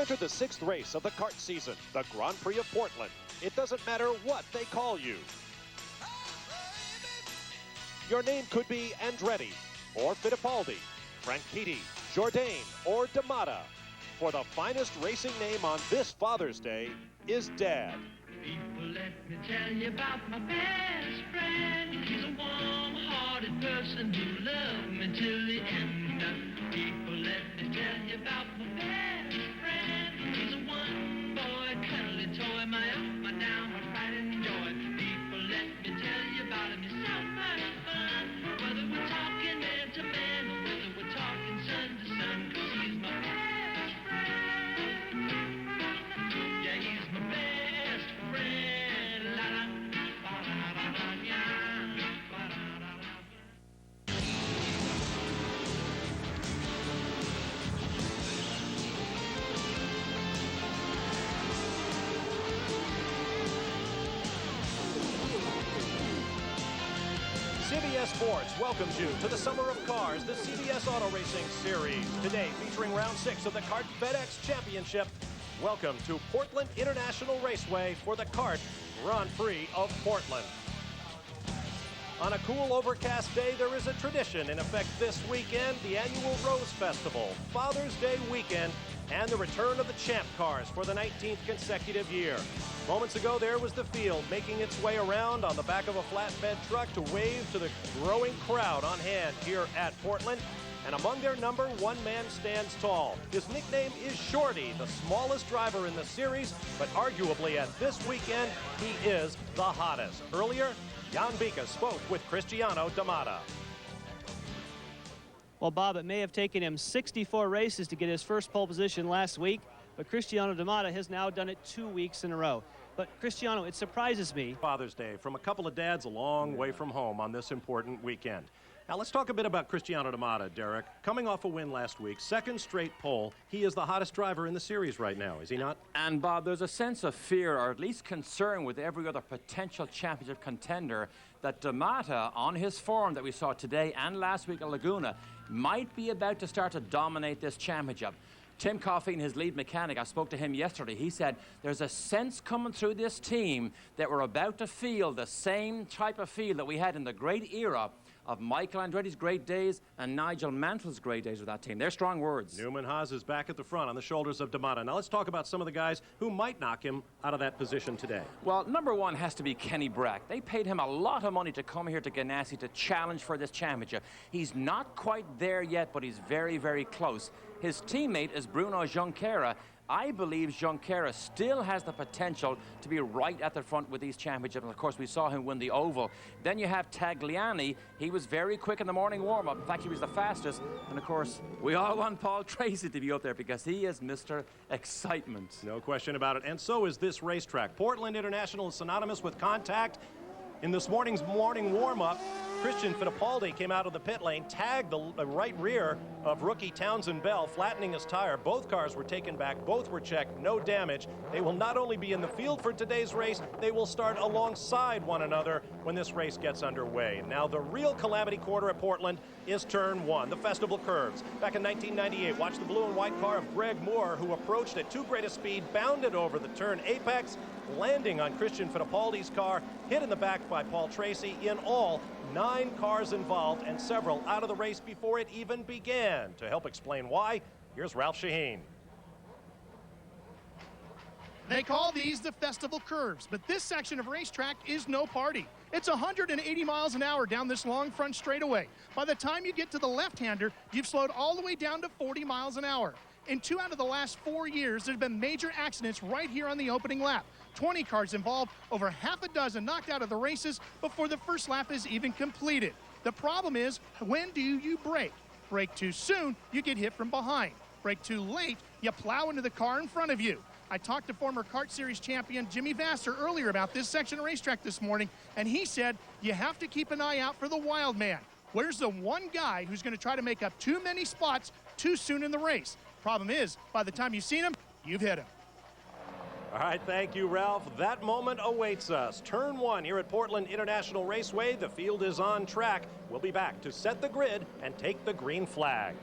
entered the 6th race of the kart season, the Grand Prix of Portland. It doesn't matter what they call you. Your name could be Andretti, or Fittipaldi, Franchitti, Jourdain, or D'Amata. For the finest racing name on this Father's Day is Dad. People, let me tell you about my best friend. He's a warm-hearted person who loved me till the end. People, let me tell you about my best friend. He's a one-boy, cuddly toy, my up, my down, my pride and joy. People, let me tell you about him. He's so much fun. Whether we're talking man to man or whether we're talking son to son, 'cause he's my best friend. Yeah, he's my best friend. La la, ba la la la, yeah, ba la la la. CBS Sports welcomes you to the Summer of Cars, the CBS Auto Racing Series. Today featuring round 6 of the Kart FedEx Championship. Welcome to Portland International Raceway for the Kart Grand Prix of Portland. On a cool, overcast day, there is a tradition in effect this weekend, the annual Rose Festival, Father's Day weekend, and the return of the Champ Cars for the 19th consecutive year. Moments ago, there was the field making its way around on the back of a flatbed truck to wave to the growing crowd on hand here at Portland. And among their number, one man stands tall. His nickname is Shorty, the smallest driver in the series, but arguably at this weekend, he is the hottest. Earlier, Jan Bika spoke with Cristiano D'Amata. Well, Bob, it may have taken him 64 races to get his first pole position last week, but Cristiano D'Amata has now done it 2 weeks in a row. But Cristiano, it surprises me. Father's Day from a couple of dads a long way from home on this important weekend. Now let's talk a bit about Cristiano D'Amata, Derek. Coming off a win last week, second straight pole, he is the hottest driver in the series right now, is he not? And Bob, there's a sense of fear, or at least concern with every other potential championship contender, that D'Amata, on his form that we saw today and last week at Laguna, might be about to start to dominate this championship. Tim Coffeen, his lead mechanic, I spoke to him yesterday. He said there's a sense coming through this team that we're about to feel the same type of feel that we had in the great era of Michael Andretti's great days and Nigel Mansell's great days with that team. They're strong words. Newman Haas is back at the front on the shoulders of D'Amata. Now let's talk about some of the guys who might knock him out of that position today. Well, number one has to be Kenny Brack. They paid him a lot of money to come here to Ganassi to challenge for this championship. He's not quite there yet, but he's very, very close. His teammate is Bruno Junqueira. I believe Junqueira still has the potential to be right at the front with these championships. And of course, we saw him win the Oval. Then you have Tagliani. He was very quick in the morning warm-up. In fact, he was the fastest. And of course, we all want Paul Tracy to be up there because he is Mr. Excitement. No question about it. And so is this racetrack. Portland International is synonymous with contact. In this morning's morning warm-up, Christian Fittipaldi came out of the pit lane, tagged the right rear of rookie Townsend Bell, flattening his tire. Both cars were taken back, both were checked, no damage. They will not only be in the field for today's race, they will start alongside one another when this race gets underway. Now, the real calamity quarter at Portland is turn 1, the festival curves. Back in 1998, watch the blue and white car of Greg Moore, who approached at too great a speed, bounded over the turn apex, landing on Christian Fittipaldi's car, hit in the back by Paul Tracy. In all, 9 cars involved and several out of the race before it even began. To help explain why, here's Ralph Shaheen. They call these the festival curves, but this section of racetrack is no party. It's 180 miles an hour down this long front straightaway. By the time you get to the left-hander, you've slowed all the way down to 40 miles an hour. In 2 out of the last 4 years, there have been major accidents right here on the opening lap. 20 cars involved, over half a dozen knocked out of the races before the first lap is even completed. The problem is, when do you brake? Brake too soon, you get hit from behind. Brake too late, you plow into the car in front of you. I talked to former Kart Series champion Jimmy Vasser earlier about this section of racetrack this morning, and he said you have to keep an eye out for the wild man. Where's the one guy who's going to try to make up too many spots too soon in the race? Problem is, by the time you've seen him, you've hit him. All right, thank you, Ralph. That moment awaits us. Turn 1 here at Portland International Raceway. The field is on track. We'll be back to set the grid and take the green flag.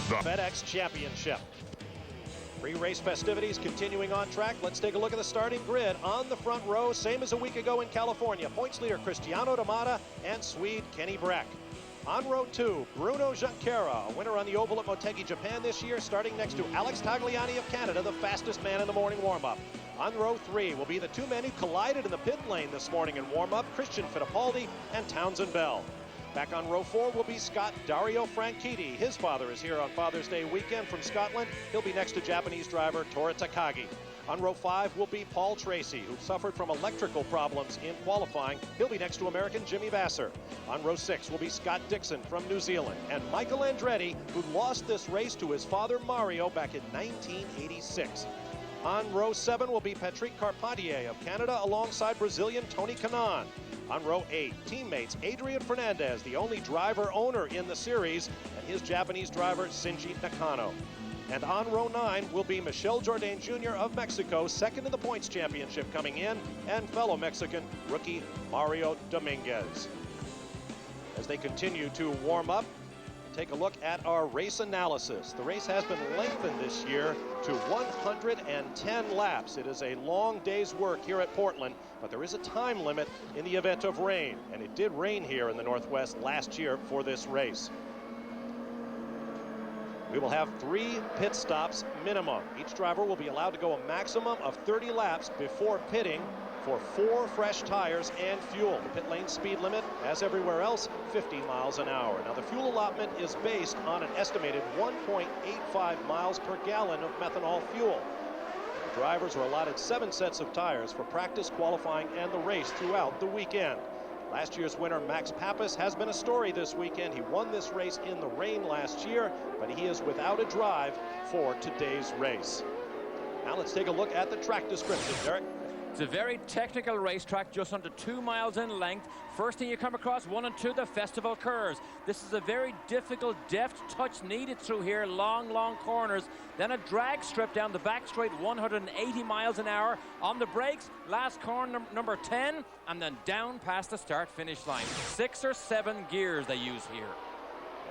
The FedEx Championship. Pre-race festivities continuing on track. Let's take a look at the starting grid. On the front row, same as a week ago in California, points leader Cristiano D'Amata and Swede Kenny Brack. On row 2, Bruno Junqueira, a winner on the oval at Motegi, Japan this year, starting next to Alex Tagliani of Canada, the fastest man in the morning warm-up. On row 3 will be the two men who collided in the pit lane this morning in warm-up, Christian Fittipaldi and Townsend Bell. Back on row 4 will be Scott Dario Franchitti. His father is here on Father's Day weekend from Scotland. He'll be next to Japanese driver Tora Takagi. On row 5 will be Paul Tracy, who suffered from electrical problems in qualifying. He'll be next to American Jimmy Vasser. On row 6 will be Scott Dixon from New Zealand, and Michael Andretti, who lost this race to his father Mario back in 1986. On row 7 will be Patrick Carpentier of Canada alongside Brazilian Tony Kanaan. On row 8, teammates Adrian Fernandez, the only driver-owner in the series, and his Japanese driver Shinji Nakano. And on row 9 will be Michel Jourdain Jr. of Mexico, second in the points championship coming in, and fellow Mexican rookie Mario Dominguez. As they continue to warm up, take a look at our race analysis. The race has been lengthened this year to 110 laps. It is a long day's work here at Portland, but there is a time limit in the event of rain, and it did rain here in the Northwest last year for this race. We will have 3 pit stops minimum. Each driver will be allowed to go a maximum of 30 laps before pitting for 4 fresh tires and fuel. The pit lane speed limit, as everywhere else, 50 miles an hour. Now, the fuel allotment is based on an estimated 1.85 miles per gallon of methanol fuel. The drivers are allotted 7 sets of tires for practice, qualifying, and the race throughout the weekend. Last year's winner, Max Pappas, has been a story this weekend. He won this race in the rain last year, but he is without a drive for today's race. Now let's take a look at the track description, Derek. It's a very technical racetrack, just under 2 miles in length. First thing you come across, 1 and 2, the festival curves. This is a very difficult, deft touch needed through here, long corners. Then a drag strip down the back straight, 180 miles an hour. On the brakes, last corner number 10, and then down past the start-finish line. 6 or 7 gears they use here.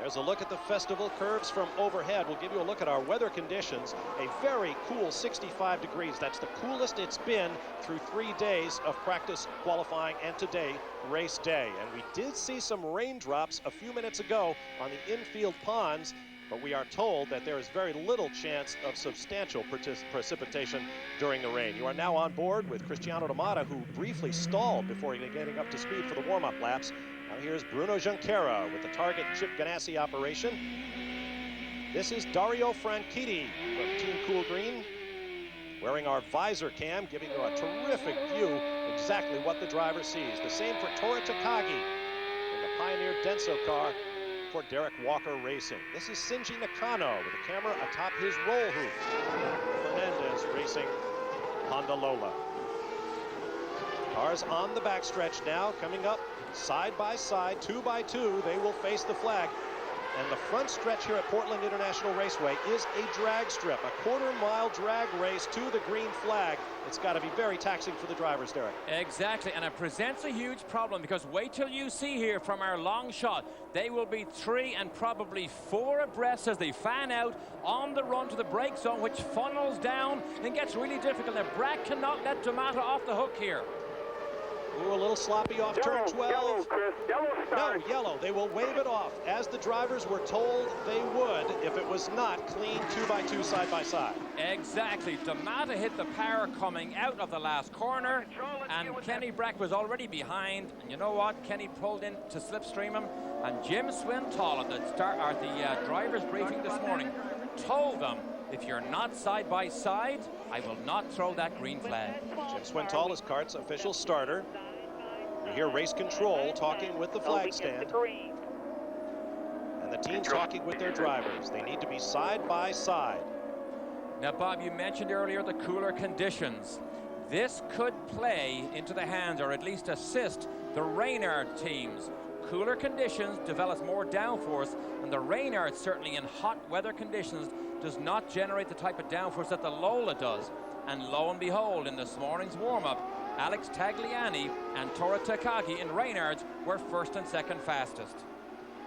There's a look at the festival curves from overhead. We'll give you a look at our weather conditions. A very cool 65 degrees. That's the coolest it's been through 3 days of practice, qualifying, and today, race day. And we did see some raindrops a few minutes ago on the infield ponds, but we are told that there is very little chance of substantial precipitation during the rain. You are now on board with Cristiano D'Amata, who briefly stalled before getting up to speed for the warm-up laps. Now here's Bruno Junqueira with the Target Chip Ganassi operation. This is Dario Franchitti from Team Cool Green, wearing our visor cam, giving you a terrific view exactly what the driver sees. The same for Tora Takagi in the Pioneer Denso car for Derek Walker Racing. This is Shinji Nakano with the camera atop his roll hoop. Fernandez racing Honda Lola. Cars on the backstretch now, coming up side by side, 2 by 2. They will face the flag. And the front stretch here at Portland International Raceway is a drag strip, a quarter-mile drag race to the green flag. It's got to be very taxing for the drivers, Derek. Exactly, and it presents a huge problem because wait till you see here from our long shot. They will be 3 and probably 4 abreast as they fan out on the run to the brake zone, which funnels down and gets really difficult. Now, Brack cannot let D'Amata off the hook here. Ooh, a little sloppy off turn 12. Yellow, Chris. Yellow start. No, yellow. They will wave it off, as the drivers were told they would if it was not clean 2 by 2 side by side. Exactly. D'Amata hit the power coming out of the last corner, and Kenny Brack was already behind. And you know what? Kenny pulled in to slipstream him, and Jim Swinthal at the driver's briefing this morning told them, if you're not side by side, I will not throw that green flag. Jim Swinthal is CART's official starter. You hear race control talking with the flag stand. And the team's talking with their drivers. They need to be side by side. Now, Bob, you mentioned earlier the cooler conditions. This could play into the hands, or at least assist, the Reynard teams. Cooler conditions develops more downforce, and the Reynard, certainly in hot weather conditions, does not generate the type of downforce that the Lola does. And lo and behold, in this morning's warm-up, Alex Tagliani and Tora Takagi in Reynards were first and second fastest.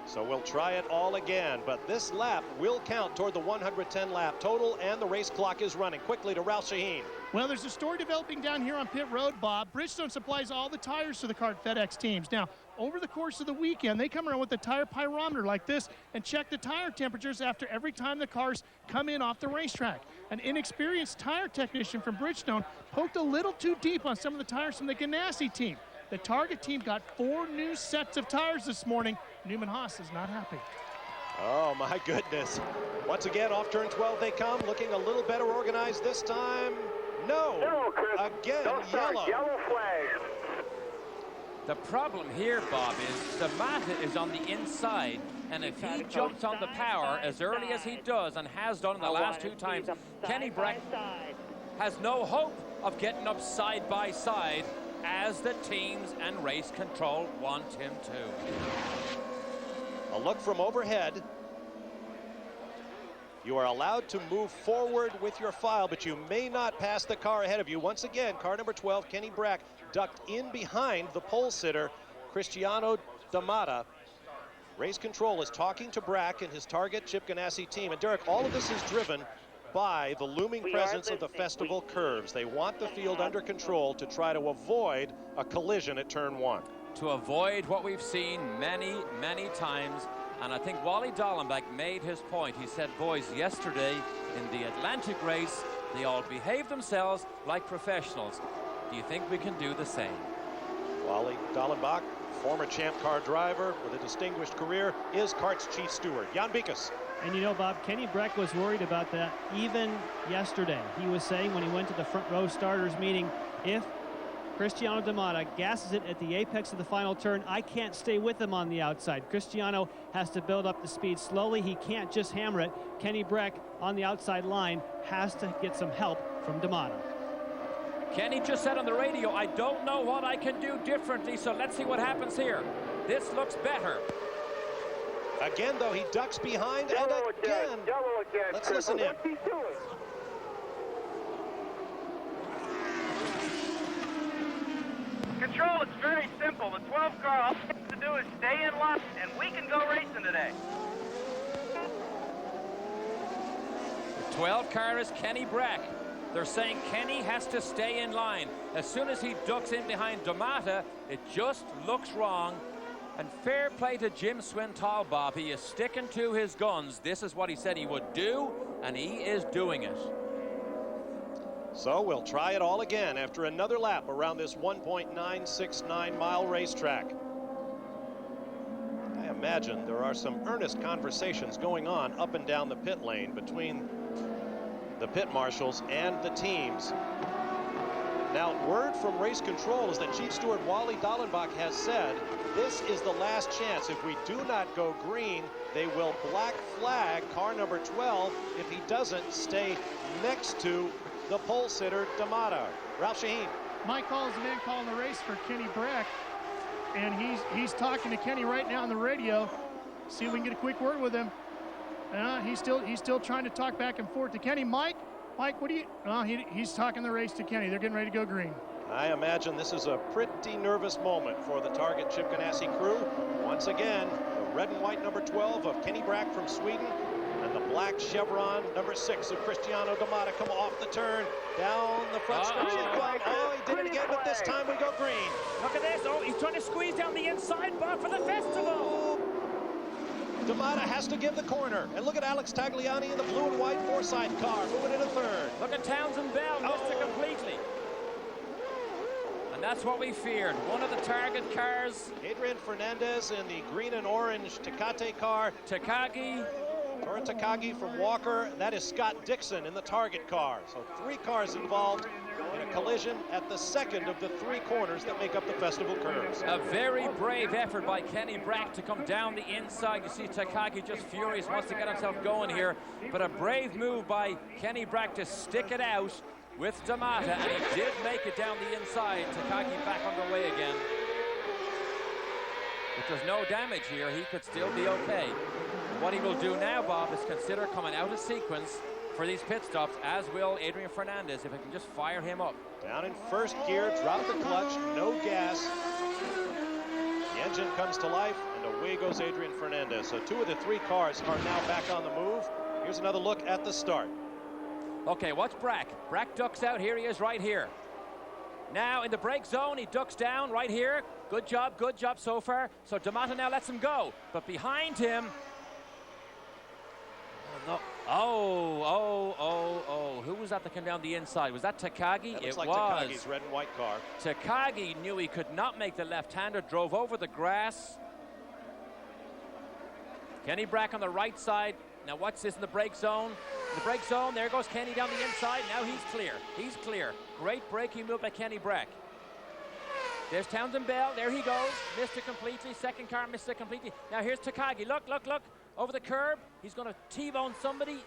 So we'll try it all again, but this lap will count toward the 110 lap total, and the race clock is running quickly to Ralph Sheheen. Well, there's a story developing down here on pit road, Bob. Bridgestone supplies all the tires to the CART FedEx teams. Now, over the course of the weekend, they come around with a tire pyrometer like this and check the tire temperatures after every time the cars come in off the racetrack. An inexperienced tire technician from Bridgestone poked a little too deep on some of the tires from the Ganassi team. The Target team got 4 new sets of tires this morning. Newman Haas is not happy. Oh my goodness. Once again, off turn 12 they come, looking a little better organized this time. No, Yellow, Chris. again, Don't start. yellow. Yellow flag. The problem here, Bob, is Damata is on the inside, and if he jumps on the power as early as he does and has done in the last 2 times, Kenny Brack has no hope of getting up side by side as the teams and race control want him to. A look from overhead. You are allowed to move forward with your file, but you may not pass the car ahead of you. Once again, car number 12, Kenny Brack, ducked in behind the pole sitter, Cristiano Damata. Race control is talking to Brack and his Target Chip Ganassi team. And Derek, all of this is driven by the looming presence of the festival curves. They want the field under control to try to avoid a collision at turn 1. To avoid what we've seen many, many times. And I think Wally Dallenbach made his point. He said, boys, yesterday in the Atlantic race, they all behaved themselves like professionals. Do you think we can do the same? Wally Dallenbach, former champ car driver with a distinguished career, is CART's chief steward. Jan Bikus. And you know, Bob, Kenny Brack was worried about that even yesterday. He was saying when he went to the front row starters meeting, if Cristiano Damata gasses it at the apex of the final turn, I can't stay with him on the outside. Cristiano has to build up the speed slowly. He can't just hammer it. Kenny Brack on the outside line has to get some help from Damata. Kenny just said on the radio, I don't know what I can do differently, so let's see what happens here. This looks better. Again, though, he ducks behind Yellow and again. Yellow again. Let's Chris. listen in. What's he doing? Control, it's very simple. The 12 car, all we have to do is stay in line, and we can go racing today. The 12 car is Kenny Brack. They're saying Kenny has to stay in line. As soon as he ducks in behind Damata, it just looks wrong. And fair play to Jim Swintal, Bob. He is sticking to his guns. This is what he said he would do, and he is doing it. So we'll try it all again after another lap around this 1.969-mile racetrack. I imagine there are some earnest conversations going on up and down the pit lane between the pit marshals and the teams. Now, word from race control is that Chief Steward Wally Dallenbach has said this is the last chance. If we do not go green, they will black flag car number 12 if he doesn't stay next to the pole sitter, Damata. Ralph Sheheen. Mike Hall is the man calling the race for Kenny Brack, and he's talking to Kenny right now on the radio. See if we can get a quick word with him. He's still trying to talk back and forth to Kenny. Mike, what do you? He's talking the race to Kenny. They're getting ready to go green. I imagine this is a pretty nervous moment for the Target Chip Ganassi crew. Once again, the red and white number 12 of Kenny Brack from Sweden, and the black chevron number 6 of Cristiano Damata come off the turn, down the front stretch they come. Oh, he did it again, but this time we go green. Look at this. Oh, he's trying to squeeze down the inside bar for the festival. Damata has to give the corner. And look at Alex Tagliani in the blue and white Forsyth car, moving into third. Look at Townsend Bell, missed it completely. And that's what we feared. One of the Target cars. Adrian Fernandez in the green and orange Takate car. Takagi. Torin Takagi from Walker. That is Scott Dixon in the Target car. So 3 cars involved in a collision at the second of the 3 corners that make up the festival curves. A very brave effort by Kenny Brack to come down the inside. You see Takagi just furious, wants to get himself going here. But a brave move by Kenny Brack to stick it out with Damata, and he did make it down the inside. Takagi back underway again. If there's no damage here, he could still be okay. What he will do now, Bob, is consider coming out of sequence for these pit stops, as will Adrian Fernandez, if I can just fire him up. Down in first gear, drop the clutch, no gas. The engine comes to life, and away goes Adrian Fernandez. So 2 of the 3 cars are now back on the move. Here's another look at the start. Okay, watch Brack. Brack ducks out. Here he is right here. Now in the brake zone, he ducks down right here. Good job so far. So D'Amata now lets him go. But behind him, who was that came down the inside? Was that Takagi? That looks like Takagi's red and white car. Takagi knew he could not make the left-hander, drove over the grass. Kenny Brack on the right side. Now watch this in the brake zone. In the brake zone, there goes Kenny down the inside. Now he's clear. He's clear. Great braking move by Kenny Brack. There's Townsend Bell. There he goes. Missed it completely. Second car missed it completely. Now here's Takagi. Look. Over the curb. He's going to T-bone somebody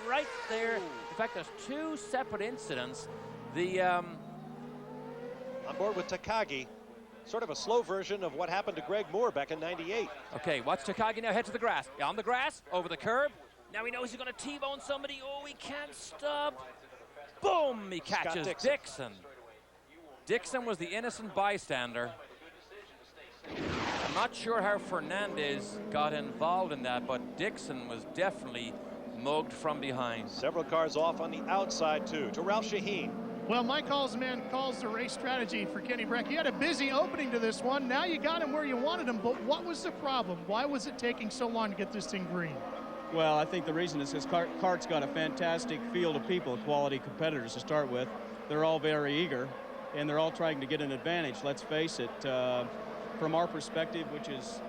right there. In fact, there's 2 separate incidents. On board with Takagi. Sort of a slow version of what happened to Greg Moore back in '98. Okay, watch Takagi now head to the grass. On the grass, over the curb. Now he knows he's going to T-bone somebody. Oh, he can't stop. Boom! He catches Dixon. Dixon was the innocent bystander. I'm not sure how Fernandez got involved in that, but Dixon was definitely mugged from behind. Several cars off on the outside, too, to Ralph Shaheen. Well, Mike Halsman calls the race strategy for Kenny Brack. He had a busy opening to this one. Now you got him where you wanted him, but what was the problem? Why was it taking so long to get this thing green? Well, I think the reason is his kart's got a fantastic field of people, quality competitors to start with. They're all very eager, and they're all trying to get an advantage. Let's face it, from our perspective, which is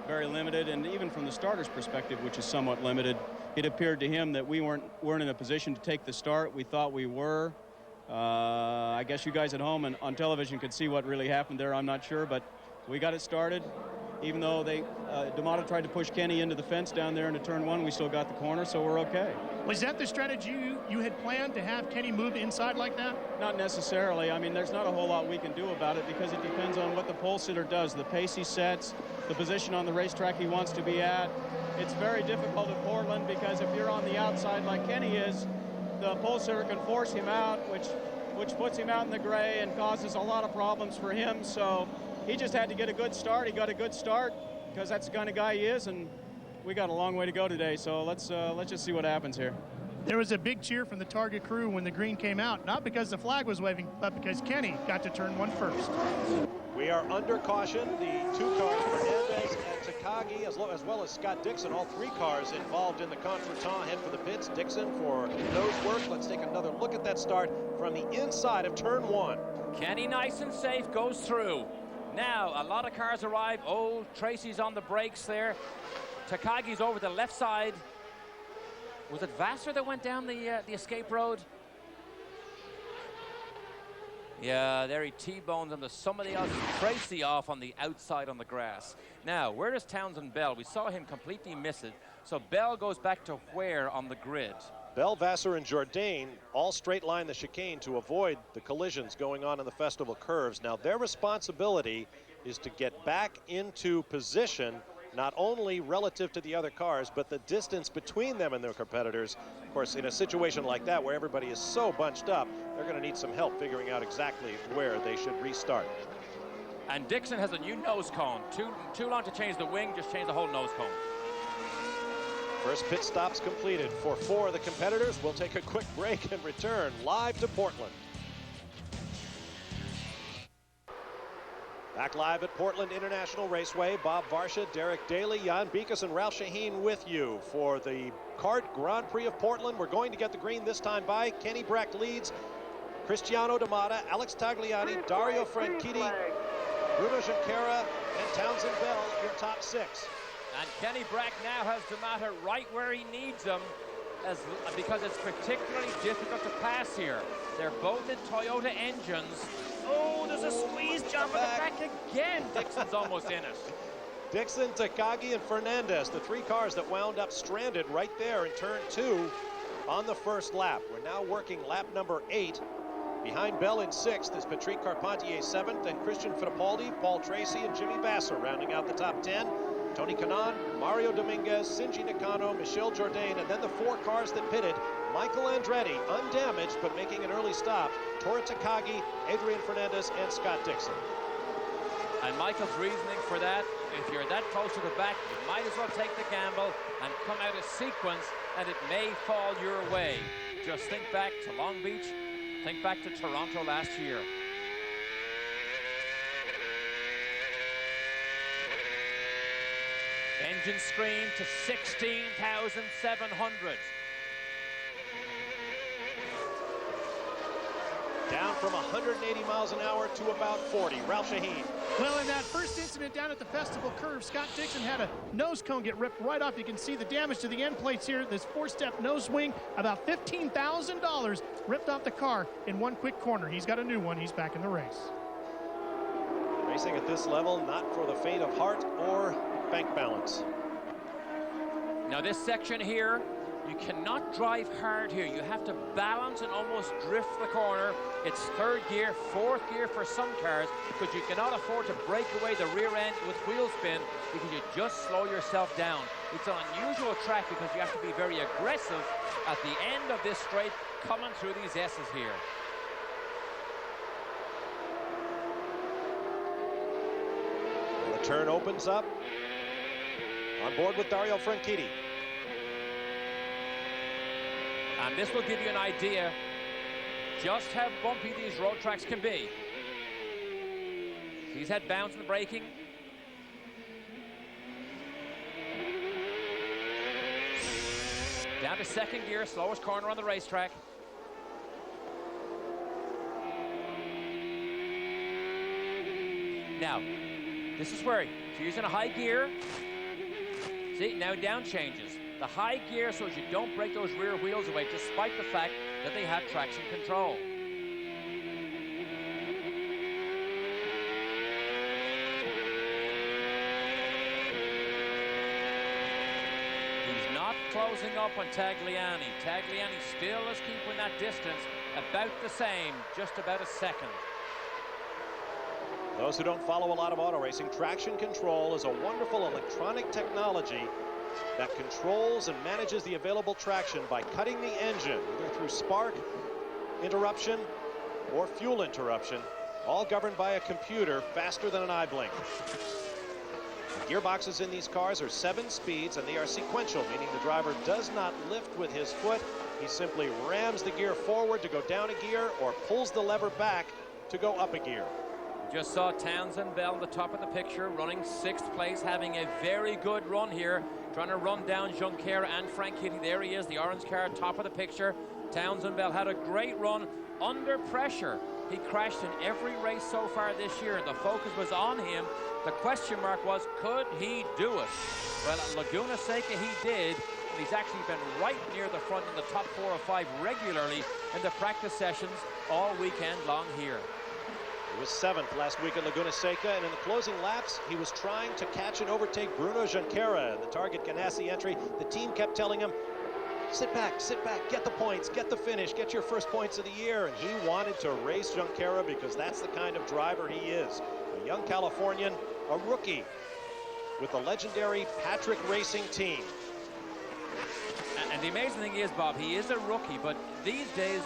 very limited, and even from the starter's perspective, which is somewhat limited, it appeared to him that we weren't in a position to take the start. We thought we were. I guess you guys at home and on television could see what really happened there. I'm not sure, but we got it started. Even though D'Amata tried to push Kenny into the fence down there into turn 1, we still got the corner, so we're okay. Was that the strategy you had planned, to have Kenny move inside like that? Not necessarily. I mean, there's not a whole lot we can do about it because it depends on what the pole sitter does, the pace he sets, the position on the racetrack he wants to be at. It's very difficult at Portland because if you're on the outside like Kenny is, the pole sitter can force him out, which puts him out in the gray and causes a lot of problems for him. So he just had to get a good start. He got a good start because that's the kind of guy he is, and we got a long way to go today. So let's just see what happens here. There was a big cheer from the Target crew when the green came out, not because the flag was waving, but because Kenny got to turn 1 first. We are under caution. The 2 cars, Fernandez and Takagi, as well as Scott Dixon, all 3 cars involved in the contretemps, head for the pits. Dixon for nose work. Let's take another look at that start from the inside of turn 1. Kenny nice and safe goes through. Now a lot of cars arrive. Oh, Tracy's on the brakes there. Takagi's over the left side. Was it Vassar that went down the escape road? Yeah, there he T-bones him. There's somebody else, Tracy, off on the outside on the grass. Now, where is Townsend Bell? We saw him completely miss it. So Bell goes back to where on the grid? Bell, Vassar, and Jourdain all straight line the chicane to avoid the collisions going on in the festival curves. Now, their responsibility is to get back into position, not only relative to the other cars, but the distance between them and their competitors. Of course, in a situation like that where everybody is so bunched up, they're going to need some help figuring out exactly where they should restart. And Dixon has a new nose cone. Too long to change the wing, just change the whole nose cone. First pit stops completed for 4 of the competitors. We'll take a quick break and return live to Portland. Back live at Portland International Raceway, Bob Varsha, Derek Daly, Jan Beekes, and Ralph Shaheen with you for the kart Grand Prix of Portland. We're going to get the green this time by Kenny Brack leads, Cristiano D'Amata, Alex Tagliani, Dario Franchitti, Bruno Junqueira, and Townsend Bell, your top 6. And Kenny Brack now has D'Amata right where he needs him, because it's particularly difficult to pass here. They're both in Toyota engines. Oh, there's a squeeze jump at the back again. Dixon's almost in it. Dixon, Takagi, and Fernandez, the 3 cars that wound up stranded right there in turn 2 on the first lap. We're now working lap number 8. Behind Bell in 6th is Patrick Carpentier 7th, and Christian Fittipaldi, Paul Tracy, and Jimmy Vassar rounding out the top 10. Tony Kanaan, Mario Dominguez, Shinji Nakano, Michel Jourdain, and then the 4 cars that pitted. Michael Andretti, undamaged but making an early stop. Toru Takagi, Adrian Fernandez, and Scott Dixon. And Michael's reasoning for that, if you're that close to the back, you might as well take the gamble and come out of sequence, and it may fall your way. Just think back to Long Beach, think back to Toronto last year. Engine scream to 16,700. Down from 180 miles an hour to about 40. Ralph Shaheen. Well, in that first incident down at the Festival Curve, Scott Dixon had a nose cone get ripped right off. You can see the damage to the end plates here. This 4-step nose wing, about $15,000 ripped off the car in one quick corner. He's got a new one. He's back in the race. Racing at this level, not for the faint of heart or bank balance. Now this section here, you cannot drive hard here. You have to balance and almost drift the corner. It's third gear, fourth gear for some cars, because you cannot afford to break away the rear end with wheel spin, because you just slow yourself down. It's an unusual track because you have to be very aggressive at the end of this straight, coming through these S's here. And the turn opens up. On board with Dario Franchitti. And this will give you an idea just how bumpy these road tracks can be. He's had bounce in the braking. Down to second gear, slowest corner on the racetrack. Now, this is where he's using a high gear. See, now down changes. The high gear so as you don't break those rear wheels away, despite the fact that they have traction control. He's not closing up on Tagliani. Tagliani still is keeping that distance about the same, just about a second. Those who don't follow a lot of auto racing, traction control is a wonderful electronic technology that controls and manages the available traction by cutting the engine, either through spark interruption or fuel interruption, all governed by a computer faster than an eye blink. The gearboxes in these cars are 7 speeds, and they are sequential, meaning the driver does not lift with his foot. He simply rams the gear forward to go down a gear or pulls the lever back to go up a gear. Just saw Townsend Bell, the top of the picture, running 6th place, having a very good run here, trying to run down Junqueira and Franchitti. There he is, the orange car, top of the picture. Townsend Bell had a great run under pressure. He crashed in every race so far this year, and the focus was on him. The question mark was, could he do it? Well, at Laguna Seca he did, and he's actually been right near the front in the top 4 or 5 regularly in the practice sessions all weekend long here. He was 7th last week at Laguna Seca, and in the closing laps, he was trying to catch and overtake Bruno Junqueira in the Target Ganassi entry. The team kept telling him, sit back, get the points, get the finish, get your first points of the year. And he wanted to race Junqueira because that's the kind of driver he is. A young Californian, a rookie with the legendary Patrick Racing team. And the amazing thing is, Bob, he is a rookie, but these days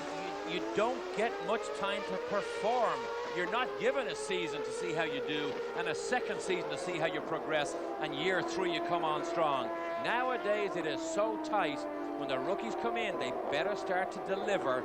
you don't get much time to perform. You're not given a season to see how you do and a second season to see how you progress, and year 3 you come on strong. Nowadays it is so tight. When the rookies come in, they better start to deliver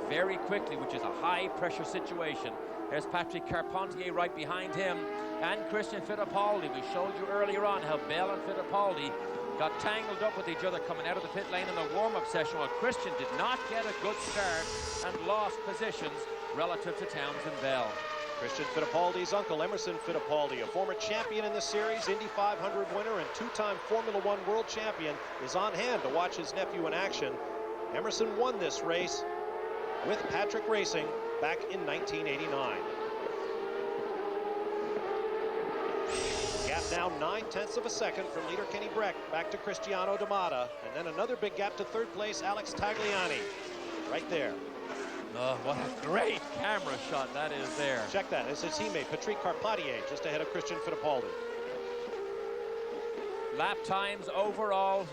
very quickly, which is a high pressure situation. There's Patrick Carpentier right behind him, and Christian Fittipaldi. We showed you earlier on how Bell and Fittipaldi got tangled up with each other coming out of the pit lane in the warm-up session, while Christian did not get a good start and lost positions relative to Townsend Bell. Christian Fittipaldi's uncle, Emerson Fittipaldi, a former champion in the series, Indy 500 winner and 2-time Formula One world champion, is on hand to watch his nephew in action. Emerson won this race with Patrick Racing back in 1989. Gap now 9/10 of a second from leader Kenny Brack back to Cristiano D'Amata, and then another big gap to 3rd place Alex Tagliani right there. Oh, what a great camera shot that is there. Check that. It's his teammate Patrick Carpentier just ahead of Christian Fittipaldi. Lap times overall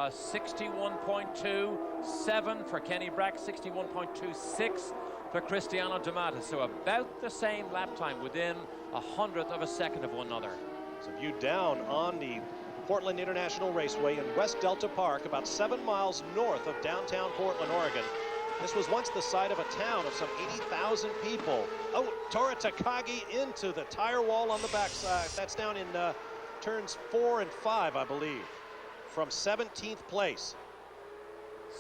61.27 for Kenny Brack, 61.26 for Cristiano D'Amata. So about the same lap time, within 100th of a second of one another. It's a view down on the Portland International Raceway in West Delta Park, about 7 miles north of downtown Portland, Oregon. This was once the site of a town of some 80,000 people. Oh, Tora Takagi into the tire wall on the backside. That's down in turns 4 and 5, I believe, from 17th place.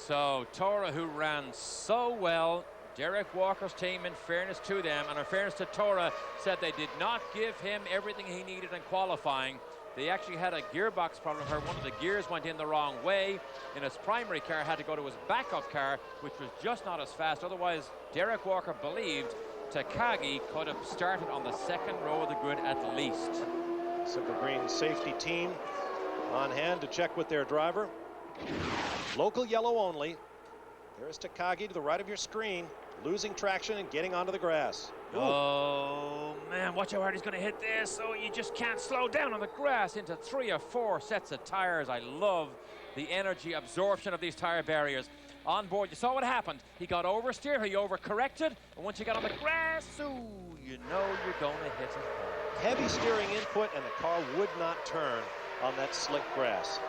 So Tora, who ran so well, Derek Walker's team, in fairness to them, and in fairness to Tora, said they did not give him everything he needed in qualifying. They actually had a gearbox problem where one of the gears went in the wrong way, and his primary car had to go to his backup car, which was just not as fast. Otherwise, Derek Walker believed Takagi could have started on the second row of the grid at least. Simple Green safety team on hand to check with their driver. Local yellow only. There's Takagi to the right of your screen, losing traction and getting onto the grass. Ooh. Oh man, watch how hard he's going to hit this. Oh, you just can't slow down on the grass into 3 or 4 sets of tires. I love the energy absorption of these tire barriers. On board, you saw what happened. He got oversteer, he overcorrected, and once you got on the grass, ooh, you know you're going to hit it hard. Heavy steering input, and the car would not turn on that slick grass.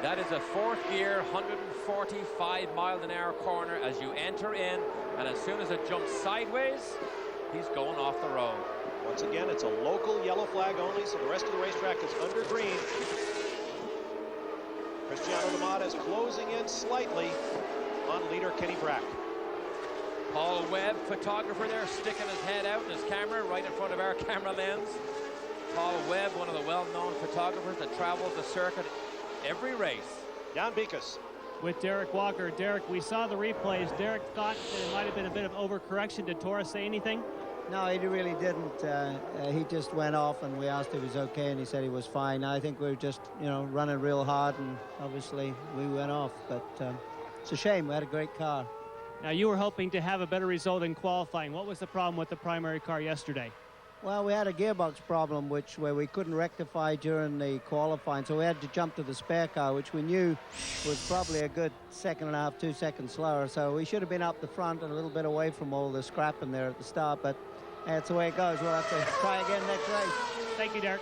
That is a 4th gear, 145-mile-an-hour corner as you enter in, and as soon as it jumps sideways, he's going off the road. Once again, it's a local yellow flag only, so the rest of the racetrack is under green. Cristiano Damata is closing in slightly on leader Kenny Brack. Paul Webb, photographer there, sticking his head out in his camera right in front of our camera lens. Paul Webb, one of the well-known photographers that travels the circuit every race. Jan Bikus. With Derek Walker. Derek, we saw the replays. Derek thought that it might have been a bit of overcorrection. Did Tora say anything? No, he really didn't. He just went off, and we asked if he was okay, and he said he was fine. I think we were just, running real hard, and obviously we went off. But it's a shame. We had a great car. Now, you were hoping to have a better result in qualifying. What was the problem with the primary car yesterday? Well, we had a gearbox problem, where we couldn't rectify during the qualifying, so we had to jump to the spare car, which we knew was probably a good 1.5, 2 seconds slower. So we should have been up the front and a little bit away from all the scrapping there at the start, but that's the way it goes. We'll have to try again next race. Thank you, Derek.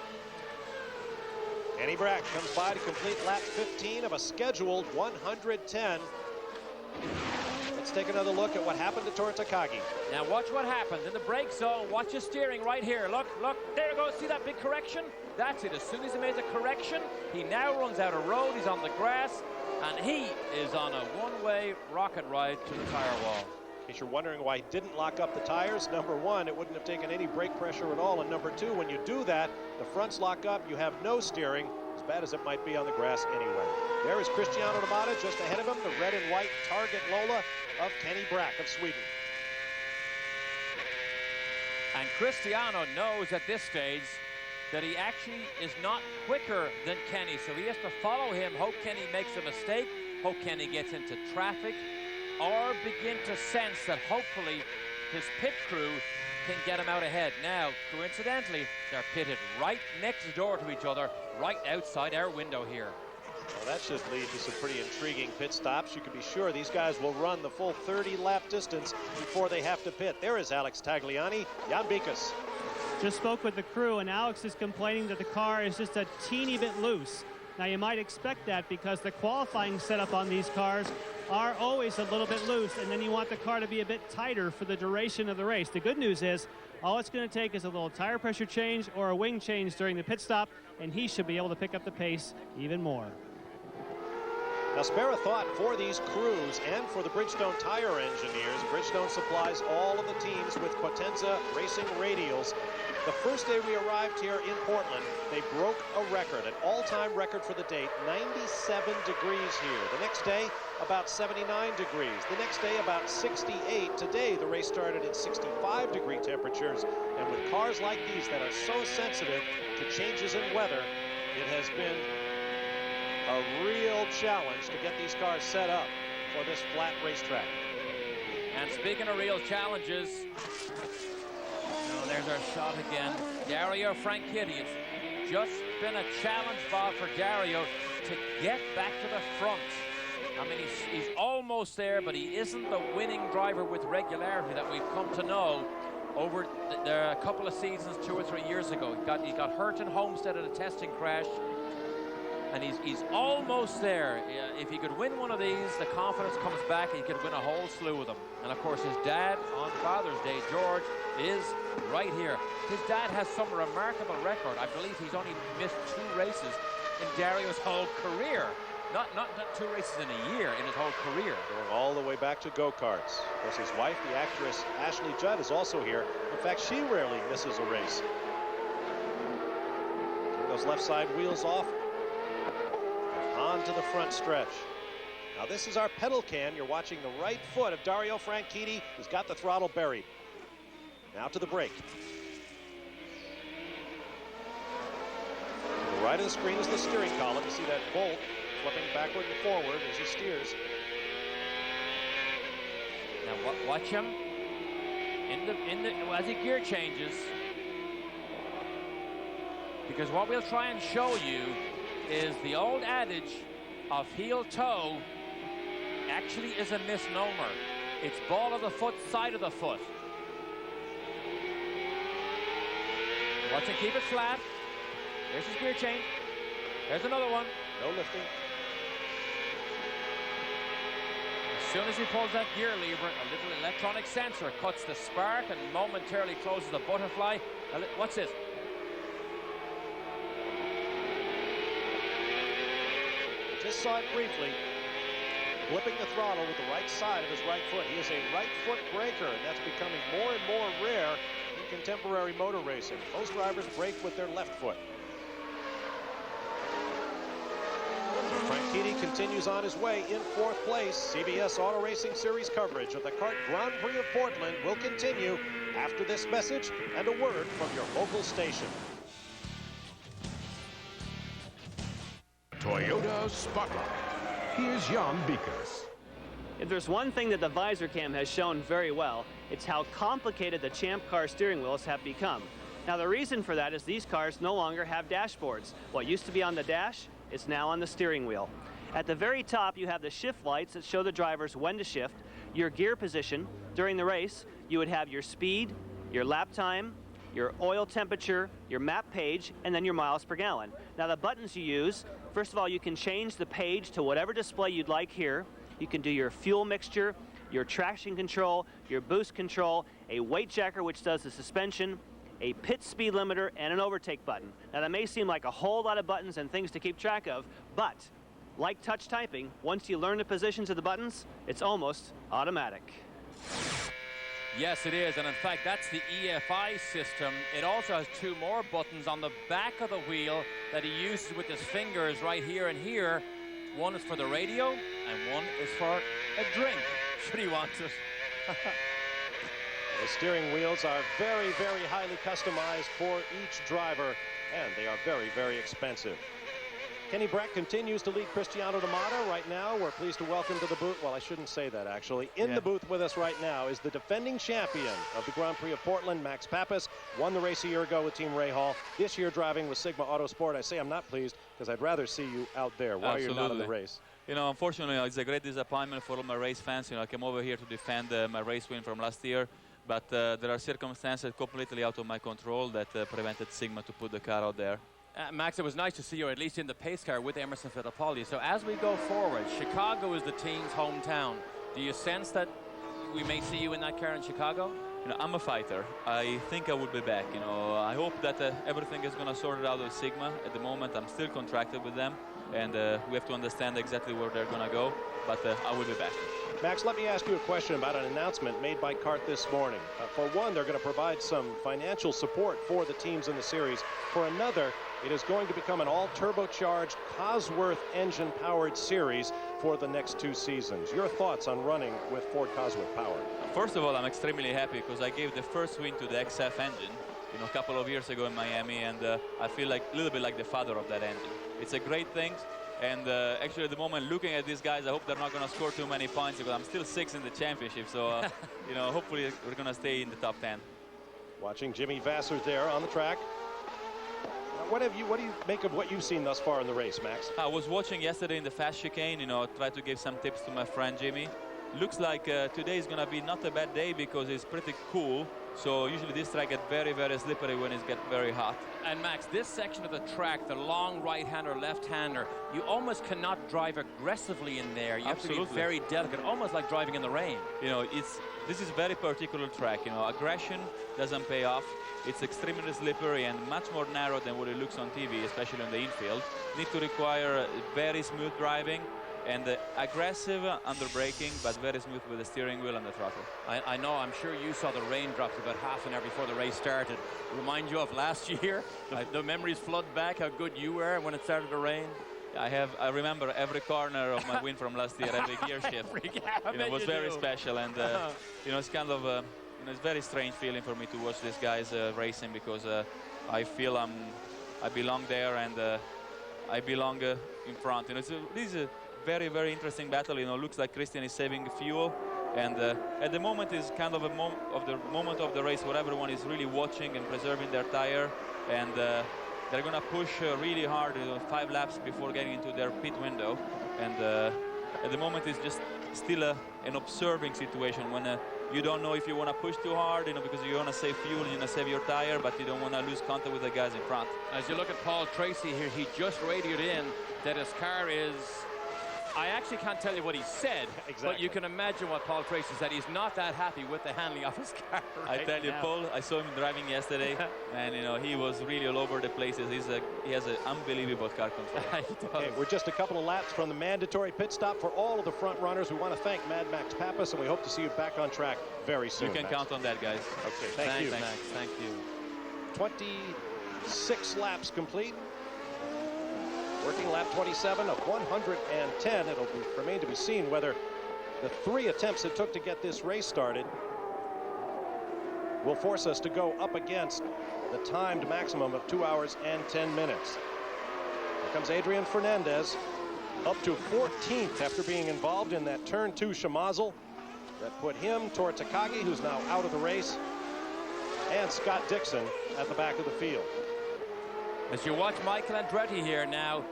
Kenny Brack comes by to complete lap 15 of a scheduled 110. Let's take another look at what happened to Tora Takagi. Now watch what happens in the brake zone. Watch his steering right here. Look, there you go. See that big correction? That's it. As soon as he made the correction, he now runs out of road. He's on the grass, and he is on a one-way rocket ride to the tire wall. In case you're wondering why he didn't lock up the tires, number one, it wouldn't have taken any brake pressure at all. And number two, when you do that, the fronts lock up, you have no steering, as bad as it might be on the grass anyway. There is Cristiano Damata just ahead of him, the red and white Target Lola of Kenny Brack of Sweden. And Cristiano knows at this stage that he actually is not quicker than Kenny, so he has to follow him, hope Kenny makes a mistake, hope Kenny gets into traffic, or begin to sense that hopefully his pit crew can get him out ahead. Now, coincidentally, they're pitted right next door to each other, right outside our window here. Well, that should lead to some pretty intriguing pit stops. You can be sure these guys will run the full 30-lap distance before they have to pit. There is Alex Tagliani, Jan Bikus. Just spoke with the crew, and Alex is complaining that the car is just a teeny bit loose. Now, you might expect that because the qualifying setup on these cars are always a little bit loose, and then you want the car to be a bit tighter for the duration of the race. The good news is all it's going to take is a little tire pressure change or a wing change during the pit stop, and he should be able to pick up the pace even more. Now, spare a thought for these crews and for the Bridgestone tire engineers. Bridgestone supplies all of the teams with Quatenza Racing radials. The first day we arrived here in Portland, they broke a record, an all-time record for the date, 97 degrees here. The next day, about 79 degrees. The next day, about 68. Today, the race started at 65-degree temperatures. And with cars like these that are so sensitive to changes in weather, it has been a real challenge to get these cars set up for this flat racetrack. And speaking of real challenges, there's our shot again. Dario Franchitti. It's just been a challenge, Bob, for Dario to get back to the front. I mean, he's almost there, but he isn't the winning driver with regularity that we've come to know. over a couple of seasons, 2 or 3 years ago. He got hurt in Homestead at a testing crash, and he's almost there. If he could win one of these, the confidence comes back, and he could win a whole slew of them. And of course, his dad on Father's Day, George, is right here. His dad has some remarkable record. I believe he's only missed 2 races in Dario's whole career. Not 2 races in a year, in his whole career. Going all the way back to go-karts. Of course, his wife, the actress Ashley Judd, is also here. In fact, she rarely misses a race. Turn those left side wheels off. On to the front stretch. Now this is our pedal cam. You're watching the right foot of Dario Franchitti, who's got the throttle buried. Now to the brake. To the right of the screen is the steering column. You see that bolt flipping backward and forward as he steers. Now watch him as he gear changes, because what we'll try and show you is the old adage of heel toe actually is a misnomer. It's ball of the foot, side of the foot. Watch him keep it flat. There's his gear change. There's another one. No lifting. As soon as he pulls that gear lever, a little electronic sensor cuts the spark and momentarily closes the butterfly. What's this? Just saw it briefly. Flipping the throttle with the right side of his right foot. He is a right foot braker, and that's becoming more and more rare in contemporary motor racing. Most drivers brake with their left foot. Franchitti continues on his way in 4th place. CBS Auto Racing Series coverage of the CART Grand Prix of Portland will continue after this message and a word from your local station. Toyota Spotlight. Here's Jan Biekers. If there's one thing that the visor cam has shown very well, it's how complicated the Champ Car steering wheels have become. Now the reason for that is these cars no longer have dashboards. What used to be on the dash is now on the steering wheel. At the very top you have the shift lights that show the drivers when to shift, your gear position. During the race you would have your speed, your lap time, your oil temperature, your map page, and then your miles per gallon. Now the buttons you use, first of all, you can change the page to whatever display you'd like here. You can do your fuel mixture, your traction control, your boost control, a weight checker which does the suspension, a pit speed limiter, and an overtake button. Now that may seem like a whole lot of buttons and things to keep track of, but like touch typing, once you learn the positions of the buttons, it's almost automatic. Yes, it is, and in fact, that's the EFI system. It also has 2 more buttons on the back of the wheel that he uses with his fingers right here and here. One is for the radio, and one is for a drink, should he want it. The steering wheels are very, very highly customized for each driver, and they are very, very expensive. Kenny Brack continues to lead Cristiano D'Amato. Right now, we're pleased to welcome to the booth, well, I shouldn't say that actually. In the booth with us right now is the defending champion of the Grand Prix of Portland, Max Papis. Won the race a year ago with Team Rahal. This year driving with Sigma Autosport. I say I'm not pleased because I'd rather see you out there. Why are you not in the race? You know, unfortunately, it's a great disappointment for all my race fans. You know, I came over here to defend my race win from last year. But there are circumstances completely out of my control that prevented Sigma to put the car out there. Max, it was nice to see you at least in the pace car with Emerson Fittipaldi. So as we go forward, Chicago is the team's hometown. Do you sense that we may see you in that car in Chicago? You know, I'm a fighter. I think I will be back. You know, I hope that everything is going to sort it out with Sigma. At the moment, I'm still contracted with them, and we have to understand exactly where they're going to go. But I will be back. Max, let me ask you a question about an announcement made by CART this morning. For one, they're going to provide some financial support for the teams in the series. For another, it is going to become an all-turbocharged Cosworth engine-powered series for the next 2 seasons. Your thoughts on running with Ford Cosworth power? First of all, I'm extremely happy because I gave the first win to the XF engine, you know, a couple of years ago in Miami, and I feel like a little bit like the father of that engine. It's a great thing. And actually, at the moment, looking at these guys, I hope they're not going to score too many points because I'm still 6th in the championship. So, you know, hopefully we're going to stay in the top 10. Watching Jimmy Vasser there on the track. What do you make of what you've seen thus far in the race, Max? I was watching yesterday in the fast chicane. You know, tried to give some tips to my friend Jimmy, looks like today is going to be not a bad day because it's pretty cool. So usually this track gets very, very slippery when it gets very hot. And Max, this section of the track, the long right-hander, left-hander, you almost cannot drive aggressively in there. You have to be very delicate, almost like driving in the rain. You know, this is very particular track. You know, aggression doesn't pay off. It's extremely slippery and much more narrow than what it looks on TV, especially on the infield. Need to require very smooth driving and aggressive under braking, but very smooth with the steering wheel and the throttle. I know, I'm sure you saw the raindrops about half an hour before the race started. Remind you of last year? The memories flood back, how good you were when it started to rain? I remember every corner of my win from last year, every gear shift. It was very special, and you know, it's kind of you know, it's very strange feeling for me to watch these guys racing, because I feel I belong there, and I belong in front. You know, this is a very, very interesting battle. You know, looks like Christian is saving fuel, and at the moment is kind of the moment of the race where everyone is really watching and preserving their tire, and they're going to push really hard, 5 laps before getting into their pit window. And at the moment it's just still an observing situation when you don't know if you want to push too hard, you know, because you want to save fuel, you want to save your tire, but you don't want to lose contact with the guys in front. As you look at Paul Tracy here, he just radioed in that his car is... I actually can't tell you what he said, but you can imagine what Paul Tracy said. He's not that happy with the handling of his car right I tell you, now. Paul, I saw him driving yesterday, and you know, he was really all over the places. He has an unbelievable car control. Okay, we're just a couple of laps from the mandatory pit stop for all of the front runners. We want to thank Mad Max Pappas, and we hope to see you back on track very soon. You can count on that, guys. Okay, thank you. Max, thank you. 26 laps complete. Working lap 27 of 110. It'll remain to be seen whether the 3 attempts it took to get this race started will force us to go up against the timed maximum of 2 hours and 10 minutes. Here comes Adrian Fernandez, up to 14th after being involved in that turn 2 schmozzle that put him toward Takagi, who's now out of the race, and Scott Dixon at the back of the field. As you watch Michael Andretti here now,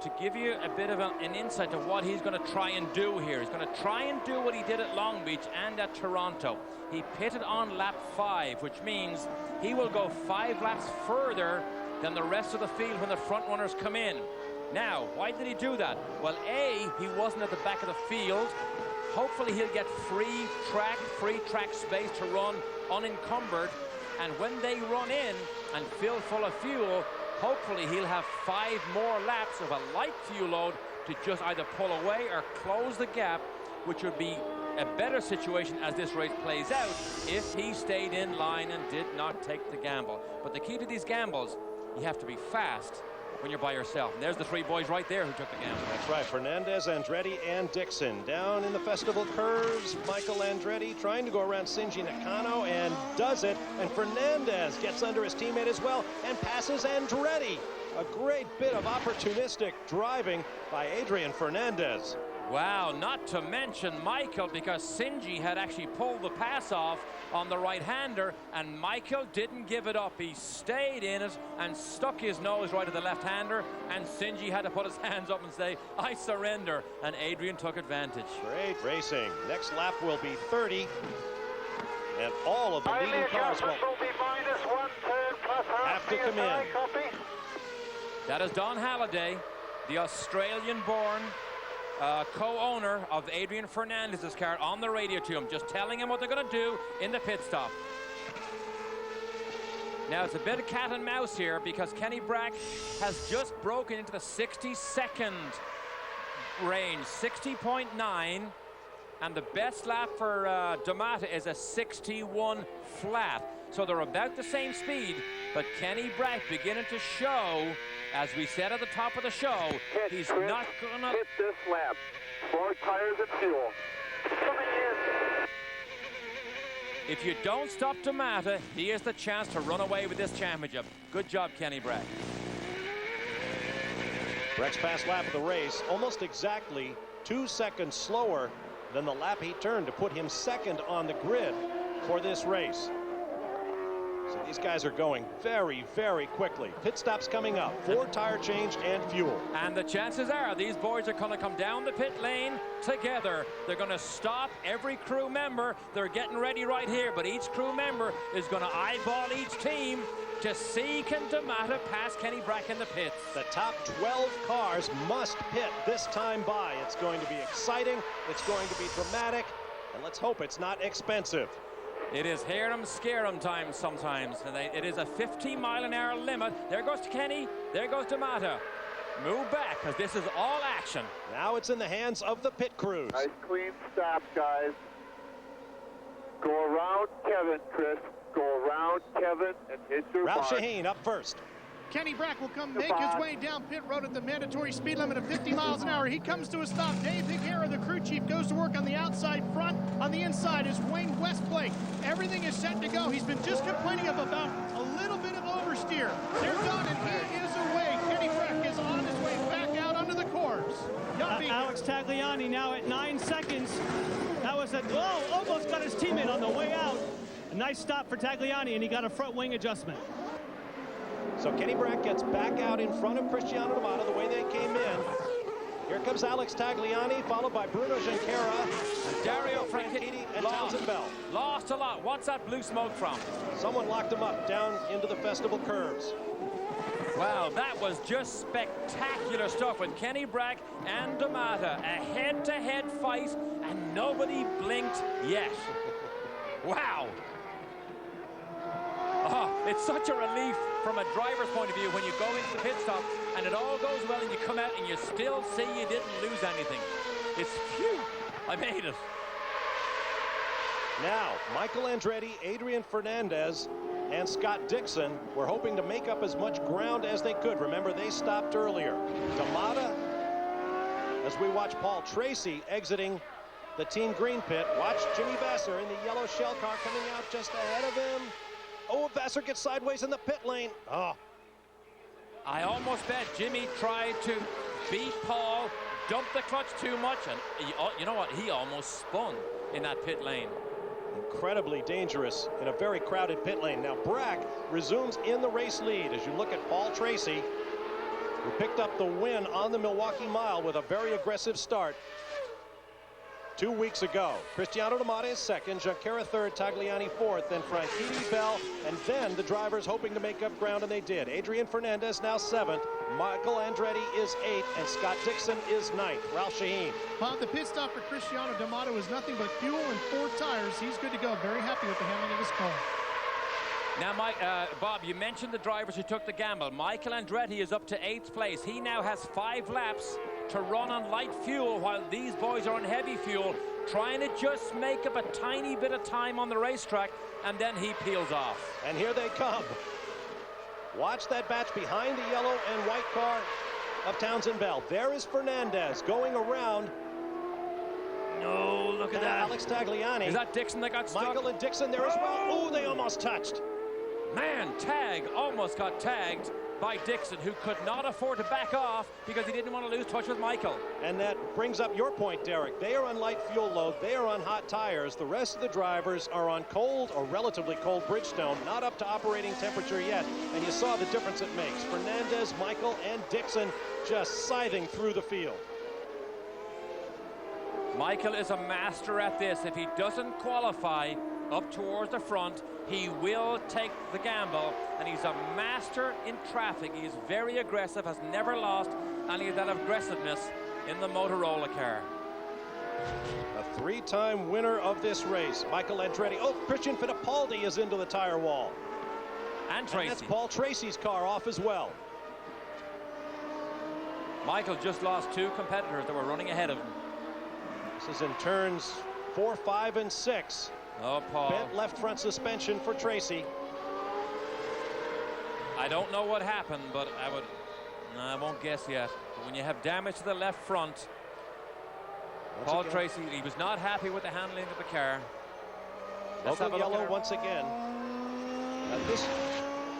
to give you a bit of an insight of what he's going to try and do here. He's going to try and do what he did at Long Beach and at Toronto. He pitted on lap 5, which means he will go 5 laps further than the rest of the field when the front runners come in. Now, why did he do that? Well, A, he wasn't at the back of the field. Hopefully he'll get free track space to run unencumbered. And when they run in and fill full of fuel, hopefully he'll have 5 more laps of a light fuel load to just either pull away or close the gap, which would be a better situation as this race plays out if he stayed in line and did not take the gamble. But the key to these gambles, you have to be fast when you're by yourself. And there's the 3 boys right there who took the gamble. That's right, Fernandez, Andretti, and Dixon. Down in the festival curves, Michael Andretti trying to go around Shinji Nakano and does it. And Fernandez gets under his teammate as well and passes Andretti. A great bit of opportunistic driving by Adrian Fernandez. Wow, not to mention Michael, because Shinji had actually pulled the pass off on the right-hander, and Michael didn't give it up. He stayed in it and stuck his nose right at the left-hander, and Shinji had to put his hands up and say, I surrender, and Adrian took advantage. Great racing. Next lap will be 30, and all of the leading cars will have to come in. That is Don Halliday, the Australian-born co-owner of Adrian Fernandez's car, on the radio to him, just telling him what they're going to do in the pit stop. Now it's a bit of cat and mouse here, because Kenny Brack has just broken into the 60-second range, 60.9, and the best lap for D'Amata is a 61 flat. So they're about the same speed, but Kenny Brack beginning to show, as we said at the top of the show, he's not gonna hit this lap. 4 tires and fuel. Coming in. If you don't stop D'Amata, he has the chance to run away with this championship. Good job, Kenny Brack. Brack's fast lap of the race, almost exactly 2 seconds slower than the lap he turned to put him second on the grid for this race. So these guys are going very, very quickly. Pit stops coming up. 4 tire change and fuel. And the chances are these boys are going to come down the pit lane together. They're going to stop every crew member. They're getting ready right here, but each crew member is going to eyeball each team to see can D'Amata pass Kenny Brack in the pits. The top 12 cars must pit this time by. It's going to be exciting. It's going to be dramatic. And let's hope it's not expensive. It is hear 'em, scare 'em time sometimes. And it is a 50-mile-an-hour limit. There goes Kenny. There goes D'Amata. Move back, because this is all action. Now it's in the hands of the pit crews. Nice clean stop, guys. Go around Kevin, Chris. Go around Kevin and hit your Ralph mark. Shaheen up first. Kenny Brack will come make his way down pit road at the mandatory speed limit of 50 miles an hour. He comes to a stop. Dave Higuera, the crew chief, goes to work on the outside front. On the inside is Wayne Westblake. Everything is set to go. He's been just complaining of about a little bit of oversteer. They're done, and he is away. Kenny Brack is on his way back out under the cores. Alex Tagliani now at 9 seconds. That was almost got his teammate on the way out. A nice stop for Tagliani, and he got a front wing adjustment. So Kenny Brack gets back out in front of Cristiano D'Amata the way they came in. Here comes Alex Tagliani, followed by Bruno Junqueira, Dario Franchitti, and Townsend Bell. Lost a lot. What's that blue smoke from? Someone locked him up down into the festival curves. Wow, that was just spectacular stuff with Kenny Brack and D'Amata. A head-to-head fight, and nobody blinked yet. Wow. Oh, it's such a relief from a driver's point of view when you go into the pit stop and it all goes well and you come out and you still see you didn't lose anything. It's phew, I made it. Now, Michael Andretti, Adrian Fernandez, and Scott Dixon were hoping to make up as much ground as they could. Remember, they stopped earlier. D'Amata, as we watch Paul Tracy exiting the Team Green pit. Watch Jimmy Vasser in the yellow shell car coming out just ahead of him. Oh, Vasser gets sideways in the pit lane. Oh. I almost bet Jimmy tried to beat Paul, dump the clutch too much, and you know what? He almost spun in that pit lane. Incredibly dangerous in a very crowded pit lane. Now Brack resumes in the race lead as you look at Paul Tracy, who picked up the win on the Milwaukee Mile with a very aggressive start 2 weeks ago. Cristiano D'Amata is second, Junqueira third, Tagliani fourth, then Franchitti, Bell, and then the drivers hoping to make up ground, and they did. Adrian Fernandez now seventh, Michael Andretti is eighth, and Scott Dixon is ninth. Ralph Shaheen. Bob, the pit stop for Cristiano D'Amata was nothing but fuel and 4 tires. He's good to go. Very happy with the handling of his car. Now, Bob, you mentioned the drivers who took the gamble. Michael Andretti is up to 8th place. He now has 5 laps to run on light fuel while these boys are on heavy fuel, trying to just make up a tiny bit of time on the racetrack, and then he peels off. And here they come. Watch that batch behind the yellow and white car of Townsend Bell. There is Fernandez going around. No, look at that. Alex Tagliani. Is that Dixon that got stuck? Michael and Dixon there as well. Oh, they almost touched. Man, Tag almost got tagged by Dixon, who could not afford to back off because he didn't want to lose touch with Michael. And that brings up your point, Derek. They are on light fuel load. They are on hot tires. The rest of the drivers are on cold or relatively cold Bridgestone, not up to operating temperature yet. And you saw the difference it makes. Fernandez, Michael, and Dixon just scything through the field. Michael is a master at this. If he doesn't qualify up towards the front, he will take the gamble, and he's a master in traffic. He's very aggressive, has never lost any of that aggressiveness in the Motorola car. A 3-time winner of this race, Michael Andretti. Oh, Christian Fittipaldi is into the tire wall. And Tracy. And that's Paul Tracy's car off as well. Michael just lost 2 competitors that were running ahead of him. This is in turns 4, 5, and 6. Oh, Paul. Bent left front suspension for Tracy. I don't know what happened, but I won't guess yet. But when you have damage to the left front, Paul Tracy, he was not happy with the handling of the car. Let's have a look yellow once again.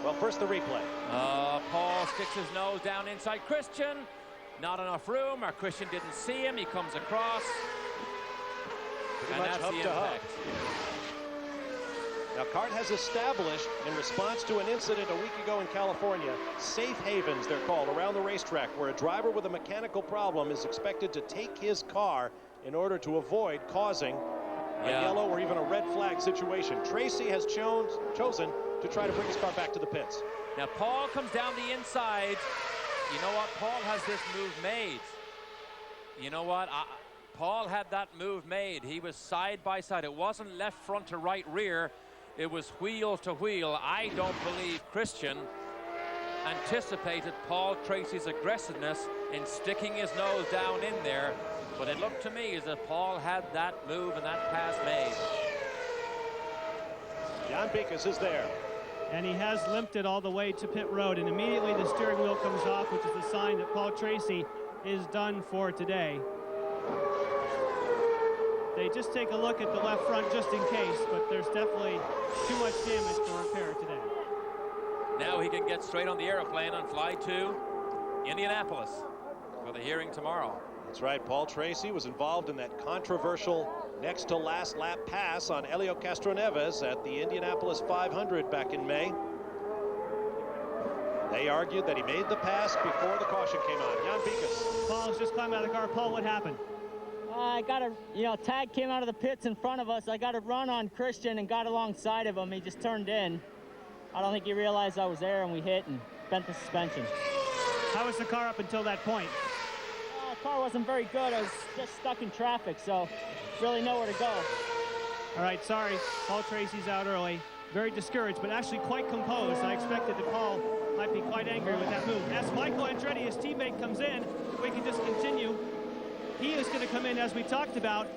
Well, first the replay. Paul sticks his nose down inside Christian. Not enough room, or Christian didn't see him. He comes across. Pretty much that's hub the to hub. impact. Now CART has established, in response to an incident a week ago in California, safe havens, they're called, around the racetrack, where a driver with a mechanical problem is expected to take his car in order to avoid causing a yellow or even a red flag situation. Tracy has chosen to try to bring his car back to the pits. Now Paul comes down the inside. You know what? Paul has this move made. You know what? Paul had that move made. He was side by side. It wasn't left front to right rear. It was wheel to wheel. I don't believe Christian anticipated Paul Tracy's aggressiveness in sticking his nose down in there. But it looked to me as if Paul had that move and that pass made. Jan Bikus is there. And he has limped it all the way to pit road. And immediately the steering wheel comes off, which is a sign that Paul Tracy is done for today. They just take a look at the left front just in case, but there's definitely too much damage to repair today. Now he can get straight on the airplane and fly to Indianapolis for the hearing tomorrow. That's right. Paul Tracy was involved in that controversial next to last lap pass on Helio Castroneves at the Indianapolis 500 back in May. They argued that he made the pass before the caution came on. Jan Bikus. Paul's just climbing out of the car. Paul, what happened? I got a, tag came out of the pits in front of us. I got a run on Christian and got alongside of him. He just turned in. I don't think he realized I was there, and we hit and bent the suspension. How was the car up until that point? The car wasn't very good. I was just stuck in traffic, so really nowhere to go. All right, sorry. Paul Tracy's out early. Very discouraged, but actually quite composed. I expected that Paul might be quite angry with that move. As Michael Andretti, his teammate, comes in, we can just continue. He is going to come in, as we talked about,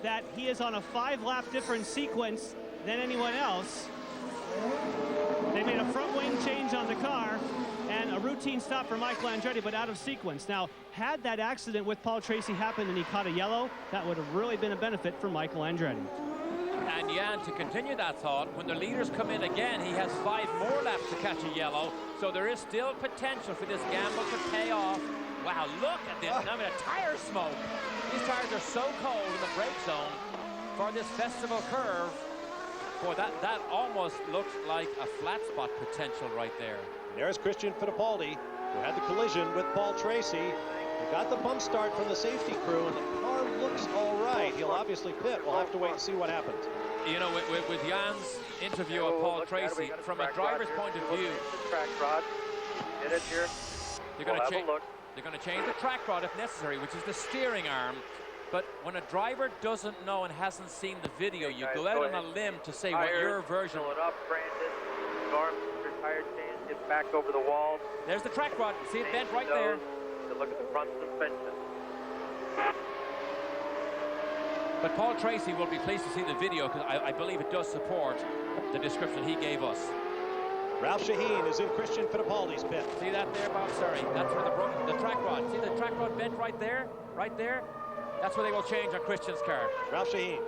that he is on a 5-lap different sequence than anyone else. They made a front wing change on the car and a routine stop for Michael Andretti, but out of sequence. Now, had that accident with Paul Tracy happened and he caught a yellow, that would have really been a benefit for Michael Andretti. And Jan, to continue that thought, when the leaders come in again, he has 5 more laps to catch a yellow, so there is still potential for this gamble to pay off. Wow, look at this. I mean, a tire smoke. These tires are so cold in the brake zone for this festival curve. Boy, that almost looks like a flat spot potential right there. There's Christian Fittipaldi, who had the collision with Paul Tracy. He got the bump start from the safety crew, and the car looks all right. He'll obviously pit. We'll have to wait and see what happens. You know, with Jan's interview of Paul Tracy, from a driver's point of view, Track rod. Get it here. they're going to change the track rod if necessary, which is the steering arm. But when a driver doesn't know and hasn't seen the video, you go out on a limb to say what your version. Pull it up, Brandon. Norm, your tire change, get back over the wall. There's the track rod. See it bent right there. To look at the front suspension. But Paul Tracy will be pleased to see the video because I believe it does support the description he gave us. Ralph Shaheen is in Christian Fittipaldi's pit. See that there, Bob? Sorry. That's where the track rod. See the track rod bent right there? Right there? That's where they will change on Christian's car. Ralph Shaheen.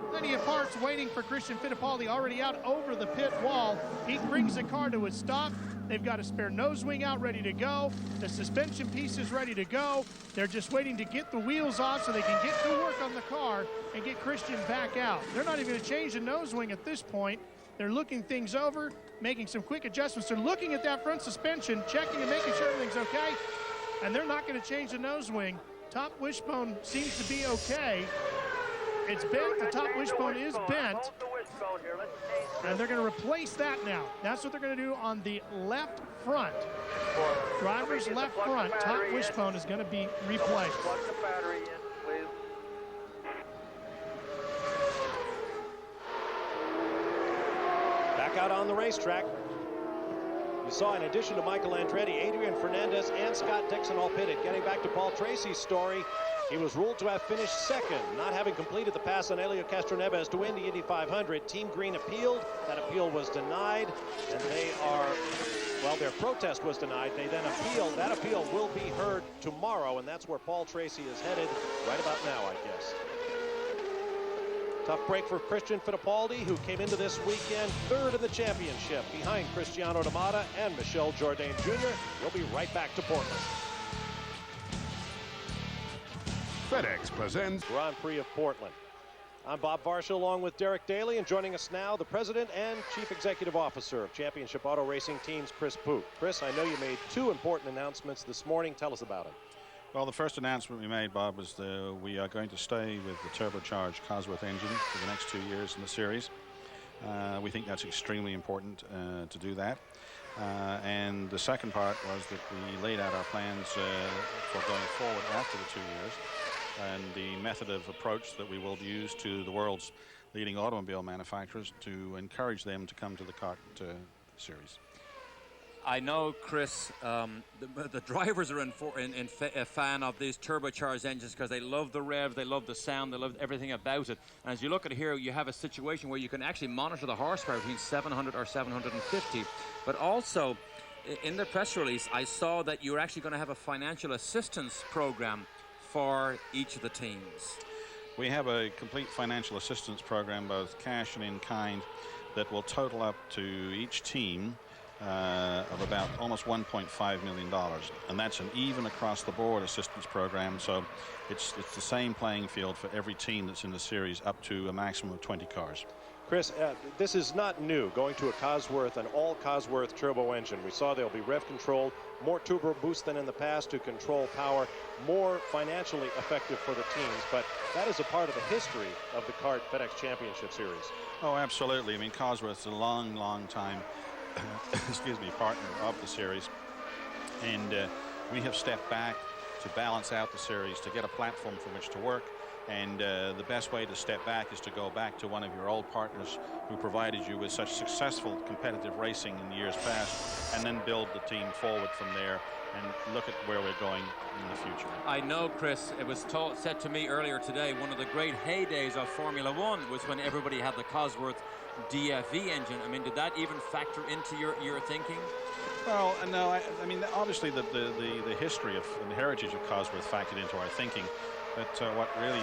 Plenty of parts waiting for Christian Fittipaldi already out over the pit wall. He brings the car to a stop. They've got a spare nose wing out ready to go. The suspension piece is ready to go. They're just waiting to get the wheels off so they can get to work on the car and get Christian back out. They're not even going to change the nose wing at this point. They're looking things over, making some quick adjustments. They're looking at that front suspension, checking and making sure everything's okay. And they're not going to change the nose wing. Top wishbone seems to be okay. It's bent. The top wishbone is bent. And they're going to replace that now. That's what they're going to do on the left front. Driver's left front, top wishbone is going to be replaced. Plug the battery in, please. Back out on the racetrack. You saw, in addition to Michael Andretti, Adrian Fernandez and Scott Dixon all pitted. Getting back to Paul Tracy's story, he was ruled to have finished second, not having completed the pass on Helio Castroneves to win the Indy 500. Team Green appealed. That appeal was denied, and their protest was denied. They then appealed. That appeal will be heard tomorrow, and that's where Paul Tracy is headed right about now, I guess. Tough break for Christian Fittipaldi, who came into this weekend third in the championship behind Cristiano Damata and Michel Jourdain Jr. We'll be right back to Portland. FedEx presents Grand Prix of Portland. I'm Bob Varsha along with Derek Daly, and joining us now, the President and Chief Executive Officer of Championship Auto Racing Teams, Chris Pook. Chris, I know you made 2 important announcements this morning. Tell us about them. Well, the first announcement we made, Bob, was we are going to stay with the turbocharged Cosworth engine for the next 2 years in the series. We think that's extremely important to do that. And the second part was that we laid out our plans for going forward after the 2 years, and the method of approach that we will use to the world's leading automobile manufacturers to encourage them to come to the kart series. I know, Chris, the drivers are a fan of these turbocharged engines because they love the rev, they love the sound, they love everything about it. And as you look at it here, you have a situation where you can actually monitor the horsepower between 700 or 750. But also, in the press release, I saw that you're actually going to have a financial assistance program for each of the teams. We have a complete financial assistance program, both cash and in kind, that will total up to each team of about almost $1.5 million, and that's an even across the board assistance program, so it's the same playing field for every team that's in the series up to a maximum of 20 cars. Chris, this is not new, going to a Cosworth, an all Cosworth turbo engine. We saw they'll be rev controlled, more turbo boost than in the past to control power, more financially effective for the teams, but that is a part of the history of the CART FedEx Championship Series. Oh, absolutely. I mean, Cosworth's a long time excuse me, partner of the series, and we have stepped back to balance out the series, to get a platform from which to work, and the best way to step back is to go back to one of your old partners who provided you with such successful competitive racing in the years past, and then build the team forward from there and look at where we're going in the future. I know, Chris, it was said to me earlier today, one of the great heydays of Formula One was when everybody had the Cosworth DFV engine. I mean, did that even factor into your thinking? Well, no, I mean, obviously the history of and the heritage of Cosworth factored into our thinking. But what really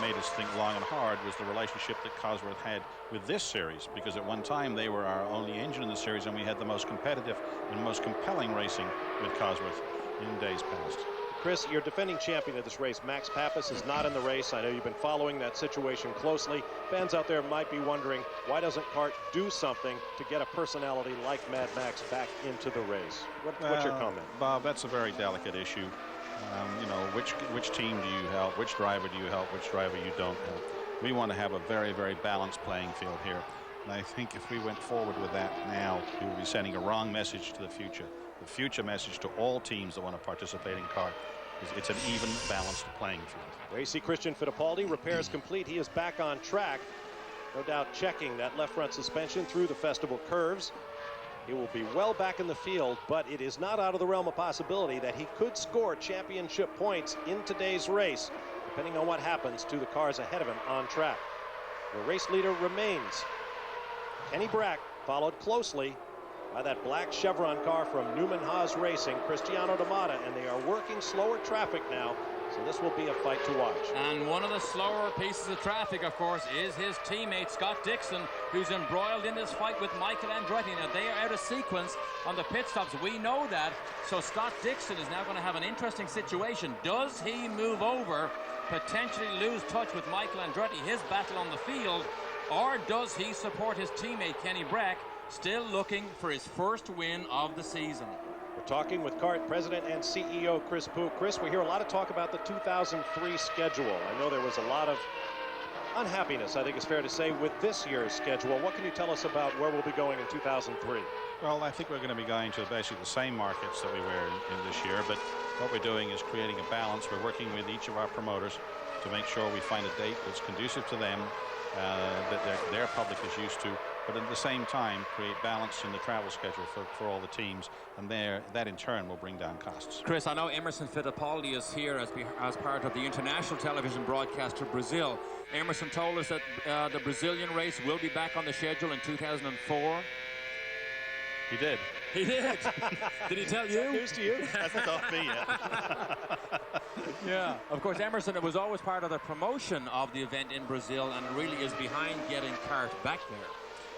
made us think long and hard was the relationship that Cosworth had with this series, because at one time they were our only engine in the series, and we had the most competitive and most compelling racing with Cosworth in days past. Chris, your defending champion of this race, Max Papis, is not in the race. I know you've been following that situation closely. Fans out there might be wondering, why doesn't CART do something to get a personality like Mad Max back into the race? What's your comment? Bob, that's a very delicate issue. Which team do you help? Which driver do you help? Which driver you don't help? We want to have a very balanced playing field here. And I think if we went forward with that now, we would be sending a wrong message to the future. The future message to all teams that want to participate in CART is it's an even, balanced playing field. Racy Christian Fittipaldi, repairs complete. He is back on track. No doubt checking that left front suspension through the festival curves. He will be well back in the field, but it is not out of the realm of possibility that he could score championship points in today's race, depending on what happens to the cars ahead of him on track. The race leader remains Kenny Brack, followed closely by that black Chevron car from Newman Haas Racing, Cristiano D'Amata, and they are working slower traffic now, so this will be a fight to watch. And one of the slower pieces of traffic, of course, is his teammate Scott Dixon, who's embroiled in this fight with Michael Andretti. Now, they are out of sequence on the pit stops. We know that. So Scott Dixon is now going to have an interesting situation. Does he move over, potentially lose touch with Michael Andretti, his battle on the field, or does he support his teammate Kenny Brack, still looking for his first win of the season? We're talking with CART President and CEO Chris Pook. Chris, we hear a lot of talk about the 2003 schedule. I know there was a lot of unhappiness, I think it's fair to say, with this year's schedule. What can you tell us about where we'll be going in 2003? Well, I think we're going to be going to basically the same markets that we were in this year, but what we're doing is creating a balance. We're working with each of our promoters to make sure we find a date that's conducive to them, that their public is used to, but at the same time create balance in the travel schedule for all the teams, and that in turn will bring down costs. Chris, I know Emerson Fittipaldi is here as part of the international television broadcast to Brazil. Emerson told us that the Brazilian race will be back on the schedule in 2004. He did. He did. Did he tell you? News to you? Hasn't told me yet. Yeah. Of course, Emerson, it was always part of the promotion of the event in Brazil, and really is behind getting CART back there.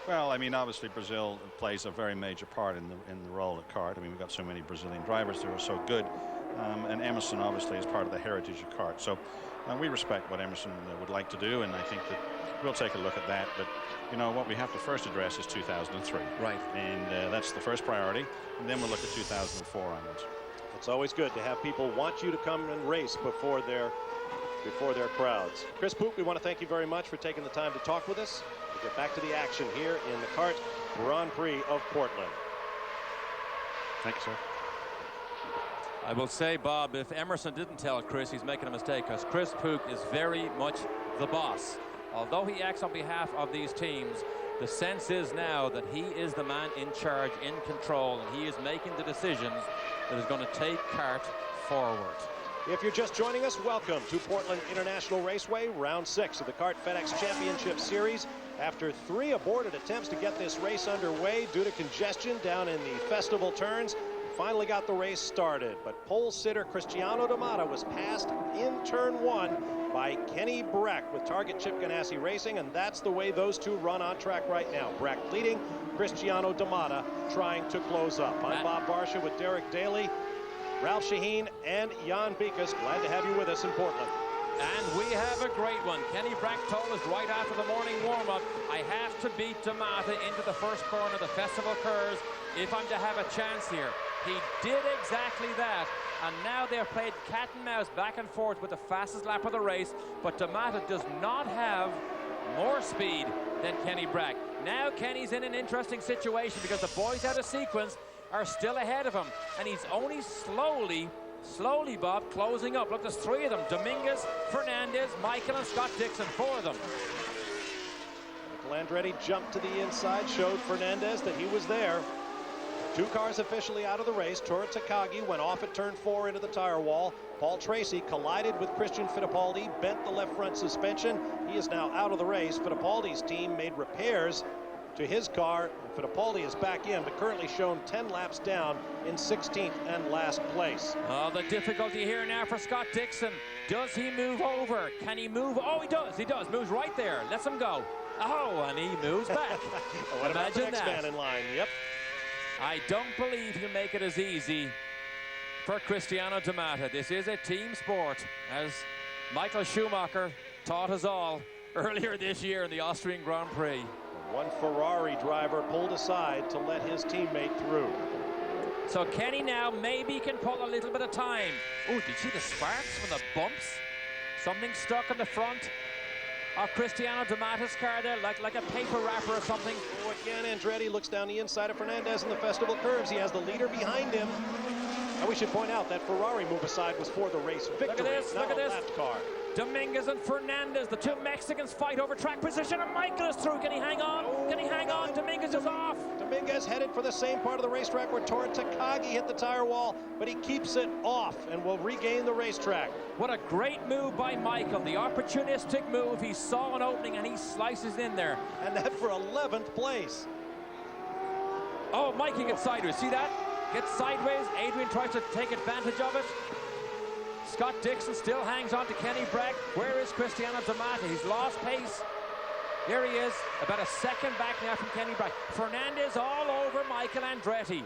Well, I mean, obviously Brazil plays a very major part in the role at CART. I mean, we've got so many Brazilian drivers that are so good, and Emerson obviously is part of the heritage of CART. So And we respect what Emerson would like to do, and I think that we'll take a look at that. But, you know, what we have to first address is 2003. Right. And that's the first priority. And then we'll look at 2004 onwards. It's always good to have people want you to come and race before their crowds. Chris Poop, we want to thank you very much for taking the time to talk with us. We'll get back to the action here in the CART Grand Prix of Portland. Thank you, sir. I will say, Bob, if Emerson didn't tell Chris, he's making a mistake, because Chris Pook is very much the boss. Although he acts on behalf of these teams, the sense is now that he is the man in charge, in control, and he is making the decisions that is going to take CART forward. If you're just joining us, welcome to Portland International Raceway, round 6 of the CART FedEx Championship Series. After 3 aborted attempts to get this race underway due to congestion down in the festival turns, finally got the race started. But pole sitter Cristiano D'Amata was passed in turn 1 by Kenny Brack with Target Chip Ganassi Racing, and that's the way those two run on track right now. Brack leading, Cristiano D'Amata trying to close up. I'm Bob Barsha with Derek Daly, Ralph Sheheen, and Jan Bikus. Glad to have you with us in Portland. And we have a great one. Kenny Brack told us right after the morning warm-up, I have to beat D'Amata into the first corner of the festival curves if I'm to have a chance here. He did exactly that, and now they've played cat and mouse back and forth with the fastest lap of the race, but D'Amata does not have more speed than Kenny Brack. Now Kenny's in an interesting situation because the boys out of sequence are still ahead of him, and he's only slowly, Bob, closing up. Look, there's 3 of them: Dominguez, Fernandez, Michael, and Scott Dixon. 4 of them. Michael Andretti jumped to the inside, showed Fernandez that he was there. 2 cars officially out of the race. Tora Takagi went off at turn 4 into the tire wall. Paul Tracy collided with Christian Fittipaldi, bent the left front suspension. He is now out of the race. Fittipaldi's team made repairs to his car, and Fittipaldi is back in, but currently shown 10 laps down in 16th and last place. Oh, the difficulty here now for Scott Dixon. Does he move over? Can he move? Oh, he does. Moves right there. Lets him go. Oh, and he moves back. What about the next man in line? Yep. I don't believe he'll make it as easy for Cristiano D'Amata. This is a team sport, as Michael Schumacher taught us all earlier this year in the Austrian Grand Prix. One Ferrari driver pulled aside to let his teammate through. So Kenny now maybe can pull a little bit of time. Oh, did you see the sparks from the bumps? Something stuck in the front of Cristiano D'Amata's car there, like a paper wrapper or something. Oh, again, Andretti looks down the inside of Fernandez in the festival curves. He has the leader behind him. And we should point out that Ferrari move aside was for the race victory. Look at this, look at this. Left car. Dominguez and Fernandez, the 2 Mexicans fight over track position, and Michael is through. Can he hang on? Can he hang on? Dominguez is off. Dominguez headed for the same part of the racetrack where Tora Takagi hit the tire wall, but he keeps it off and will regain the racetrack. What a great move by Michael. The opportunistic move. He saw an opening and he slices in there. And that for 11th place. Oh, Mikey gets sideways. See that? Gets sideways. Adrian tries to take advantage of it. Scott Dixon still hangs on to Kenny Brack. Where is Cristiano D'Amata? He's lost pace. Here he is, about a second back now from Kenny Brack. Fernandez all over Michael Andretti.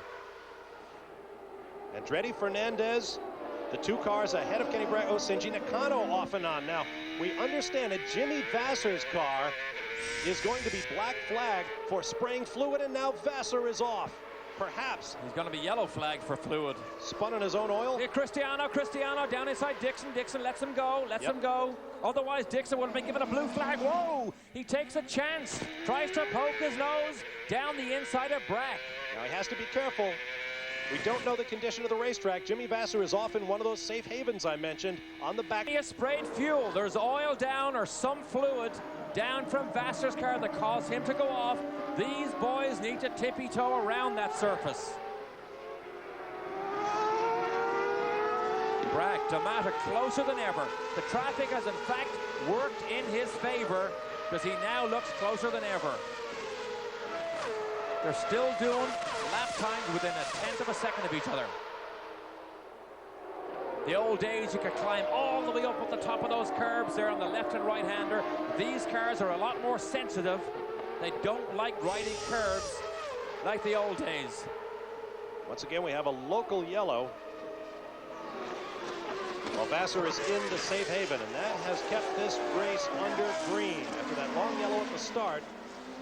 Andretti, Fernandez, the 2 cars ahead of Kenny Brack. Oh, Shinji Nakano off and on. Now, we understand that Jimmy Vassar's car is going to be black flagged for spraying fluid, and now Vassar is off. Perhaps. He's going to be yellow flagged for fluid. Spun on his own oil. Here, Cristiano down inside Dixon. Dixon lets him go, him go. Otherwise, Dixon would have been given a blue flag. Whoa! He takes a chance. Tries to poke his nose down the inside of Brack. Now he has to be careful. We don't know the condition of the racetrack. Jimmy Vassar is off in one of those safe havens I mentioned on the back. He has sprayed fuel. There's oil down or some fluid down from Vassar's car that caused him to go off. These boys need to tippy-toe around that surface. Brack, D'Amata closer than ever. The traffic has in fact worked in his favor because he now looks closer than ever. They're still doing lap times within 1/10 of a second of each other. The old days, you could climb all the way up at the top of those curbs there on the left and right hander. These cars are a lot more sensitive. They don't like riding curves like the old days. Once again, we have a local yellow. Well, Vassar is into safe haven, and that has kept this race under green after that long yellow at the start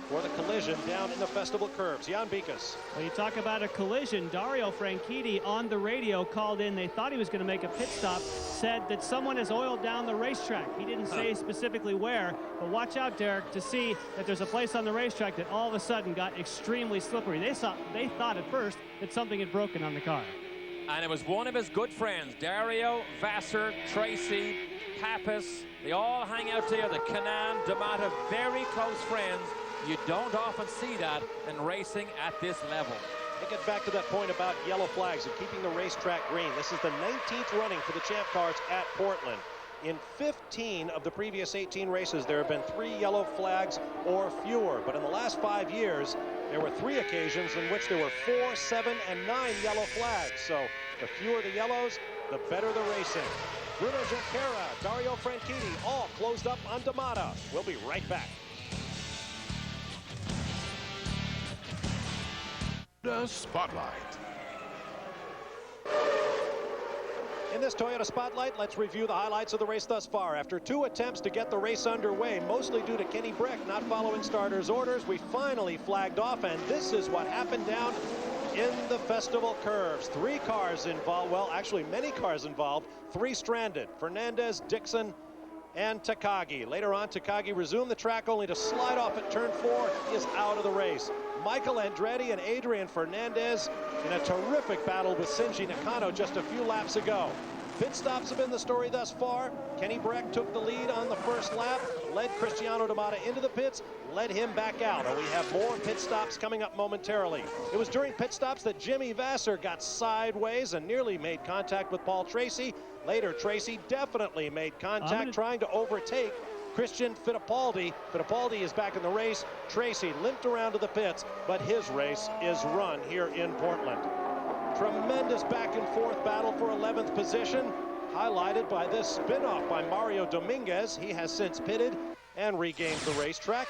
for the collision down in the Festival Curves. Jan Bikus. When you talk about a collision, Dario Franchitti on the radio called in. They thought he was going to make a pit stop, said that someone has oiled down the racetrack. He didn't say specifically where, but watch out, Derek, to see that there's a place on the racetrack that all of a sudden got extremely slippery. They thought at first that something had broken on the car. And it was one of his good friends, Dario, Vassar, Tracy, Pappas. They all hang out together. Kanaan, D'Amata, very close friends. You don't often see that in racing at this level. To get back to that point about yellow flags and keeping the racetrack green, this is the 19th running for the Champ Cars at Portland. In 15 of the previous 18 races, there have been 3 yellow flags or fewer. But in the last 5 years, there were 3 occasions in which there were 4, 7, and 9 yellow flags. So the fewer the yellows, the better the racing. Bruno Junqueira, Dario Franchitti, all closed up on D'Amata. We'll be right back. The Spotlight. In this Toyota Spotlight, let's review the highlights of the race thus far. After 2 attempts to get the race underway, mostly due to Kenny Breck not following starters' orders, we finally flagged off, and this is what happened down in the Festival Curves. 3 cars involved, well, actually many cars involved, 3 stranded. Fernandez, Dixon, and Takagi. Later on, Takagi resumed the track only to slide off at turn 4. He is out of the race. Michael Andretti and Adrian Fernandez in a terrific battle with Shinji Nakano just a few laps ago. Pit stops have been the story thus far. Kenny Breck took the lead on the first lap, led Cristiano D'Amata into the pits, led him back out. And we have more pit stops coming up momentarily. It was during pit stops that Jimmy Vassar got sideways and nearly made contact with Paul Tracy. Later, Tracy definitely made contact, trying to overtake Christian Fittipaldi. Fittipaldi is back in the race. Tracy limped around to the pits, but his race is run here in Portland. Tremendous back and forth battle for 11th position, highlighted by this spin-off by Mario Dominguez. He has since pitted and regained the racetrack,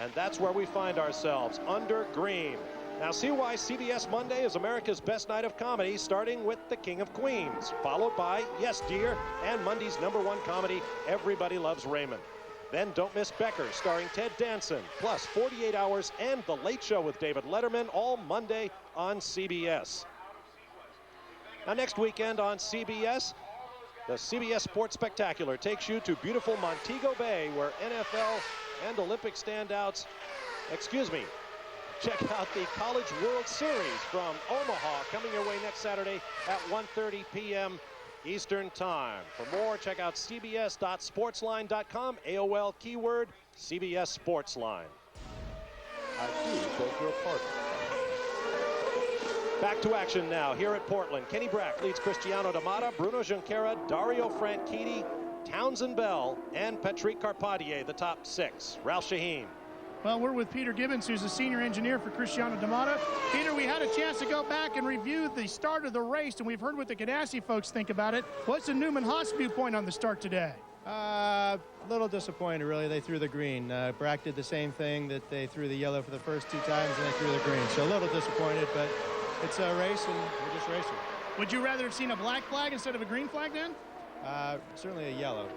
and that's where we find ourselves, under green. Now see why CBS Monday is America's best night of comedy, starting with The King of Queens, followed by Yes Dear and Monday's #1 comedy, Everybody Loves Raymond. Then don't miss Becker, starring Ted Danson, plus 48 Hours and The Late Show with David Letterman, all Monday on CBS. Now next weekend on CBS, the CBS Sports Spectacular takes you to beautiful Montego Bay, where NFL and Olympic standouts, check out the College World Series from Omaha, coming your way next Saturday at 1:30 p.m. Eastern Time. For more, check out cbs.sportsline.com, AOL keyword CBS Sportsline. I do beg your pardon. Back to action now here at Portland. Kenny Breck leads Cristiano D'Amata, Bruno Junqueira, Dario Franchitti, Townsend Bell, and Patrick Carpentier, the top 6. Ralph Shaheen. Well, we're with Peter Gibbons, who's a senior engineer for Cristiano D'Amata. Peter, we had a chance to go back and review the start of the race, and we've heard what the Ganassi folks think about it. What's the Newman Haas viewpoint on the start today? A little disappointed, really. They threw the green. Brack did the same thing, that they threw the yellow for the first 2 times, and they threw the green. So a little disappointed, but it's a race, and we're just racing. Would you rather have seen a black flag instead of a green flag then? Certainly a yellow.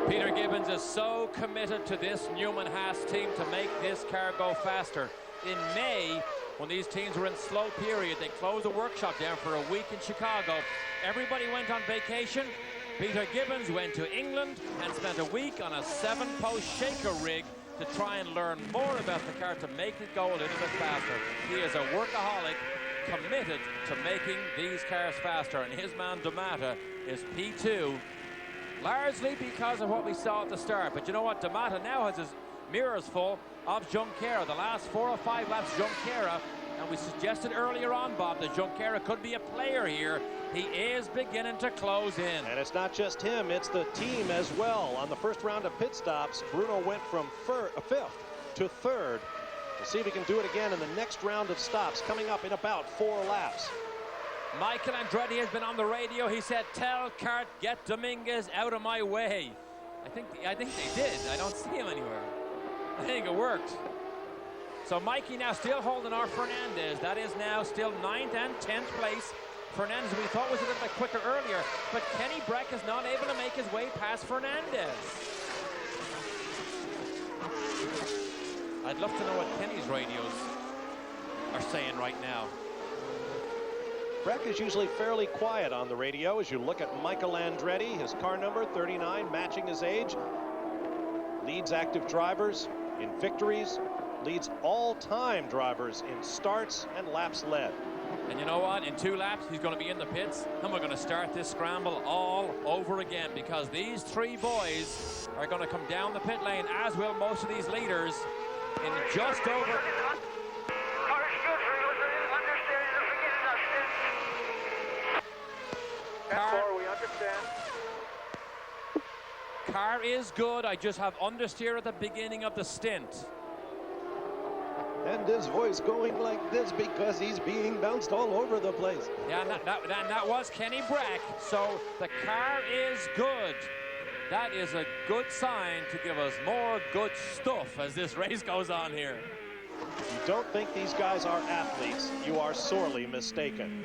Peter Gibbons is so committed to this Newman Haas team to make this car go faster. In May, when these teams were in slow period, they closed the workshop down for a week in Chicago. Everybody went on vacation. Peter Gibbons went to England and spent a week on a 7-post shaker rig to try and learn more about the car to make it go a little bit faster. He is a workaholic, committed to making these cars faster, and his man D'Amata is P2, largely because of what we saw at the start. But you know what? D'Amata now has his mirrors full of Junqueira. The last 4 or 5 laps, Junqueira, and we suggested earlier on, Bob, that Junqueira could be a player here. He is beginning to close in. And it's not just him, it's the team as well. On the first round of pit stops, Bruno went from 5th to 3rd. We'll see if he can do it again in the next round of stops, coming up in about 4 laps. Michael Andretti has been on the radio. He said, tell Cart, get Dominguez out of my way. I think they did. I don't see him anywhere. I think it worked. So Mikey now still holding our Fernandez. That is now still 9th and 10th place Fernandez, we thought was a little bit quicker earlier, but Kenny Brack is not able to make his way past Fernandez. I'd love to know what Kenny's radios are saying right now. Brack is usually fairly quiet on the radio. As you look at Michael Andretti, his car number 39, matching his age, leads active drivers in victories, leads all-time drivers in starts and laps led. And you know what? In 2 laps, he's going to be in the pits, and we're going to start this scramble all over again, because these 3 boys are going to come down the pit lane, as will most of these leaders, in just over... We understand. Car is good. I just have understeer at the beginning of the stint. And his voice going like this because he's being bounced all over the place. Yeah, and that was Kenny Brack. So the car is good. That is a good sign to give us more good stuff as this race goes on here. If you don't think these guys are athletes, you are sorely mistaken.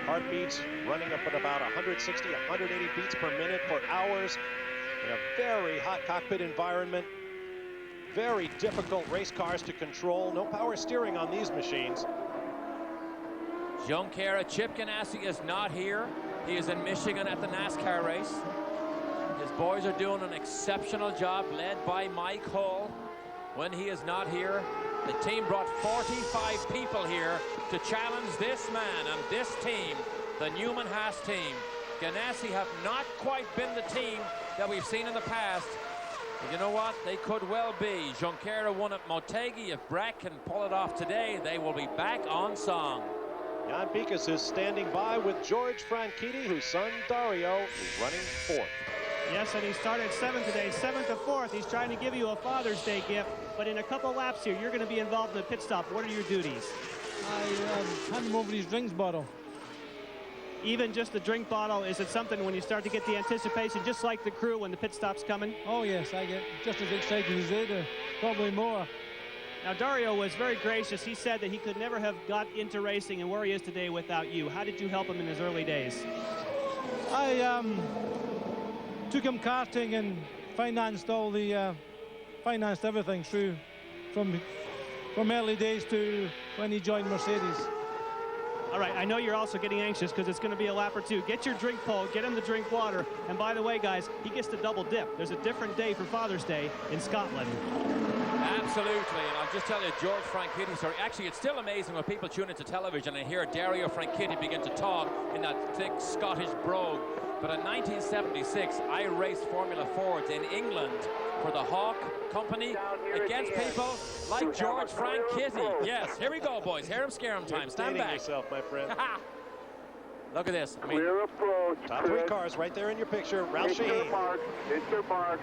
Heartbeats running up at about 160, 180 beats per minute for hours in a very hot cockpit environment. Very difficult race cars to control. No power steering on these machines. Junqueira, Chip Ganassi is not here. He is in Michigan at the NASCAR race. His boys are doing an exceptional job, led by Mike Hull. When he is not here, the team brought 45 people here to challenge this man and this team, the Newman Haas team. Ganassi have not quite been the team that we've seen in the past. But you know what? They could well be. Junqueira won at Motegi. If Brack can pull it off today, they will be back on song. Jan Bikus is standing by with George Franchitti, whose son Dario is running 4th. Yes, and he started 7th today, 7th to 4th. He's trying to give you a Father's Day gift, but in a couple laps here, you're going to be involved in the pit stop. What are your duties? I hand him over his drinks bottle. Even just the drink bottle, is it something when you start to get the anticipation, just like the crew when the pit stop's coming? Oh, yes, I get just as excited as they do, probably more. Now, Dario was very gracious. He said that he could never have got into racing and where he is today without you. How did you help him in his early days? I took him karting and financed all the financed everything through from early days to when he joined Mercedes. All right, I know you're also getting anxious because it's going to be a lap or two. Get your drink pole, get him to drink water. And by the way, guys, he gets to double dip. There's a different day for Father's Day in Scotland. Absolutely, and I'll just tell you, George Franchitti, sorry, actually, it's still amazing when people tune into television and hear Dario Franchitti begin to talk in that thick Scottish brogue. But in 1976, I raced Formula Fords in England for the Hawk Company against people like George Franchitti. Yes, here we go, boys. Hear him, scare him time. Stand back. Yourself, my friend. Look at this. Clear approach. Top 3 cars right there in your picture. Ralph Hit your Shaheen. mark. Hit your mark.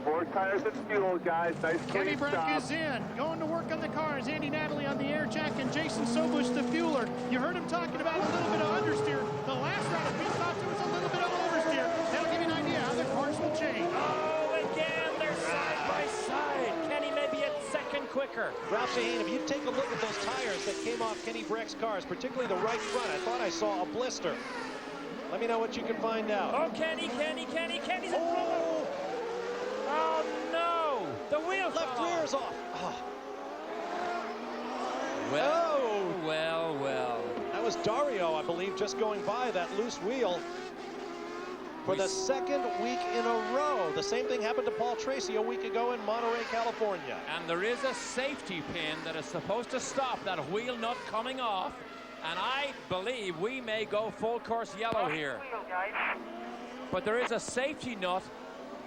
4 tires and fuel, guys. Nice Kenny clean Brack stop. is in, going to work on the cars. Andy Natalie on the air jack and Jason Sobush, the fueler. You heard him talking about a little bit of understeer. The last round of pit stops, there was a little bit of oversteer. That'll give you an idea how the cars will change. Oh, again, they're side by side. Kenny may be a second quicker. Ralph Shaheen, if you take a look at those tires that came off Kenny Brack's cars, particularly the right front, I thought I saw a blister. Let me know what you can find out. Oh, Kenny's in trouble. Oh, no. The wheel left rear's off. Oh. Well. That was Dario, I believe, just going by that loose wheel for the 2nd week in a row. The same thing happened to Paul Tracy a week ago in Monterey, California. And there is a safety pin that is supposed to stop that wheel nut coming off. And I believe we may go full course yellow here. But there is a safety nut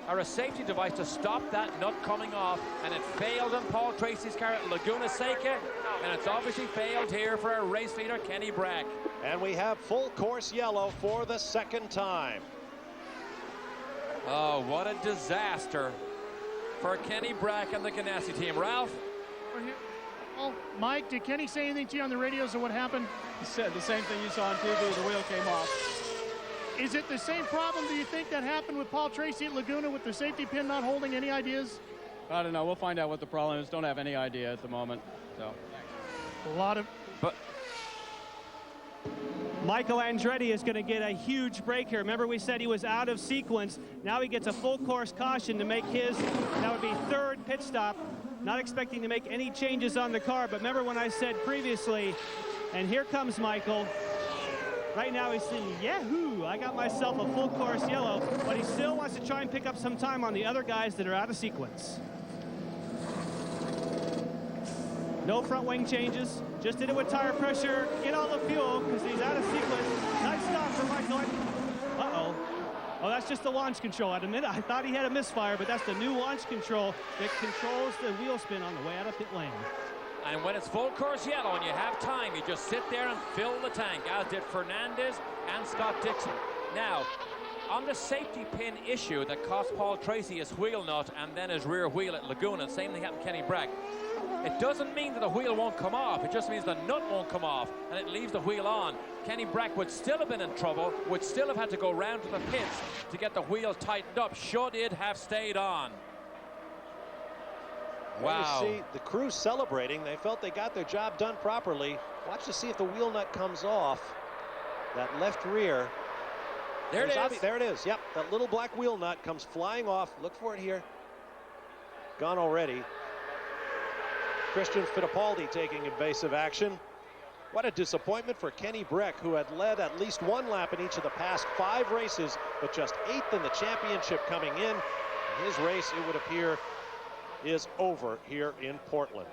or a safety device to stop that nut coming off, and it failed in Paul Tracy's car at Laguna Seca, and it's obviously failed here for our race leader, Kenny Brack. And we have full course yellow for the 2nd time. Oh, what a disaster for Kenny Brack and the Ganassi team. Ralph? Oh, Mike, did Kenny say anything to you on the radio as to what happened? He said the same thing you saw on TV, the wheel came off. Is it the same problem, do you think, that happened with Paul Tracy at Laguna with the safety pin not holding? Any ideas? I don't know. We'll find out what the problem is. Don't have any idea at the moment. So, a lot of... But Michael Andretti is going to get a huge break here. Remember, we said he was out of sequence. Now he gets a full course caution to make his, that would be third pit stop. Not expecting to make any changes on the car, but remember when I said previously, and here comes Michael. Right now he's saying, yahoo, I got myself a full course yellow, but he still wants to try and pick up some time on the other guys that are out of sequence. No front wing changes, just did it with tire pressure, get all the fuel, because he's out of sequence. Nice stop for Michael. Uh-oh. Oh, that's just the launch control. I admit, I thought he had a misfire, but that's the new launch control that controls the wheel spin on the way out of pit lane. And when it's full course yellow and you have time, you just sit there and fill the tank, as did Fernandez and Scott Dixon. Now, on the safety pin issue that cost Paul Tracy his wheel nut and then his rear wheel at Laguna, same thing happened to Kenny Brack. It doesn't mean that the wheel won't come off. It just means the nut won't come off and it leaves the wheel on. Kenny Brack would still have been in trouble, would still have had to go round to the pits to get the wheel tightened up, should it have stayed on. Wow. You see the crew celebrating. They felt they got their job done properly. Watch to see if the wheel nut comes off. That left rear. There it is. There it is. Yep, that little black wheel nut comes flying off. Look for it here. Gone already. Christian Fittipaldi taking invasive action. What a disappointment for Kenny Brack, who had led at least one lap in each of the past 5 races, but just 8th in the championship coming in. His race, it would appear, is over here in Portland.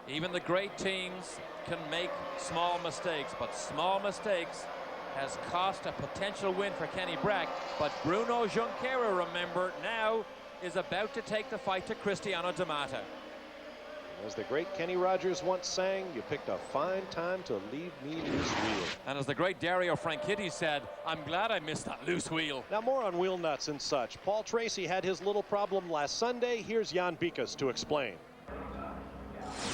Even the great teams can make small mistakes, but small mistakes has cost a potential win for Kenny Brack. But Bruno Junqueira, remember, now is about to take the fight to Cristiano D'Amata. As the great Kenny Rogers once sang, you picked a fine time to leave me loose wheel. And as the great Dario Franchitti said, I'm glad I missed that loose wheel. Now more on wheel nuts and such. Paul Tracy had his little problem last Sunday. Here's Jan Bikas to explain.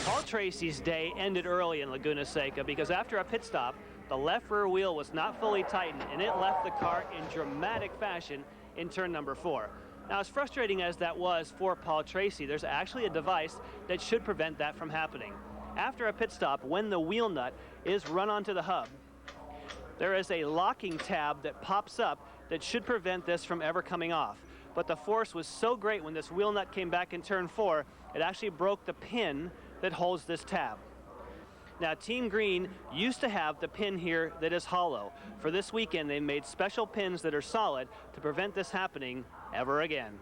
Paul Tracy's day ended early in Laguna Seca because after a pit stop, the left rear wheel was not fully tightened and it left the car in dramatic fashion in turn number 4. Now, as frustrating as that was for Paul Tracy, there's actually a device that should prevent that from happening. After a pit stop, when the wheel nut is run onto the hub, there is a locking tab that pops up that should prevent this from ever coming off. But the force was so great when this wheel nut came back in turn 4, it actually broke the pin that holds this tab. Now, Team Green used to have the pin here that is hollow. For this weekend, they made special pins that are solid to prevent this happening ever again.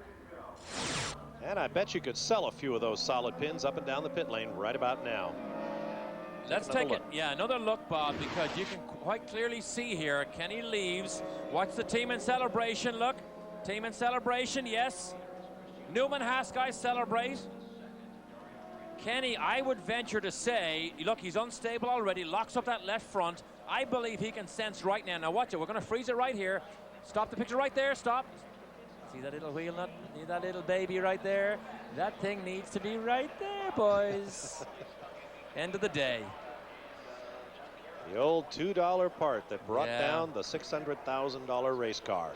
And I bet you could sell a few of those solid pins up and down the pit lane right about now. Let's take it. Yeah, another look, Bob, because you can quite clearly see here, Kenny leaves. Watch the team in celebration, look. Team in celebration, yes. Newman Haskell celebrate. Kenny, I would venture to say, look, he's unstable already, locks up that left front. I believe he can sense right now. Now watch it, we're gonna freeze it right here. Stop the picture right there, stop. See that little wheel nut? See that little baby right there? That thing needs to be right there, boys. End of the day. The old $2 part that brought down the $600,000 race car.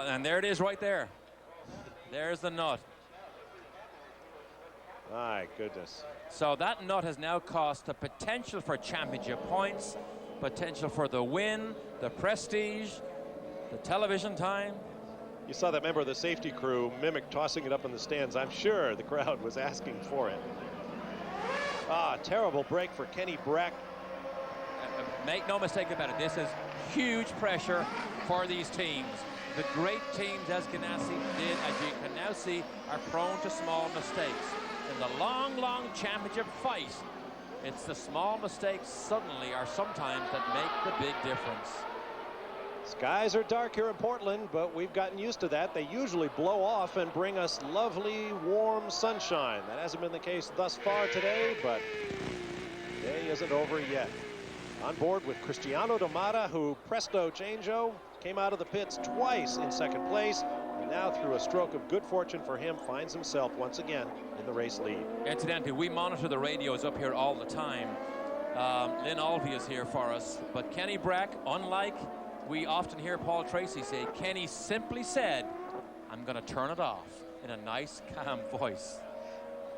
And there it is right there. There's the nut. My goodness. So that nut has now cost the potential for championship points, potential for the win, the prestige, the television time. You saw that member of the safety crew mimic tossing it up in the stands. I'm sure the crowd was asking for it. Terrible break for Kenny Brack. Make no mistake about it, this is huge pressure for these teams. The great teams, as Ganassi did, as you can now see, are prone to small mistakes. In the long, long championship fight, it's the small mistakes suddenly are sometimes that make the big difference. Skies are dark here in Portland, but we've gotten used to that. They usually blow off and bring us lovely, warm sunshine. That hasn't been the case thus far today, but the day isn't over yet. On board with Cristiano D'Amata, who presto changeo, came out of the pits twice in second place, and now through a stroke of good fortune for him, finds himself once again in the race lead. Incidentally, we monitor the radios up here all the time. Lynn Alvey is here for us, but Kenny Brack, unlike we often hear Paul Tracy say, Kenny simply said, I'm going to turn it off, in a nice, calm voice.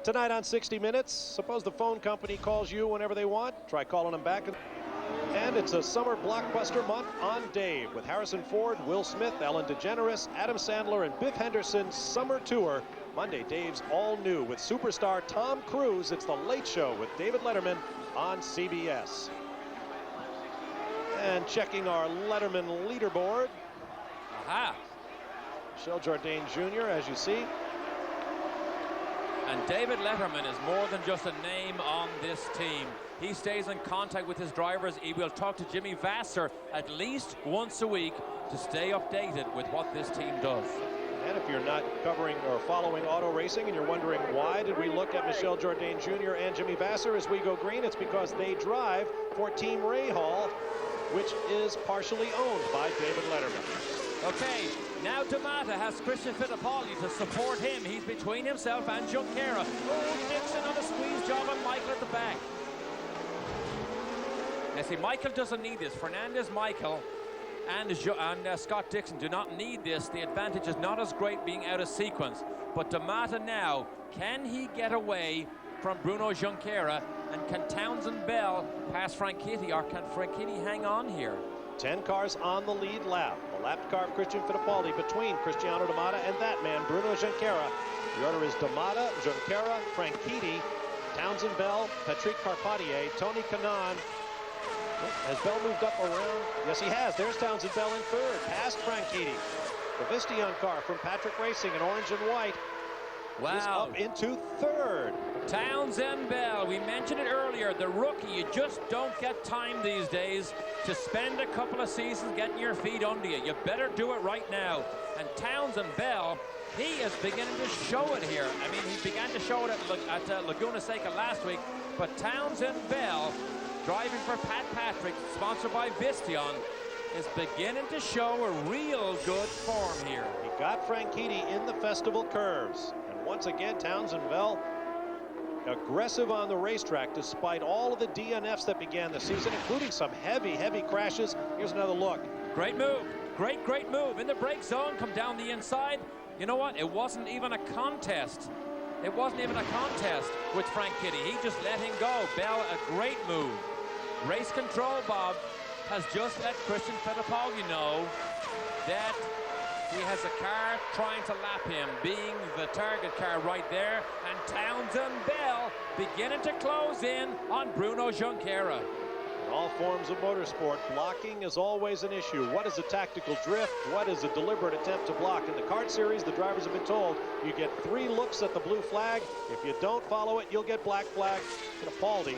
Tonight on 60 Minutes, suppose the phone company calls you whenever they want. Try calling them back. And it's a summer blockbuster month on Dave with Harrison Ford, Will Smith, Ellen DeGeneres, Adam Sandler, and Biff Henderson's summer tour. Monday, Dave's all new with superstar Tom Cruise. It's The Late Show with David Letterman on CBS. And checking our Letterman leaderboard. Aha. Michel Jourdain Jr., as you see. And David Letterman is more than just a name on this team. He stays in contact with his drivers. He will talk to Jimmy Vasser at least once a week to stay updated with what this team does. And if you're not covering or following auto racing and you're wondering why did we look at Michel Jourdain Jr. and Jimmy Vasser as we go green, it's because they drive for Team Rahal, which is partially owned by David Letterman. Okay, now D'Amata has Christian Fittipaldi to support him. He's between himself and Junqueira. Oh, Dixon on a squeeze job on Michael at the back. Now see, Michael doesn't need this. Fernandez, Michael, and Scott Dixon do not need this. The advantage is not as great being out of sequence. But D'Amata now, can he get away from Bruno Junqueira? And can Townsend Bell pass Franchitti, or can Franchitti hang on here? 10 cars on the lead lap. The lapped car of Christian Fittipaldi between Cristiano D'Amata and that man, Bruno Junqueira. The order is D'Amata, Junqueira, Franchitti, Townsend Bell, Patrick Carpentier, Tony Kanaan. Has Bell moved up around? Yes, he has. There's Townsend Bell in third, past Franchitti. The Vistion car from Patrick Racing in orange and white. Wow. Is up into third. Townsend Bell, we mentioned it earlier, the rookie. You just don't get time these days to spend a couple of seasons getting your feet under you. You better do it right now. And Townsend Bell, he is beginning to show it here. I mean, he began to show it at Laguna Seca last week, but Townsend Bell, driving for Pat Patrick, sponsored by Vistion, is beginning to show a real good form here. He got Franchitti in the festival curves. And once again, Townsend Bell aggressive on the racetrack despite all of the DNFs that began the season, including some heavy crashes. Here's another look. Great move. Great move. In the brake zone, come down the inside. You know what? It wasn't even a contest. It wasn't even a contest with Franchitti. He just let him go. Bell, a great move. Race control, Bob, has just let Christian Fittipaldi know that he has a car trying to lap him, being the target car right there, and Townsend Bell beginning to close in on Bruno Junqueira. In all forms of motorsport, blocking is always an issue. What is a tactical drift? What is a deliberate attempt to block? In the kart series, the drivers have been told you get 3 looks at the blue flag. If you don't follow it, you'll get black flag. Fittipaldi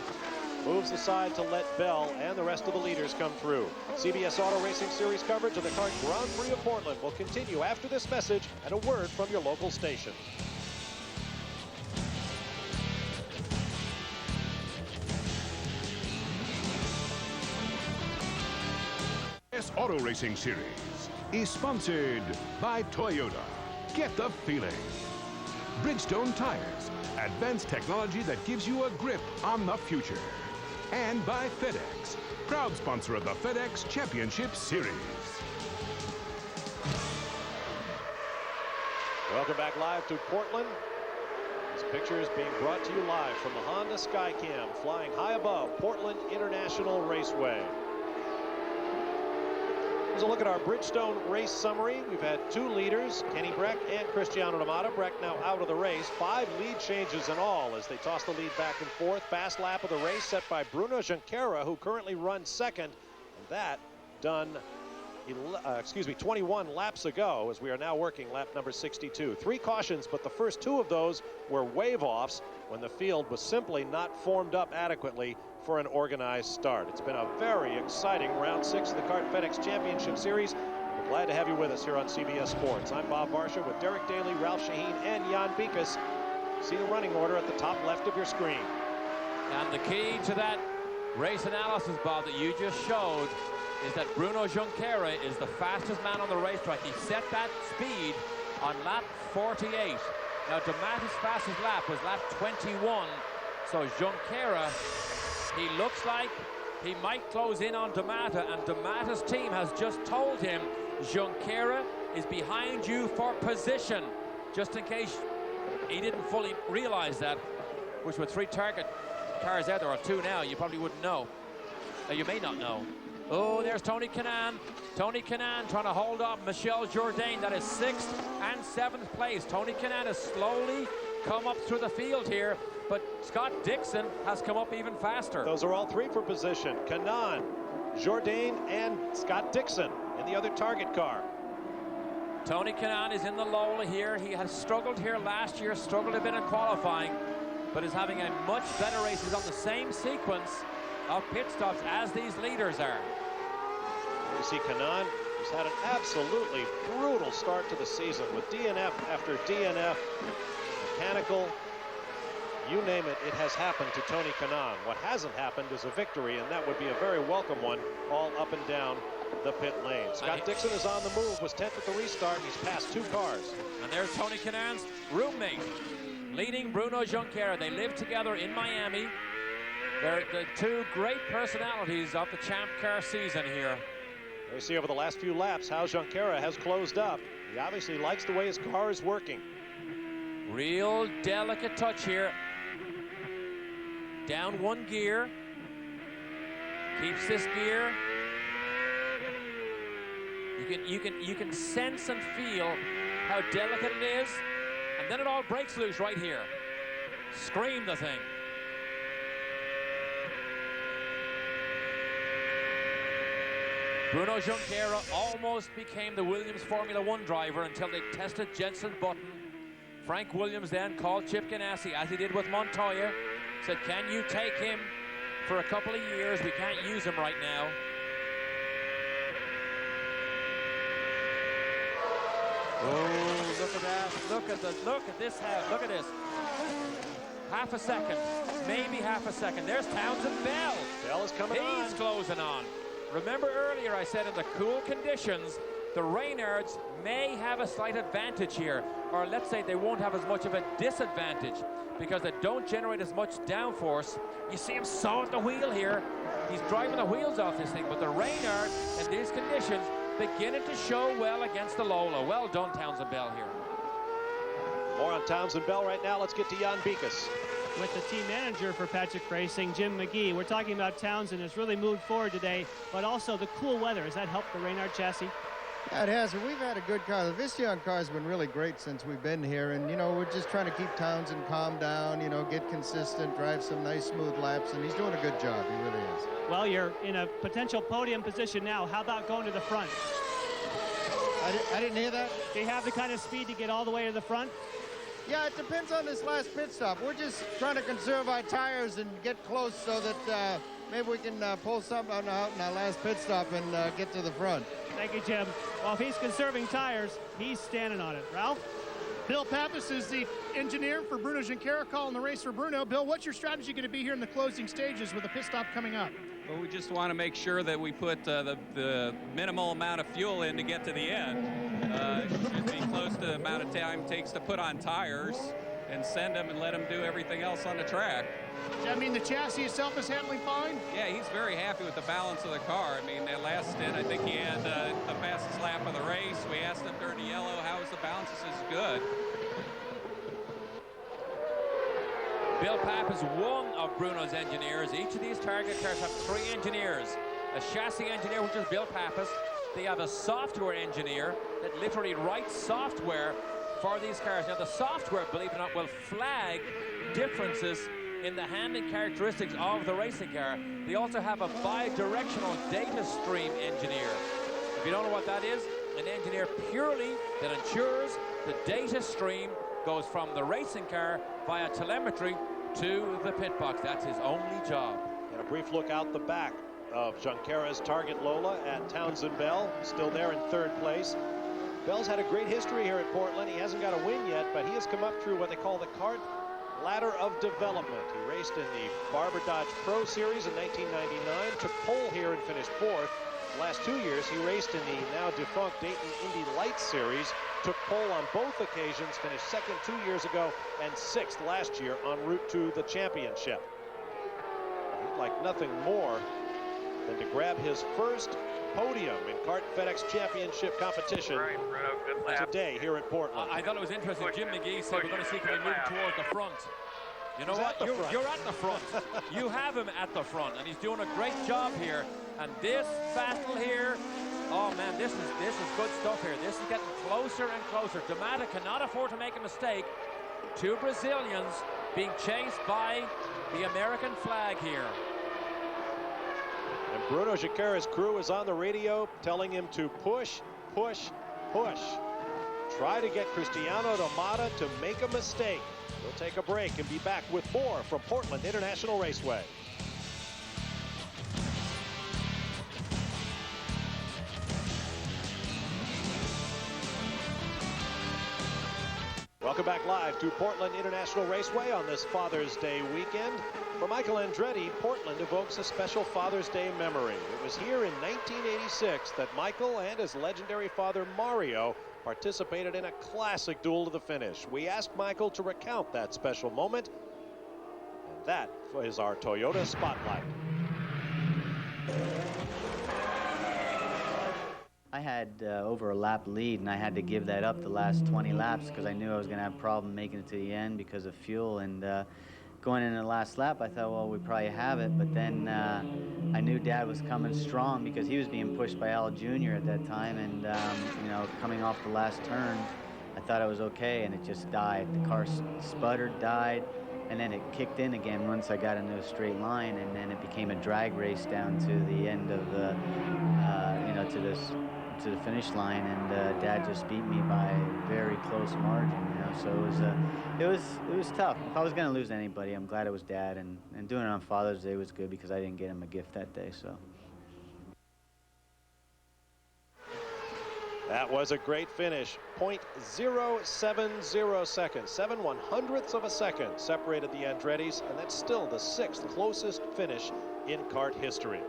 moves aside to let Bell and the rest of the leaders come through. CBS Auto Racing Series coverage of the Kart Grand Prix of Portland will continue after this message and a word from your local station. This Auto Racing Series is sponsored by Toyota. Get the feeling. Bridgestone Tires, advanced technology that gives you a grip on the future. And by FedEx, proud sponsor of the FedEx Championship Series. Welcome back live to Portland. This picture is being brought to you live from the Honda Skycam, flying high above Portland International Raceway. Here's a look at our Bridgestone race summary. We've had 2 leaders, Kenny Breck and Cristiano D'Amata. Breck now out of the race. 5 lead changes in all as they toss the lead back and forth. Fast lap of the race set by Bruno Junqueira, who currently runs second. And that done 21 laps ago, as we are now working lap number 62. 3 cautions, but the first 2 of those were wave-offs when the field was simply not formed up adequately for an organized start. It's been a very exciting round 6 of the Kart FedEx Championship Series. We're glad to have you with us here on CBS Sports. I'm Bob Varsha with Derek Daly, Ralph Shaheen, and Jan Bikus. See the running order at the top left of your screen. And the key to that race analysis, Bob, that you just showed is that Bruno Junqueira is the fastest man on the racetrack. He set that speed on lap 48. Now, D'Amata's fastest lap was lap 21. So Junqueira, he looks like he might close in on D'Amata, and D'Amata's team has just told him Junqueira is behind you for position, just in case he didn't fully realize that, which with 3 target cars out there, or 2 now, you probably wouldn't know. You may not know. Oh, there's Tony Kanaan. Tony Kanaan trying to hold off Michel Jourdain. That is 6th and 7th place. Tony Kanaan has slowly come up through the field here, but Scott Dixon has come up even faster. Those are all three for position. Kanaan, Jourdain, and Scott Dixon in the other target car. Tony Kanaan is in the Lola here. He has struggled here last year, struggled a bit in qualifying, but is having a much better race. He's on the same sequence of pit stops as these leaders are. You see Kanaan, who's had an absolutely brutal start to the season with DNF after DNF, mechanical, you name it, it has happened to Tony Kanaan. What hasn't happened is a victory, and that would be a very welcome one, all up and down the pit lane. Scott Dixon is on the move, was 10th at the restart, and he's passed 2 cars. And there's Tony Kanaan's roommate, leading Bruno Junqueira. They live together in Miami. They're the 2 great personalities of the Champ Car season here. We see over the last few laps how Junqueira has closed up. He obviously likes the way his car is working. Real delicate touch here. Down 1 gear. Keeps this gear. You can sense and feel how delicate it is, and then it all breaks loose right here. Scream the thing. Bruno Junqueira almost became the Williams Formula One driver until they tested Jenson Button. Frank Williams then called Chip Ganassi, as he did with Montoya, said, can you take him for a couple of years? We can't use him right now. Oh, look at that. Look at this. Look at this. Half a second, maybe half a second. There's Townsend Bell. Bell is coming on. He's closing on. Remember earlier I said in the cool conditions, the Reynards may have a slight advantage here, or let's say they won't have as much of a disadvantage because they don't generate as much downforce. You see him saw at the wheel here. He's driving the wheels off this thing, but the Reynard in these conditions beginning to show well against the Lola. Well done, Townsend Bell here. More on Townsend Bell right now. Let's get to Jan Bikus. With the team manager for Patrick Racing, Jim McGee. We're talking about Townsend has really moved forward today, but also the cool weather. Has that helped the Reynard chassis? Yeah, it has. We've had a good car. The Visteon car has been really great since we've been here. And, you know, we're just trying to keep Townsend calm down, you know, get consistent, drive some nice smooth laps. And he's doing a good job. He really is. Well, you're in a potential podium position now. How about going to the front? I didn't hear that. Do you have the kind of speed to get all the way to the front? Yeah, it depends on this last pit stop. We're just trying to conserve our tires and get close so that maybe we can pull something out in our last pit stop and get to the front. Thank you, Jim. Well, if he's conserving tires, he's standing on it. Ralph? Bill Pappas is the engineer for Bruno Junqueira, calling the race for Bruno. Bill, what's your strategy going to be here in the closing stages with the pit stop coming up? Well, we just want to make sure that we put the minimal amount of fuel in to get to the end. It should be close to the amount of time it takes to put on tires and send them and let them do everything else on the track. Does that mean the chassis itself is handling fine? Yeah, he's very happy with the balance of the car. I mean, that last stint, I think he had the fastest lap of the race. We asked him during the yellow, how is the balance? He says, good. Bill Papp is one of Bruno's engineers. Each of these target cars have 3 engineers. A chassis engineer, which is Bill Pappas. They have a software engineer that literally writes software for these cars. Now, the software, believe it or not, will flag differences in the handling characteristics of the racing car. They also have a bi-directional data stream engineer. If you don't know what that is, an engineer purely that ensures the data stream goes from the racing car via telemetry to the pit box. That's his only job. And a brief look out the back of Junqueira's target Lola and Townsend Bell, still there in 3rd place. Bell's had a great history here at Portland. He hasn't got a win yet, but he has come up through what they call the CART ladder of development. He raced in the Barber Dodge Pro Series in 1999, took pole here and finished 4th. The last 2 years, he raced in the now defunct Dayton Indy Lights Series, took pole on both occasions, finished 2nd 2 years ago, and 6th last year en route to the championship. He'd like nothing more than to grab his first podium in CART FedEx Championship competition today here at Portland. I thought it was interesting. Jim McGee said we're going to see him moving toward the front. You know what? You're at the front. You have him at the front, and he's doing a great job here. And this battle here, oh man, this is good stuff here. This is getting closer and closer. D'Amata cannot afford to make a mistake. Two Brazilians being chased by the American flag here. And Bruno Junqueira's crew is on the radio telling him to push, push, push. Try to get Cristiano D'Amata to make a mistake. We'll take a break and be back with more from Portland International Raceway. Welcome back live to Portland International Raceway on this Father's Day weekend. For Michael Andretti, Portland evokes a special Father's Day memory. It was here in 1986 that Michael and his legendary father Mario participated in a classic duel to the finish. We asked Michael to recount that special moment, and that is our Toyota Spotlight. I had over a lap lead, and I had to give that up the last 20 laps because I knew I was going to have a problem making it to the end because of fuel. And going in the last lap, I thought, well, we probably have it. But then I knew Dad was coming strong because he was being pushed by Al Jr. at that time. And, you know, coming off the last turn, I thought I was okay, and it just died. The car sputtered, died, and then it kicked in again once I got into a straight line, and then it became a drag race down to the end of the, you know, to the finish line, and Dad just beat me by a very close margin, you know. So it was tough. If I was going to lose anybody, I'm glad it was Dad, and doing it on Father's Day was good because I didn't get him a gift that day. So that was a great finish. 0.070 seconds, 7/100ths of a second separated the Andrettis, and that's still the 6th closest finish in kart history.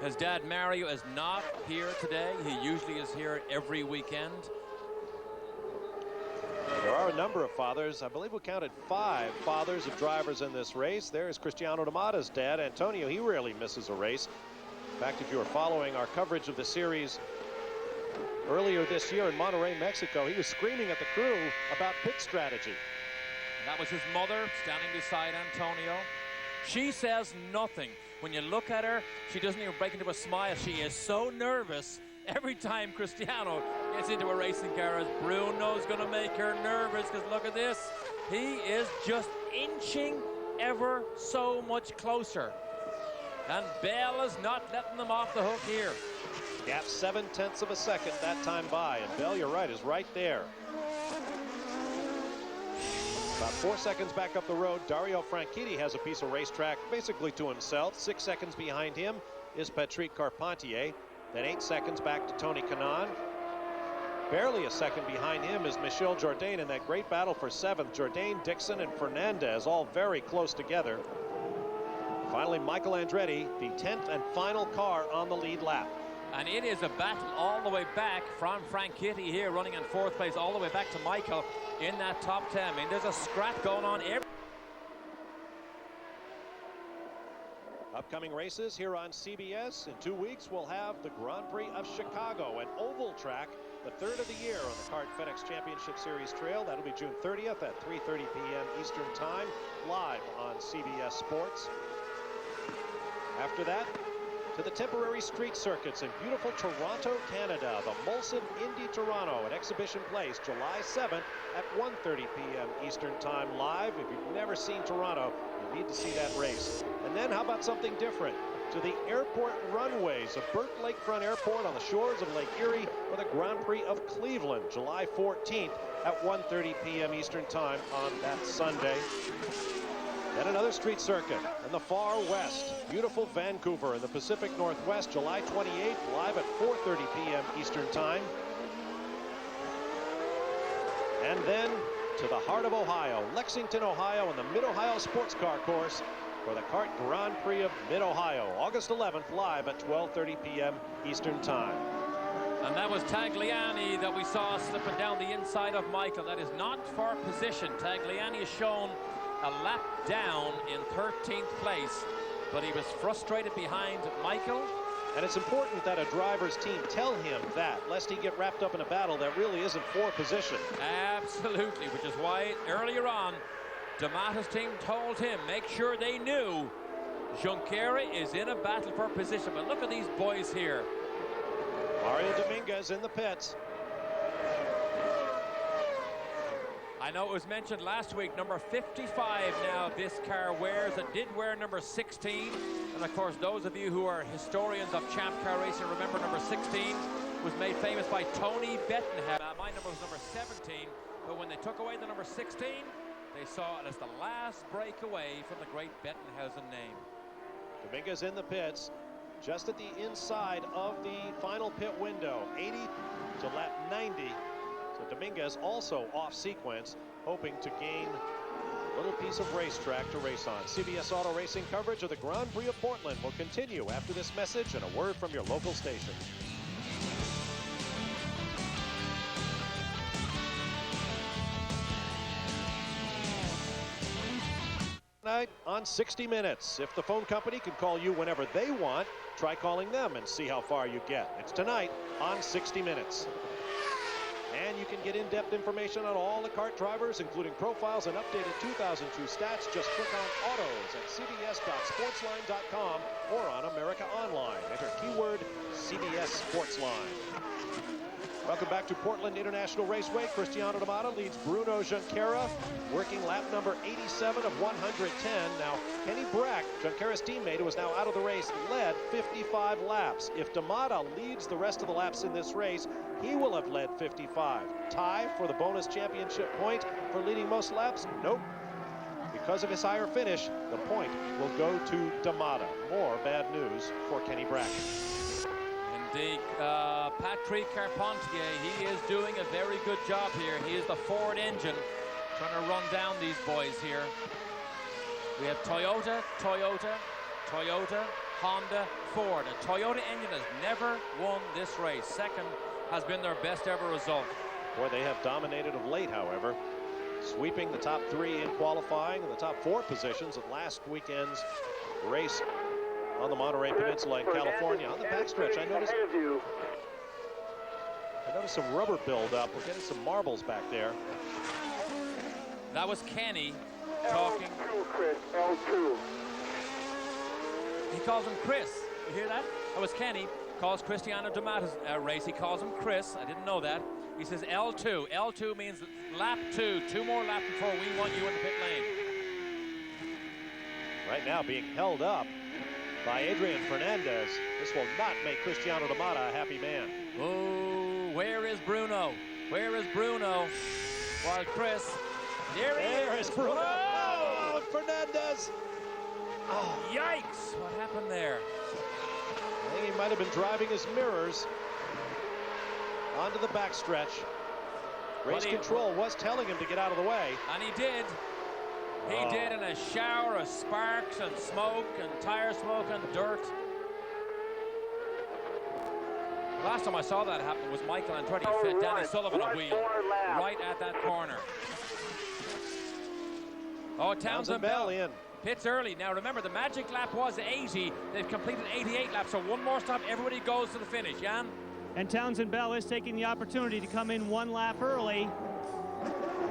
His dad Mario is not here today. He usually is here every weekend. There are a number of fathers. I believe we counted 5 fathers of drivers in this race. There is Cristiano D'Amata's dad, Antonio. He rarely misses a race. In fact, if you were following our coverage of the series earlier this year in Monterrey, Mexico, he was screaming at the crew about pit strategy. And that was his mother standing beside Antonio. She says nothing. When you look at her, she doesn't even break into a smile. She is so nervous every time Cristiano gets into a racing car. Bruno's going to make her nervous because look at this. He is just inching ever so much closer. And Bell is not letting them off the hook here. Gap 0.7 of a second that time by. And Bell, you're right, is right there. About 4 seconds back up the road, Dario Franchitti has a piece of racetrack basically to himself. 6 seconds behind him is Patrick Carpentier. Then 8 seconds back to Tony Kanaan. Barely a second behind him is Michel Jourdain in that great battle for 7th. Jourdain, Dixon, and Fernandez all very close together. Finally, Michael Andretti, the 10th and final car on the lead lap. And it is a battle all the way back from Franchitti here running in 4th place all the way back to Michael in that top 10. I mean, there's a scrap going on every... Upcoming races here on CBS. In 2 weeks, we'll have the Grand Prix of Chicago, an oval track, the 3rd of the year on the CART FedEx Championship Series Trail. That'll be June 30th at 3:30 p.m. Eastern Time, live on CBS Sports. After that, to the temporary street circuits in beautiful Toronto, Canada. The Molson Indy Toronto at Exhibition Place, July 7th at 1:30 p.m. Eastern Time live. If you've never seen Toronto, you need to see that race. And then how about something different? To the airport runways of Burke Lakefront Airport on the shores of Lake Erie for the Grand Prix of Cleveland, July 14th at 1:30 p.m. Eastern Time on that Sunday. Then another street circuit in the far west, beautiful Vancouver in the Pacific Northwest, July 28th, live at 4:30 p.m. Eastern Time. And then to the heart of Ohio, Lexington, Ohio, and the Mid-Ohio Sports Car Course for the CART Grand Prix of Mid-Ohio, August 11th, live at 12:30 p.m. Eastern Time. And that was Tagliani that we saw slipping down the inside of Michael. That is not for position. Tagliani is shown a lap down in 13th place, but he was frustrated behind Michael, And it's important that a driver's team tell him that, lest he get wrapped up in a battle that really isn't for position. Absolutely, which is why earlier on, D'Amato's team told him, make sure they knew Junqueira is in a battle for position. But look at these boys here. Mario Dominguez in the pits. I know it was mentioned last week, number 55 now this car wears. It did wear number 16. And of course, those of you who are historians of Champ Car racing remember number 16 was made famous by Tony Bettenhausen. My number was number 17, but when they took away the number 16, they saw it as the last break away from the great Bettenhausen name. Dominguez in the pits, just at the inside of the final pit window, 80 to lap 90. So Dominguez also off sequence, hoping to gain a little piece of racetrack to race on. CBS Auto Racing coverage of the Grand Prix of Portland will continue after this message and a word from your local station. Tonight on 60 Minutes. If the phone company can call you whenever they want, try calling them and see how far you get. It's tonight on 60 Minutes. And you can get in-depth information on all the kart drivers, including profiles and updated 2002 stats. Just click on Autos at cbs.sportsline.com or on America Online. Enter keyword CBS Sportsline. Welcome back to Portland International Raceway. Cristiano D'Amato leads Bruno Junqueira, working lap number 87 of 110. Now, Kenny Brack, Junqueira's teammate, who is now out of the race, led 55 laps. If D'Amato leads the rest of the laps in this race, he will have led 55. Tie for the bonus championship point for leading most laps? Nope. Because of his higher finish, the point will go to D'Amato. More bad news for Kenny Brack. Indeed, Patrick Carpentier, he is doing a very good job here. He is the Ford engine trying to run down these boys here. We have Toyota, Honda, Ford. A Toyota engine has never won this race. Second has been their best ever result. Boy, they have dominated of late, however, sweeping the top 3 in qualifying and the top 4 positions at last weekend's race on the Monterey Peninsula in California. On the backstretch, I noticed some rubber buildup. We're getting some marbles back there. That was Kenny talking. L2, Chris, L2. He calls him Chris. You hear that? That was Kenny. Calls Cristiano D'Amato's race. He calls him Chris. I didn't know that. He says L2. L2 means lap 2. 2 more laps before we want you in the pit lane. Right now being held up by Adrian Fernandez. This will not make Cristiano D'Amato a happy man. Oh, where is Bruno? Where is Bruno? While Chris, there is Bruno. Oh, Fernandez. Oh, yikes. What happened there? I think he might have been driving his mirrors onto the backstretch. Race control was telling him to get out of the way. And he did. He did in a shower of sparks and smoke and tire smoke and dirt. Last time I saw that happen was Michael Andretti fed Danny Sullivan a wheel right at that corner. Oh, Townsend Bell in. Pits early. Now remember, the magic lap was 80. They've completed 88 laps, so one more stop. Everybody goes to the finish, Jan? And Townsend Bell is taking the opportunity to come in 1 lap early.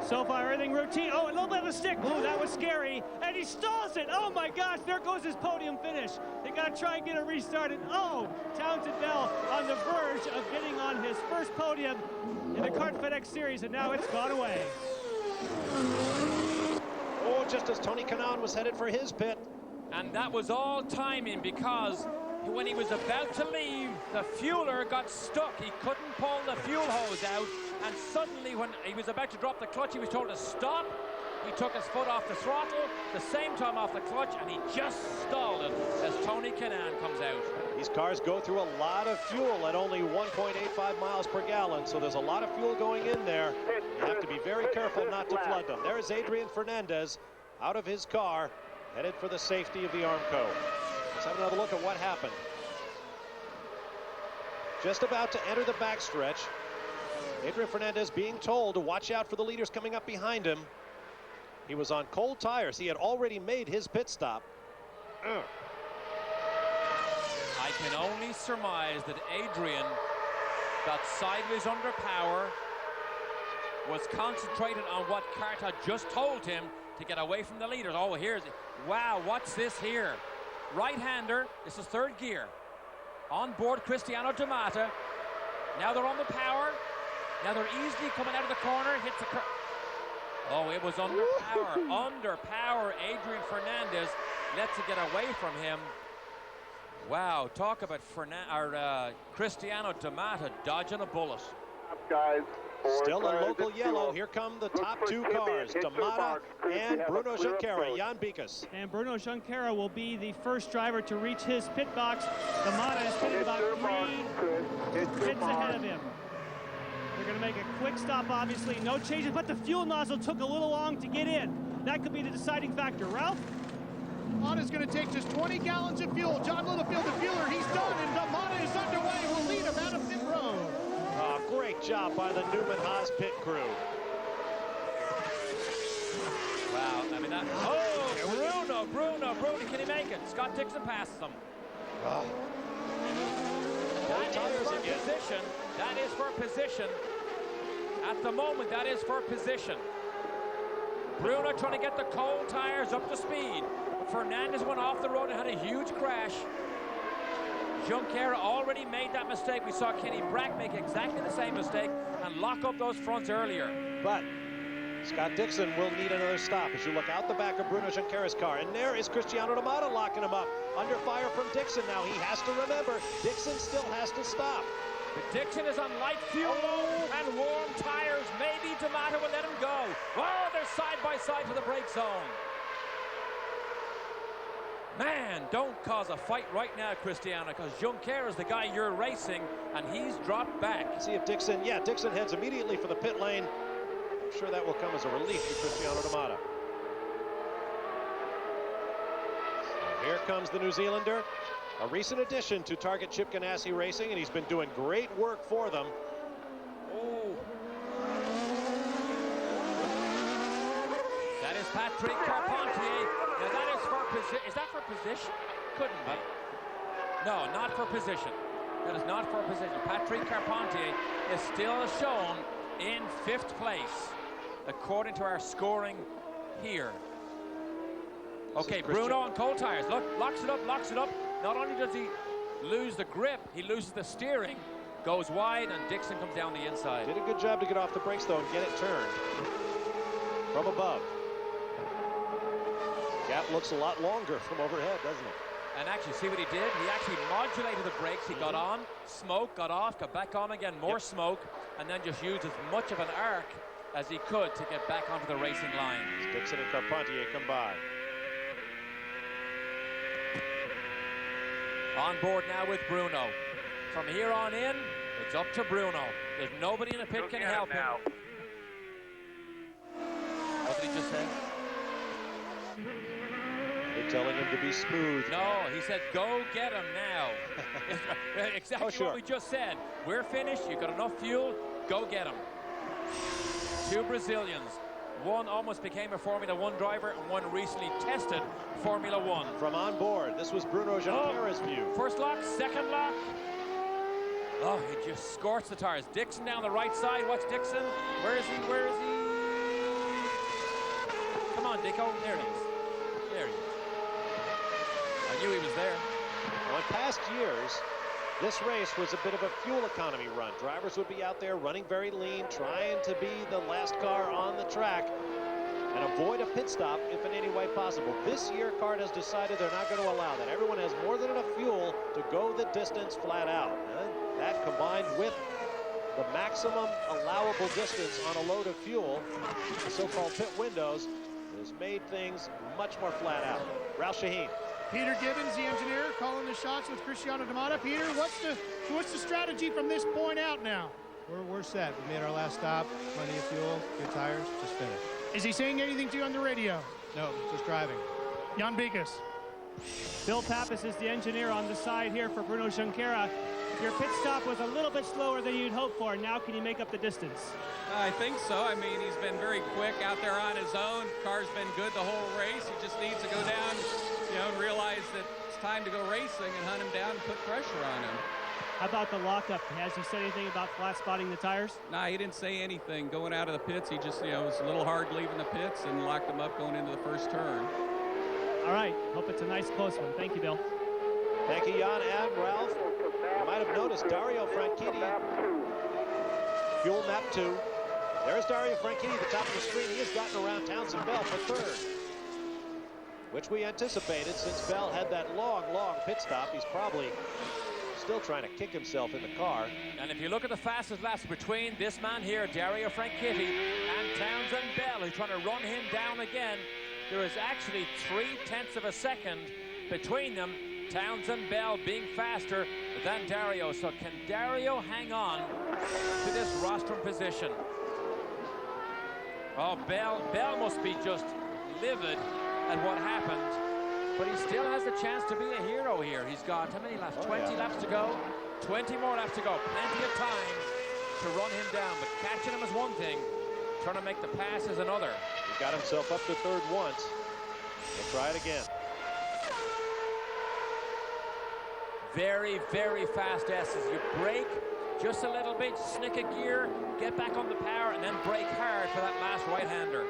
So far, everything routine. Oh, a little bit of a stick. Ooh, that was scary. And he stalls it. Oh, my gosh, there goes his podium finish. They got to try and get it restarted. Oh, Townsend Bell on the verge of getting on his first podium in the Kart FedEx Series, and now it's gone away. Oh, just as Tony Kanaan was headed for his pit. And that was all timing, because when he was about to leave, the fueler got stuck. He couldn't pull the fuel hose out. And suddenly, when he was about to drop the clutch, he was told to stop. He took his foot off the throttle, the same time off the clutch, and he just stalled it as Tony Kanaan comes out. These cars go through a lot of fuel at only 1.85 miles per gallon, so there's a lot of fuel going in there. You have to be very careful not to flood them. There's Adrian Fernandez out of his car, headed for the safety of the Armco. Let's have another look at what happened. Just about to enter the backstretch. Adrian Fernandez being told to watch out for the leaders coming up behind him. He was on cold tires. He had already made his pit stop. I can only surmise that Adrian got sideways under power, was concentrated on what Cart had just told him to get away from the leaders. Oh, here's it. Wow, what's this here? Right-hander, this is third gear. On board Cristiano D'Amata. Now they're on the power. Now they're easily coming out of the corner, hits the oh, it was under power. Under power, Adrian Fernandez lets it get away from him. Wow, talk about Cristiano D'Amata dodging a bullet. Guys, still a local yellow. Here come the top two cars, D'Amata and Bruno Junqueira. Jan Bikus. And Bruno Junqueira will be the first driver to reach his pit box. D'Amata is pitted about 3 pits ahead of him. They're going to make a quick stop, obviously. No changes, but the fuel nozzle took a little long to get in. That could be the deciding factor. Ralph? D'Amata's going to take just 20 gallons of fuel. John Littlefield, the fueler, he's done, and D'Amata is underway. Will lead him out of pit road. Great job by the Newman Haas pit crew. Wow, I mean that. Oh, Bruno, can he make it? Scott Dixon passes him. That is for position. That is for position. At the moment, that is for position. Bruno trying to get the cold tires up to speed. Fernandez went off the road and had a huge crash. Junqueira already made that mistake. We saw Kenny Brack make exactly the same mistake and lock up those fronts earlier. But Scott Dixon will need another stop as you look out the back of Bruno Junqueira's car. And there is Cristiano D'Amata locking him up. Under fire from Dixon now. He has to remember, Dixon still has to stop. But Dixon is on light fuel and warm tires. Maybe D'Amata will let him go. Oh, they're side by side to the brake zone. Man, don't cause a fight right now, Cristiano, because Junqueira is the guy you're racing, and he's dropped back. See if Dixon heads immediately for the pit lane. I'm sure that will come as a relief to Cristiano D'Amata. So here comes the New Zealander, a recent addition to Target Chip Ganassi Racing, and he's been doing great work for them. Oh. That is Patrick Carpentier. Now that is for position. Is that for position? Couldn't be. No, not for position. That is not for position. Patrick Carpentier is still shown in 5th place, according to our scoring here. Okay, Bruno on cold tires. Look, locks it up. Not only does he lose the grip, he loses the steering. Goes wide, and Dixon comes down the inside. Did a good job to get off the brakes, though, and get it turned from above. Gap looks a lot longer from overhead, doesn't it? And actually, see what he did? He actually modulated the brakes. He got on, smoke, got off, got back on again, more smoke, and then just used as much of an arc as he could to get back onto the racing line. Dixon and Carpentier come by. On board now with Bruno. From here on in, it's up to Bruno. There's nobody in the pit can help him. What did he just say? They're telling him to be smooth. No, he said, go get him now. Exactly what we just said. We're finished. You've got enough fuel. Go get him. 2 Brazilians. One almost became a Formula 1 driver, and one recently tested Formula 1. From on board, this was Bruno Junqueira's view. First lock, second lock. Oh, he just scorched the tires. Dixon down the right side. Watch Dixon. Where is he? Come on, Dicko. There he is. There he is. I knew he was there. Well, in past years, this race was a bit of a fuel economy run. Drivers would be out there running very lean, trying to be the last car on the track and avoid a pit stop if in any way possible. This year, CART has decided they're not going to allow that. Everyone has more than enough fuel to go the distance flat out. And that combined with the maximum allowable distance on a load of fuel, the so-called pit windows, has made things much more flat out. Ralph Shaheen. Peter Gibbons, the engineer, calling the shots with Cristiano D'Amata. Peter, what's the strategy from this point out now? We're set. We made our last stop. Plenty of fuel, good tires, just finished. Is he saying anything to you on the radio? No, just driving. Jan Bikus. Bill Pappas is the engineer on the side here for Bruno Junqueira. Your pit stop was a little bit slower than you'd hoped for. Now can you make up the distance? I think so. I mean, he's been very quick out there on his own. Car's been good the whole race. He just needs to go down, and realize that it's time to go racing and hunt him down and put pressure on him. How about the lockup? Has he said anything about flat spotting the tires? Nah, he didn't say anything. Going out of the pits, he just, was a little hard leaving the pits and locked them up going into the first turn. All right. Hope it's a nice close one. Thank you, Bill. Thank you, Jan and Ralph. You might have noticed Dario Franchitti, fuel map 2. There's Dario Franchitti at the top of the screen. He has gotten around Townsend Bell for third, which we anticipated since Bell had that long pit stop. He's probably still trying to kick himself in the car. And if you look at the fastest laps between this man here, Dario Franchitti, and Townsend Bell, who's trying to run him down again, there is actually 0.3 of a second between them. Townsend Bell being faster than Dario. So can Dario hang on to this rostrum position? Oh, Bell must be just livid at what happened. But he still has a chance to be a hero here. He's got, how many laps? 20 laps to go? 20 more laps to go. Plenty of time to run him down. But catching him is one thing. Trying to make the pass is another. He got himself up to third once. He'll try it again. Very, very fast S's. You brake just a little bit, snick a gear, get back on the power, and then brake hard for that last right-hander.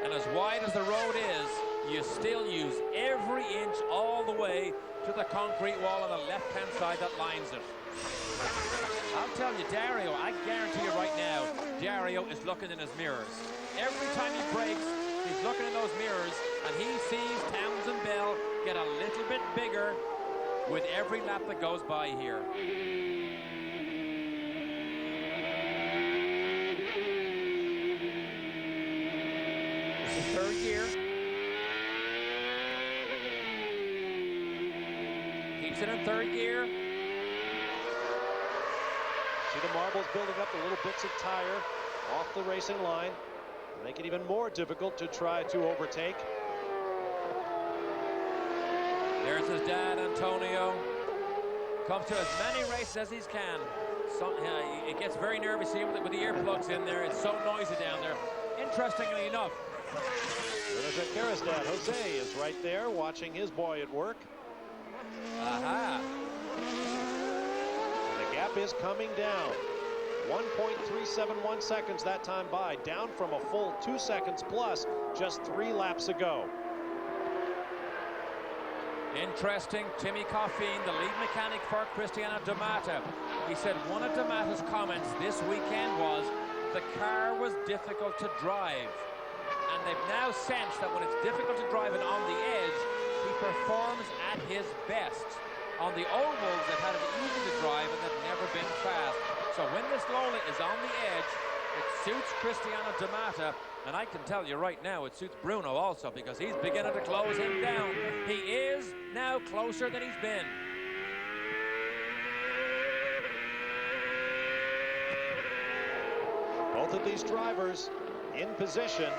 And as wide as the road is, you still use every inch all the way to the concrete wall on the left-hand side that lines it. I'll tell you, Dario, I guarantee you right now, Dario is looking in his mirrors. Every time he brakes, he's looking in those mirrors, and he sees Townsend Bell get a little bit bigger with every lap that goes by here. This is third gear. Keeps it in third gear. See the marbles building up, the little bits of tire off the racing line. Make it even more difficult to try to overtake. There's his dad, Antonio. Comes to as many races as he can. It gets very nervous seeing with the earplugs in there. It's so noisy down there. Interestingly enough, Junqueira's dad, Jose, is right there watching his boy at work. Aha. And the gap is coming down. 1.371 seconds that time by, down from a full 2 seconds plus just 3 laps ago. Interesting, Timmy Coffeen, the lead mechanic for Cristiano D'Amata. He said one of D'Amata's comments this weekend was the car was difficult to drive. And they've now sensed that when it's difficult to drive and on the edge, he performs at his best. On the ovals, they've had it easy to drive and they've never been fast. So when this Lola is on the edge, it suits Cristiano D'Amata, and I can tell you right now it suits Bruno also, because he's beginning to close him down. He is now closer than he's been. Both of these drivers in position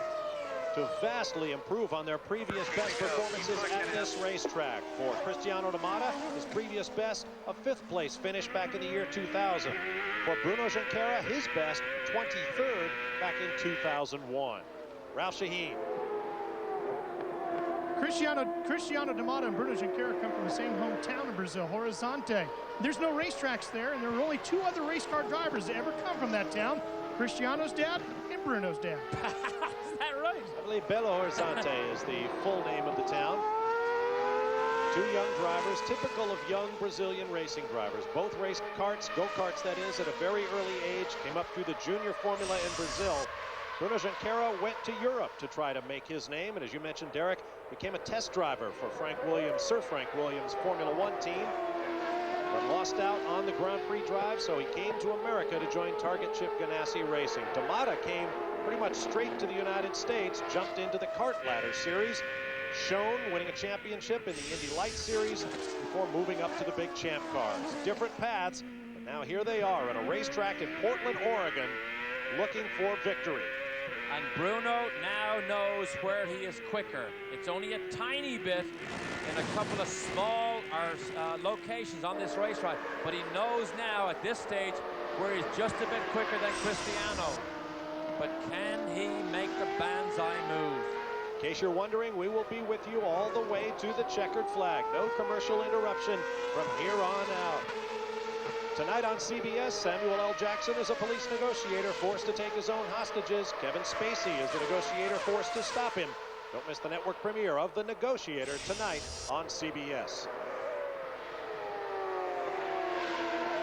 to vastly improve on their previous best performances at this racetrack. For Cristiano D'Amata, his previous best, a 5th place finish back in the year 2000. For Bruno Junqueira, his best, 23rd back in 2001. Ralph Shaheen. Cristiano D'Amata and Bruno Junqueira come from the same hometown in Brazil, Horizonte. There's no racetracks there, and there are only 2 other race car drivers that ever come from that town, Cristiano's dad and Bruno's dad. Is that right? I believe Belo Horizonte is the full name of the town. 2 young drivers, typical of young Brazilian racing drivers. Both raced karts, go-karts that is, at a very early age, came up through the junior formula in Brazil. Bruno Junqueira went to Europe to try to make his name, and as you mentioned, Derek, became a test driver for Sir Frank Williams' Formula 1 team, but lost out on the Grand Prix drive, so he came to America to join Target Chip Ganassi Racing. D'Amata came pretty much straight to the United States, jumped into the kart ladder series, shone winning a championship in the Indy Light Series before moving up to the big champ cars. Different paths, but now here they are at a racetrack in Portland, Oregon, looking for victory. And Bruno now knows where he is quicker. It's only a tiny bit in a couple of small locations on this racetrack, but he knows now at this stage where he's just a bit quicker than Cristiano. But can he make the banzai move? In case you're wondering, we will be with you all the way to the checkered flag. No commercial interruption from here on out. Tonight on CBS, Samuel L. Jackson is a police negotiator forced to take his own hostages. Kevin Spacey is the negotiator forced to stop him. Don't miss the network premiere of The Negotiator tonight on CBS.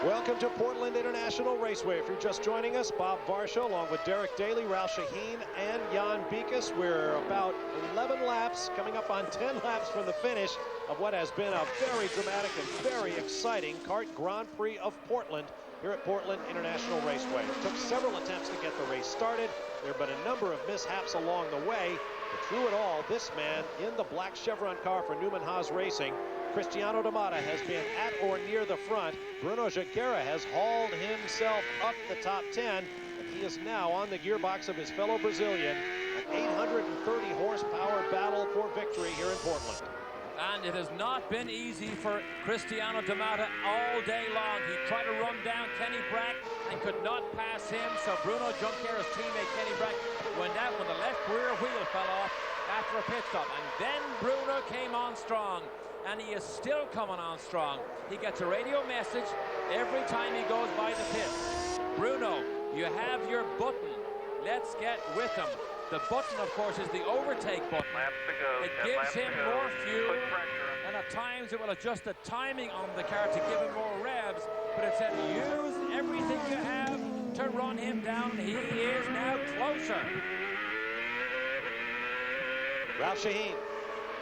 Welcome to Portland International Raceway. If you're just joining us, Bob Varsha along with Derek Daly, Roush Shaheen, and Jan Beekes. We're about 11 laps, coming up on 10 laps from the finish of what has been a very dramatic and very exciting kart Grand Prix of Portland here at Portland International Raceway. It took several attempts to get the race started. There have been a number of mishaps along the way. But through it all, this man in the black Chevron car for Newman Haas Racing, Cristiano Damata, has been at or near the front. Bruno Junqueira has hauled himself up the top 10, and he is now on the gearbox of his fellow Brazilian. An 830 horsepower battle for victory here in Portland. And it has not been easy for Cristiano Damata all day long. He tried to run down Kenny Brack and could not pass him, so Bruno Junqueira's teammate Kenny Brack went out when the left rear wheel fell off after a pit stop. And then Bruno came on strong, and he is still coming on strong. He gets a radio message every time he goes by the pit. Bruno, you have your button. Let's get with him. The button, of course, is the overtake button. It gives him more fuel, and at times it will adjust the timing on the car to give him more revs, but it said use everything you have to run him down. He is now closer. Roush Shaheen.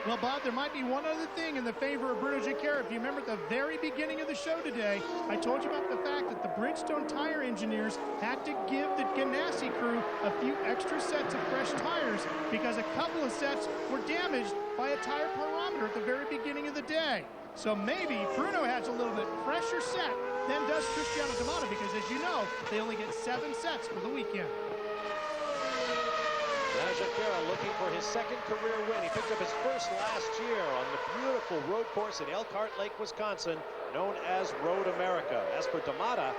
Well, Bob, there might be one other thing in the favor of Bruno Junqueira. If you remember at the very beginning of the show today, I told you about the fact that the Bridgestone tire engineers had to give the Ganassi crew a few extra sets of fresh tires because a couple of sets were damaged by a tire pyrometer at the very beginning of the day. So maybe Bruno has a little bit fresher set than does Cristiano Damata, because as you know, they only get 7 sets for the weekend. Now Junqueira looking for his second career win. He picked up his first last year on the beautiful road course at Elkhart Lake, Wisconsin, known as Road America. As for Damata,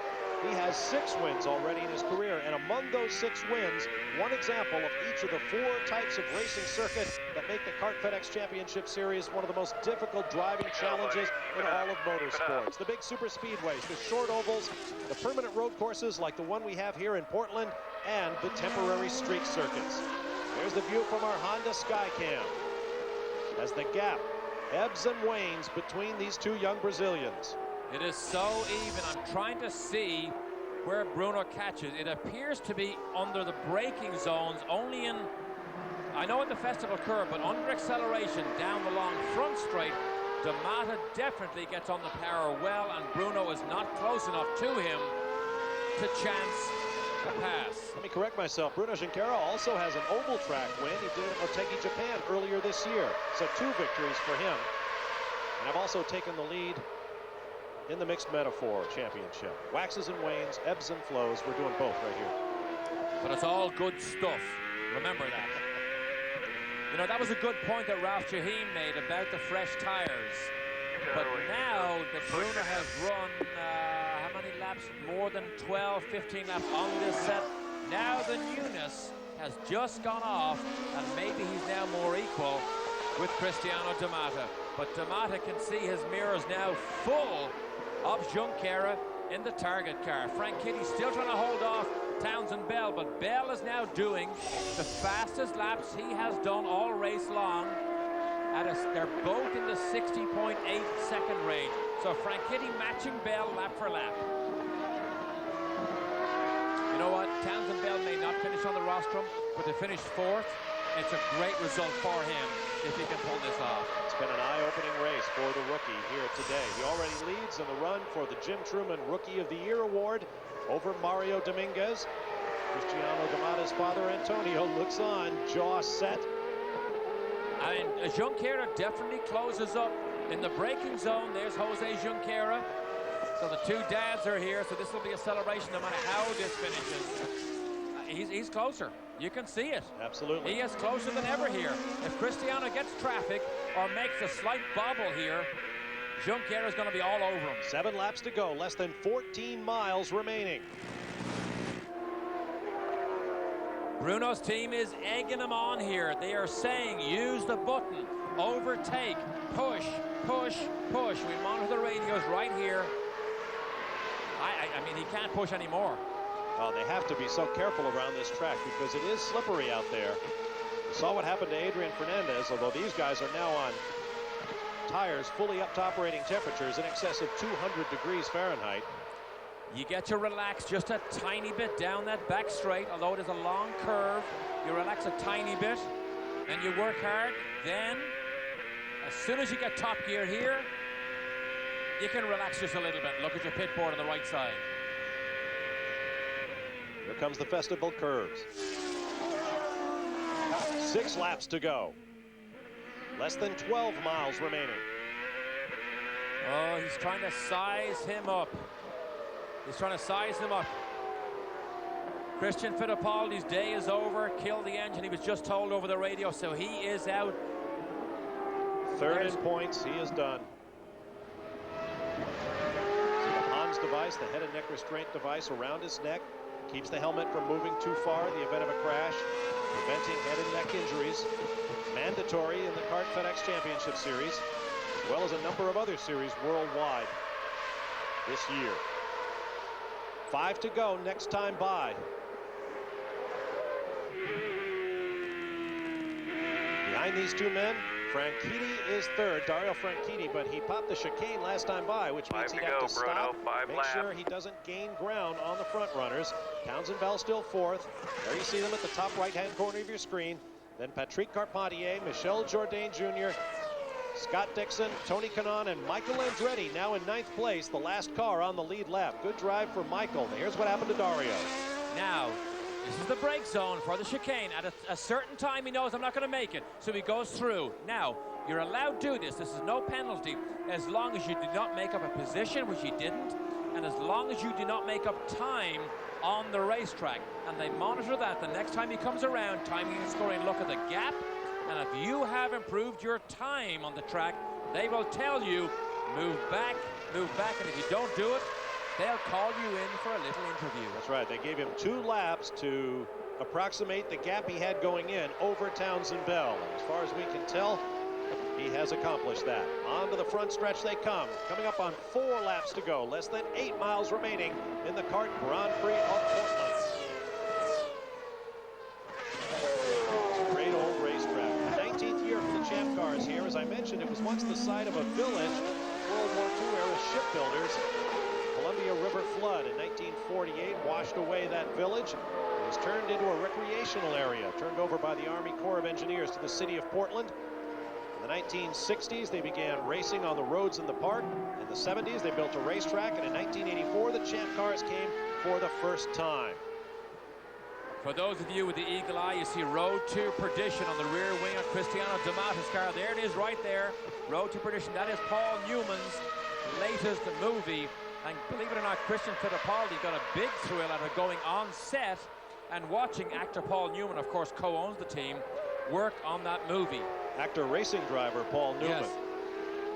he has 6 wins already in his career, and among those 6 wins, one example of each of the 4 types of racing circuit that make the Kart FedEx Championship Series one of the most difficult driving challenges in all of motorsports. The big super speedways, the short ovals, the permanent road courses like the one we have here in Portland, and the temporary street circuits. Here's the view from our Honda Skycam as the gap ebbs and wanes between these 2 young Brazilians. It is so even. I'm trying to see where Bruno catches. It appears to be under the braking zones, only in, I know at the festival curve, but under acceleration down the long front straight, Damata definitely gets on the power well, and Bruno is not close enough to him to chance a pass. Let me correct myself. Bruno Junqueira also has an oval track win. He did it at Motegi, Japan earlier this year. So 2 victories for him. And I've also taken the lead in the mixed metaphor championship. Waxes and wanes, ebbs and flows. We're doing both right here. But it's all good stuff. Remember that. You know, that was a good point that Roush Shaheen made about the fresh tires. But now that Bruno has run, how many laps? More than 12, 15 laps on this set. Now the newness has just gone off, and maybe he's now more equal with Cristiano Damata. But Damata can see his mirrors now full of Junqueira in the target car. Frank Kitty still trying to hold off Townsend Bell, but Bell is now doing the fastest laps he has done all race long. They're both in the 60.8 second range. So Frank Kitty matching Bell lap for lap. You know what? Townsend Bell may not finish on the rostrum, but to finish 4th, it's a great result for him if he can pull this off. It's been an eye-opening race for the rookie here today. He already leads in the run for the Jim Truman Rookie of the Year award over Mario Dominguez. Cristiano Damata's father, Antonio, looks on, jaw set. I mean, Junqueira definitely closes up in the braking zone. There's Jose Junqueira. So the 2 dads are here, so this will be a celebration no matter how this finishes. He's closer. You can see it. Absolutely. He is closer than ever here. If Cristiano gets traffic or makes a slight bobble here, Junqueira is going to be all over him. 7 laps to go, less than 14 miles remaining. Bruno's team is egging him on here. They are saying, use the button, overtake, push, push, push. We monitor the radios right here. I mean, he can't push anymore. Well, they have to be so careful around this track because it is slippery out there. We saw what happened to Adrian Fernandez, although these guys are now on tires fully up to operating temperatures in excess of 200 degrees Fahrenheit. You get to relax just a tiny bit down that back straight, although it is a long curve. You relax a tiny bit, and you work hard. Then, as soon as you get top gear here, you can relax just a little bit. Look at your pit board on the right side. Here comes the festival curves. 6 laps to go. Less than 12 miles remaining. Oh, he's trying to size him up. He's trying to size him up. Christian Fittipaldi's day is over. Killed the engine. He was just told over the radio, so he is out. Third in points. He is done. See the Hans device, the head and neck restraint device around his neck. Keeps the helmet from moving too far in the event of a crash, preventing head and neck injuries. Mandatory in the CART FedEx Championship Series, as well as a number of other series worldwide this year. 5 to go next time by. Behind these two men, Franchitti is third, Dario Franchitti, but he popped the chicane last time by, which means he'd have to stop, make sure he doesn't gain ground on the front runners. Townsend Bell still fourth. There you see them at the top right-hand corner of your screen. Then Patrick Carpentier, Michel Jourdain Jr., Scott Dixon, Tony Kanaan, and Michael Andretti now in 9th place, the last car on the lead lap. Good drive for Michael. Here's what happened to Dario. Now, this is the brake zone for the chicane. At a certain time, he knows I'm not going to make it, so he goes through. Now, you're allowed to do this. This is no penalty as long as you do not make up a position, which he didn't, and as long as you do not make up time on the racetrack. And they monitor that the next time he comes around, timing and scoring, look at the gap. And if you have improved your time on the track, they will tell you, move back, and if you don't do it, they'll call you in for a little interview. That's right. They gave him 2 laps to approximate the gap he had going in over Townsend Bell. And as far as we can tell, he has accomplished that. On to the front stretch they come. Coming up on 4 laps to go. Less than 8 miles remaining in the CART Grand Prix of Portland. Great old racetrack. 19th year for the Champ cars here. As I mentioned, it was once the site of a village, World War II era shipbuilders. Columbia River flood in 1948 washed away that village. It was turned into a recreational area, turned over by the Army Corps of Engineers to the city of Portland. In the 1960s, they began racing on the roads in the park. In the 70s, they built a racetrack, and in 1984, the Champ cars came for the first time. For those of you with the eagle eye, you see Road to Perdition on the rear wing of Cristiano D'Amata's car. There it is right there. Road to Perdition. That is Paul Newman's latest movie. And believe it or not, Christian Fittipaldi got a big thrill out of going on set and watching actor Paul Newman, of course, co-owns the team, work on that movie. Actor racing driver Paul Newman. Yes.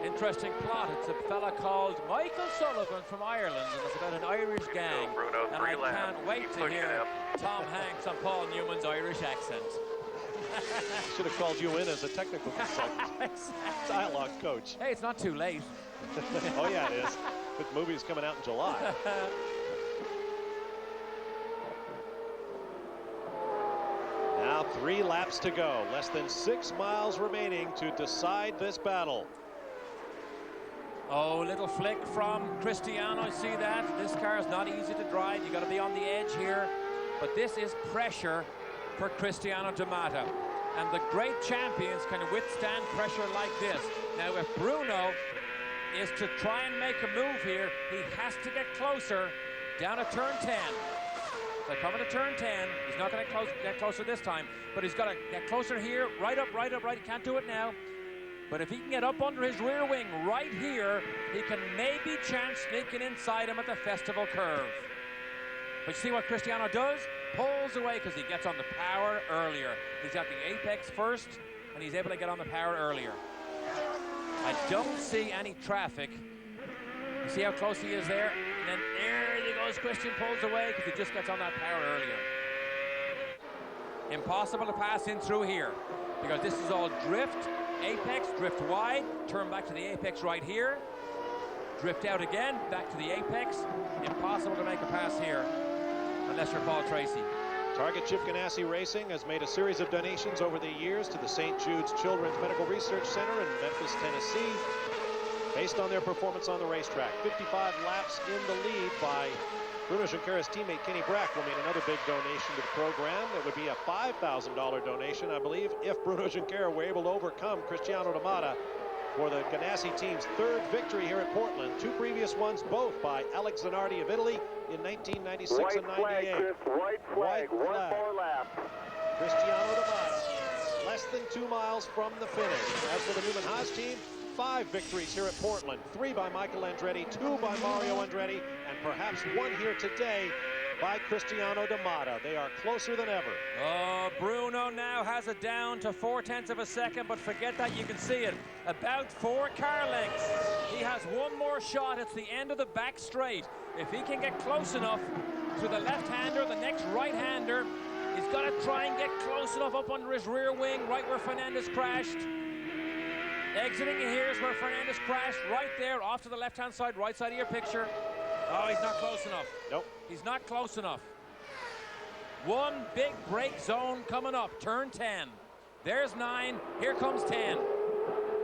Interesting plot. It's a fella called Michael Sullivan from Ireland, and it's about an Irish gang. Bruno, and I can't wait to hear Tom Hanks on Paul Newman's Irish accent. Should have called you in as a technical consultant. Dialogue coach. Hey, it's not too late. Oh yeah, it is. But the movie is coming out in July. Now 3 laps to go. Less than 6 miles remaining to decide this battle. Oh, little flick from Cristiano. See that? This car is not easy to drive. You got to be on the edge here. But this is pressure for Cristiano D'Amata. And the great champions can withstand pressure like this. Now, if Bruno is to try and make a move here, he has to get closer down to turn 10. They're coming to turn 10. He's not going to get closer this time, but he's got to get closer here. Right up. He can't do it now. But if he can get up under his rear wing right here, he can maybe chance sneaking inside him at the festival curve. But you see what Cristiano does? Pulls away because he gets on the power earlier. He's got the apex first, and he's able to get on the power earlier. I don't see any traffic. You see how close he is there? And then there he goes. Christian pulls away because he just gets on that power earlier. Impossible to pass in through here because this is all drift, apex, drift wide, turn back to the apex right here, drift out again, back to the apex. Impossible to make a pass here unless you're Paul Tracy. Target Chip Ganassi Racing has made a series of donations over the years to the St. Jude's Children's Medical Research Center in Memphis, Tennessee, based on their performance on the racetrack. 55 laps in the lead by Bruno Junqueira's teammate Kenny Brack will mean another big donation to the program. It would be a $5,000 donation, I believe, if Bruno Junqueira were able to overcome Cristiano D'Amata for the Ganassi team's third victory here at Portland. Two previous ones, both by Alex Zanardi of Italy in 1996 and 98. White flag, Chris, white flag. One more lap. Cristiano D'Amata, less than 2 miles from the finish. As for the Newman Haas team, 5 victories here at Portland. 3 by Michael Andretti, 2 by Mario Andretti, and perhaps 1 here today by Cristiano D'Amata. They are closer than ever. Oh, Bruno now has it down to 0.4 of a second, but forget that, you can see it. About 4 car lengths. He has one more shot. It's the end of the back straight. If he can get close enough to the left-hander, the next right-hander, he's got to try and get close enough up under his rear wing, right where Fernandez crashed. Exiting here is where Fernandez crashed, right there, off to the left-hand side, right side of your picture. Oh, he's not close enough. Nope. He's not close enough. One big brake zone coming up, turn 10. There's 9, here comes 10.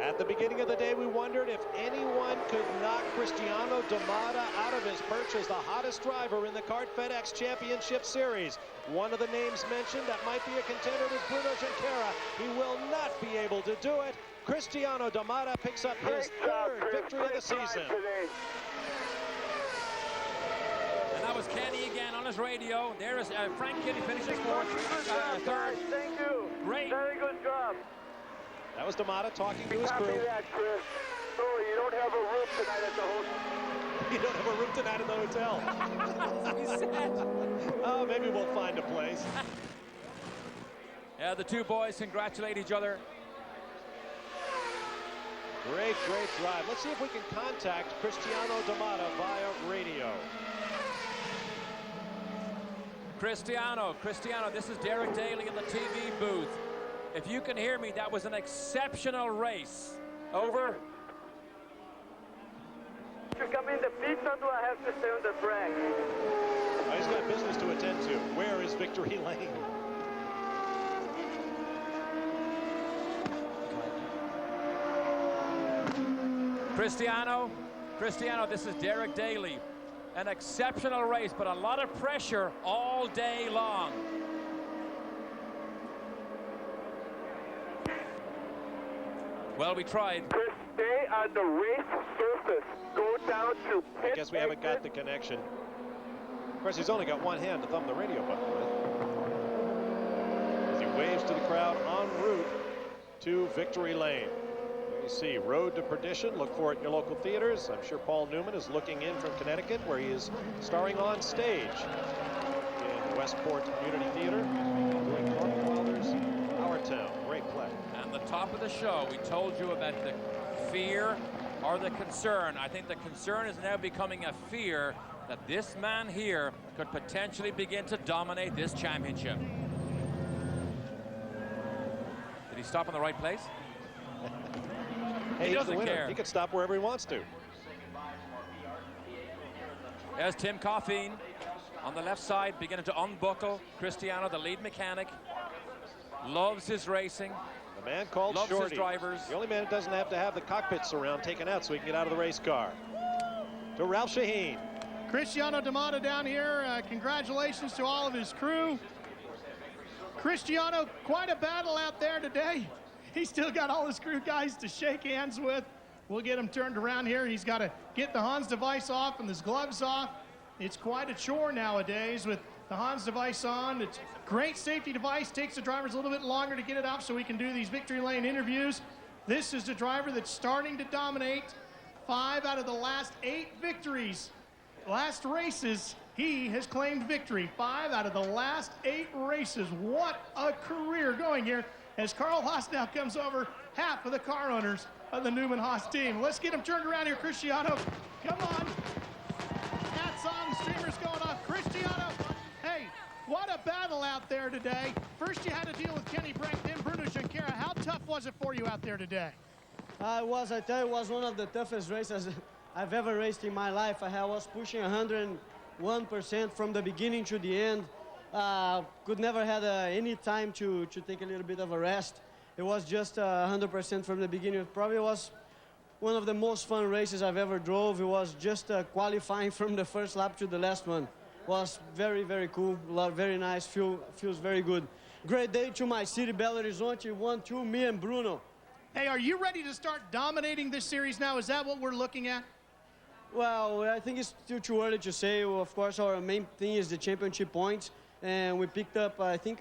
At the beginning of the day, we wondered if anyone could knock Cristiano D'Amata out of his perch as the hottest driver in the Kart FedEx Championship Series. One of the names mentioned that might be a contender was Bruno Junqueira. He will not be able to do it. Cristiano D'Amata picks up his third victory of the season. And that was Kenny again on his radio. There is Frank Kitty finishes fourth, third. Thank you. Great. Very good job. That was D'Amata talking to his Copy crew. that, Chris. Sorry, you don't have a room tonight at the hotel. You don't have a room tonight at the hotel. That's what he said. Oh, maybe we'll find a place. Yeah, the two boys congratulate each other. Great, great drive. Let's see if we can contact Cristiano D'Amata via radio. Cristiano, this is Derek Daly in the TV booth. If you can hear me, that was an exceptional race. Over. To come in the pits, or do I have to stay on the track? Oh, he's got business to attend to. Where is Victory Lane? Cristiano, this is Derek Daly. An exceptional race, but a lot of pressure all day long. Well, we tried. Chris, stay on the race surface. Go down to pit. I guess we haven't got the connection. Of course, he's only got one hand to thumb the radio button with. As he waves to the crowd en route to Victory Lane. There you see Road to Perdition. Look for it in your local theaters. I'm sure Paul Newman is looking in from Connecticut, where he is starring on stage in Westport Community Theater, doing North Father's Our Town. Great play. And the top of the show, we told you about the fear or the concern. I think the concern is now becoming a fear that this man here could potentially begin to dominate this championship. Did he stop in the right place? Hey, he doesn't care. He could stop wherever he wants to. There's Tim Coffeen on the left side, beginning to unbuckle. Cristiano, the lead mechanic, loves his racing. A man called loves Shorty. his drivers. The only man who doesn't have to have the cockpit surround taken out so he can get out of the race car. To Ralph Shaheen. Cristiano D'Amata down here. Congratulations to all of his crew. Cristiano, quite a battle out there today. He's still got all his crew guys to shake hands with. We'll get him turned around here. He's got to get the Hans device off and his gloves off. It's quite a chore nowadays with the Hans device on. It's a great safety device. Takes the drivers a little bit longer to get it off so we can do these Victory Lane interviews. This is the driver that's starting to dominate. 5 out of the last 8 victories. Last races, he has claimed victory. 5 out of the last 8 races. What a career going here as Carl Haas now comes over, half of the car owners of the Newman Haas team. Let's get him turned around here, Cristiano. Come on. Hats on, the streamer's going off. Cristiano, hey, What a battle out there today. First you had to deal with Kenny Brack, then Bruno Junqueira. How tough was it for you out there today? I tell you, it was one of the toughest races I've ever raced in my life. I was pushing 101% from the beginning to the end. Could never had any time to take a little bit of a rest. It was just 100% from the beginning. It probably was one of the most fun races I've ever drove. It was just qualifying from the first lap to the last one. Was very, very cool. Very nice. Feels very good. Great day to my city, Belo Horizonte. 1-2, me and Bruno. Hey, are you ready to start dominating this series now? Is that what we're looking at? Well, I think it's still too early to say. Well, of course, our main thing is the championship points. And we picked up, I think,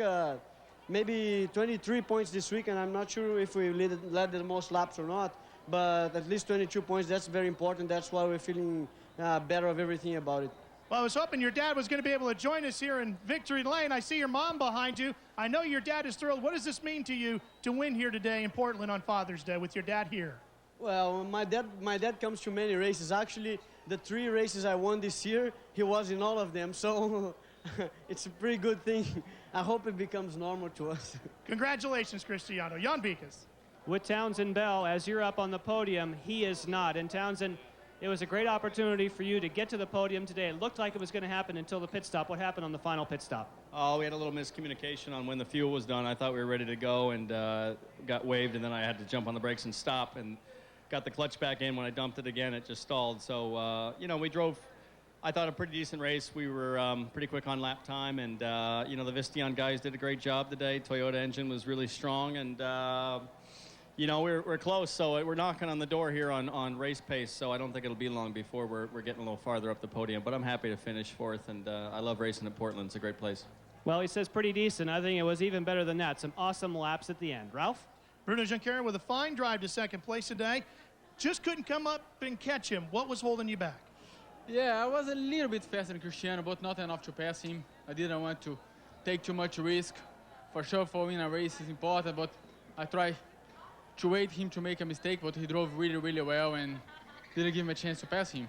maybe 23 points this week. And I'm not sure if we led the most laps or not. But at least 22 points, that's very important. That's why we're feeling better of everything about it. Well, I was hoping your dad was going to be able to join us here in Victory Lane. I see your mom behind you. I know your dad is thrilled. What does this mean to you to win here today in Portland on Father's Day with your dad here? Well, my dad comes to many races. Actually, the 3 races I won this year, he was in all of them. So it's a pretty good thing. I hope it becomes normal to us. Congratulations, Cristiano. Jan Beekes. With Townsend Bell, as you're up on the podium, he is not. And Townsend, it was a great opportunity for you to get to the podium today. It looked like it was going to happen until the pit stop. What happened on the final pit stop? Oh, we had a little miscommunication on when the fuel was done. I thought we were ready to go and got waved, and then I had to jump on the brakes and stop and got the clutch back in. When I dumped it again, it just stalled. So, you know, we drove, I thought, a pretty decent race. We were pretty quick on lap time, and, you know, the Visteon guys did a great job today. Toyota engine was really strong, and you know, we're close, so we're knocking on the door here on race pace, so I don't think it'll be long before we're getting a little farther up the podium, but I'm happy to finish 4th, and I love racing at Portland. It's a great place. Well, he says pretty decent. I think it was even better than that. Some awesome laps at the end. Ralph? Bruno Junqueira with a fine drive to second place today. Just couldn't come up and catch him. What was holding you back? Yeah, I was a little bit faster than Cristiano, but not enough to pass him. I didn't want to take too much risk. For sure, for winning a race is important, but I try to wait him to make a mistake, but he drove really, really well and didn't give him a chance to pass him.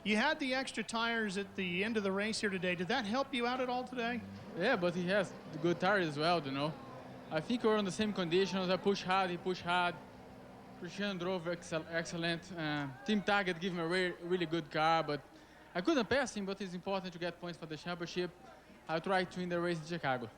You had the extra tires at the end of the race here today. Did that help you out at all today? Yeah, but he has good tires as well, you know. I think we're on the same conditions. I push hard, he pushed hard. Cristiano drove excellent. Team Target gave him a really good car, but I couldn't pass him, but it's important to get points for the championship. I'll try to win the race in Chicago.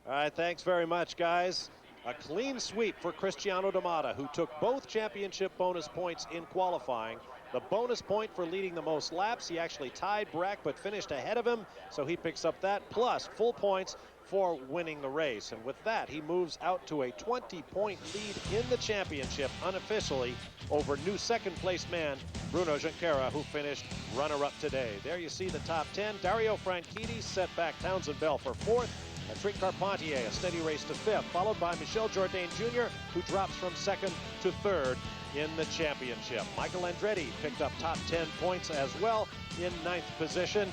All right, thanks very much, guys. A clean sweep for Cristiano Damata, who took both championship bonus points in qualifying. The bonus point for leading the most laps. He actually tied Brack, but finished ahead of him, so he picks up that, plus full points for winning the race. And with that, he moves out to a 20-point lead in the championship, unofficially, over new second-place man, Bruno Junqueira, who finished runner-up today. There you see the top 10. Dario Franchitti set back Townsend Bell for 4th. Patrick Carpentier, a steady race to 5th, followed by Michel Jourdain Jr., who drops from 2nd to 3rd in the championship. Michael Andretti picked up top 10 points as well in 9th position.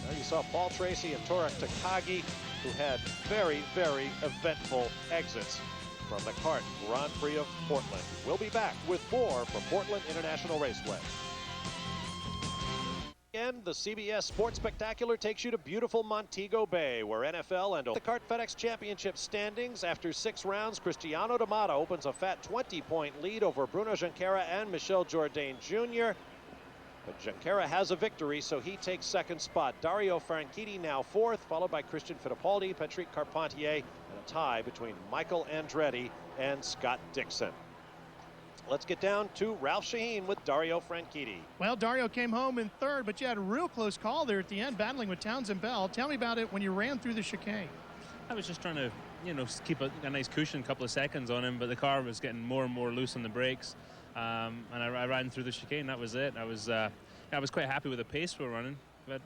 There you saw Paul Tracy and Torek Takagi, who had very, very eventful exits from the CART Grand Prix of Portland. We'll be back with more from Portland International Raceway. And the CBS Sports Spectacular takes you to beautiful Montego Bay, where NFL and the CART FedEx Championship standings. After 6 rounds, Cristiano Damata opens a fat 20-point lead over Bruno Junqueira and Michel Jourdain Jr. But Junqueira has a victory, so he takes 2nd spot. Dario Franchitti now 4th, followed by Christian Fittipaldi, Patrick Carpentier, and a tie between Michael Andretti and Scott Dixon. Let's get down to Ralph Sheheen with Dario Franchitti. Well, Dario came home in 3rd, but you had a real close call there at the end, battling with Townsend Bell. Tell me about it when you ran through the chicane. I was just trying to, you know, keep a nice cushion, a couple of seconds on him, but the car was getting more and more loose on the brakes. And I ran through the chicane. That was it. I was quite happy with the pace we were running, but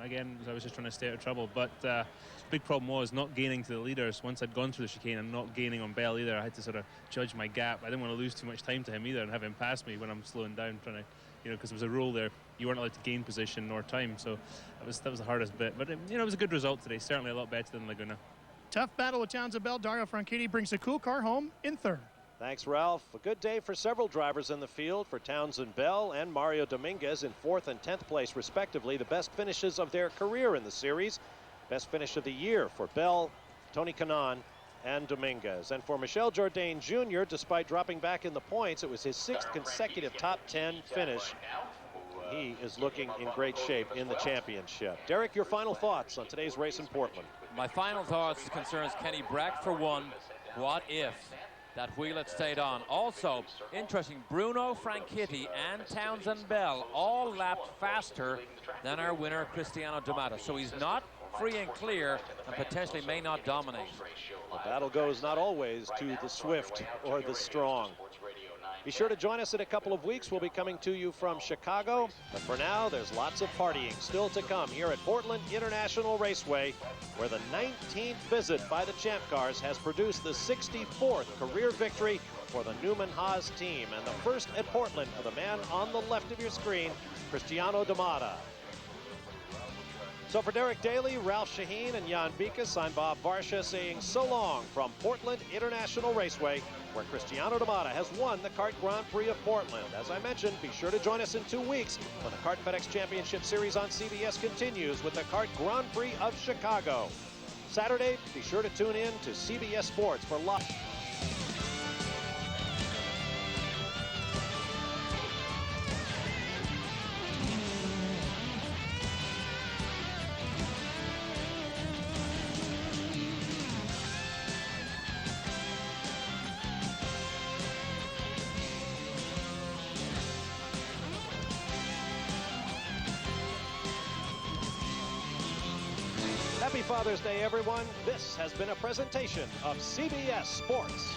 again, I was just trying to stay out of trouble. But big problem was not gaining to the leaders. Once I'd gone through the chicane and not gaining on Bell either, I had to sort of judge my gap. I didn't want to lose too much time to him either and have him pass me when I'm slowing down, trying to, you know, because there was a rule there. You weren't allowed to gain position nor time, so that was the hardest bit. But you know, it was a good result today. Certainly a lot better than Laguna. Tough battle with Townsend Bell. Dario Franchitti brings the cool car home in 3rd. Thanks, Ralph. A good day for several drivers in the field, for Townsend Bell and Mario Dominguez in 4th and 10th place, respectively. The best finishes of their career in the series. Best finish of the year for Bell, Tony Kanaan, and Dominguez. And for Michel Jourdain Jr., despite dropping back in the points, it was his 6th consecutive top 10 finish. He is looking in great shape in the championship. Derek, your final thoughts on today's race in Portland? My final thoughts concerns Kenny Brack for one. What if that wheel had stayed on? Also, interesting, Bruno Franchitti and Townsend Bell all lapped faster than our winner, Cristiano D'Amato. So he's not free and clear and potentially may not dominate. The battle goes not always to the swift or the strong. Be sure to join us in a couple of weeks. We'll be coming to you from Chicago. But for now, there's lots of partying still to come here at Portland International Raceway, where the 19th visit by the Champ Cars has produced the 64th career victory for the Newman Haas team. And the first at Portland for the man on the left of your screen, Cristiano D'Amato. So for Derek Daly, Ralph Sheheen, and Jan Bikas, I'm Bob Varsha saying so long from Portland International Raceway, where Cristiano D'Amato has won the Kart Grand Prix of Portland. As I mentioned, be sure to join us in 2 weeks when the Kart FedEx Championship Series on CBS continues with the Kart Grand Prix of Chicago. Saturday, be sure to tune in to CBS Sports for live. Happy Father's Day, everyone. This has been a presentation of CBS Sports.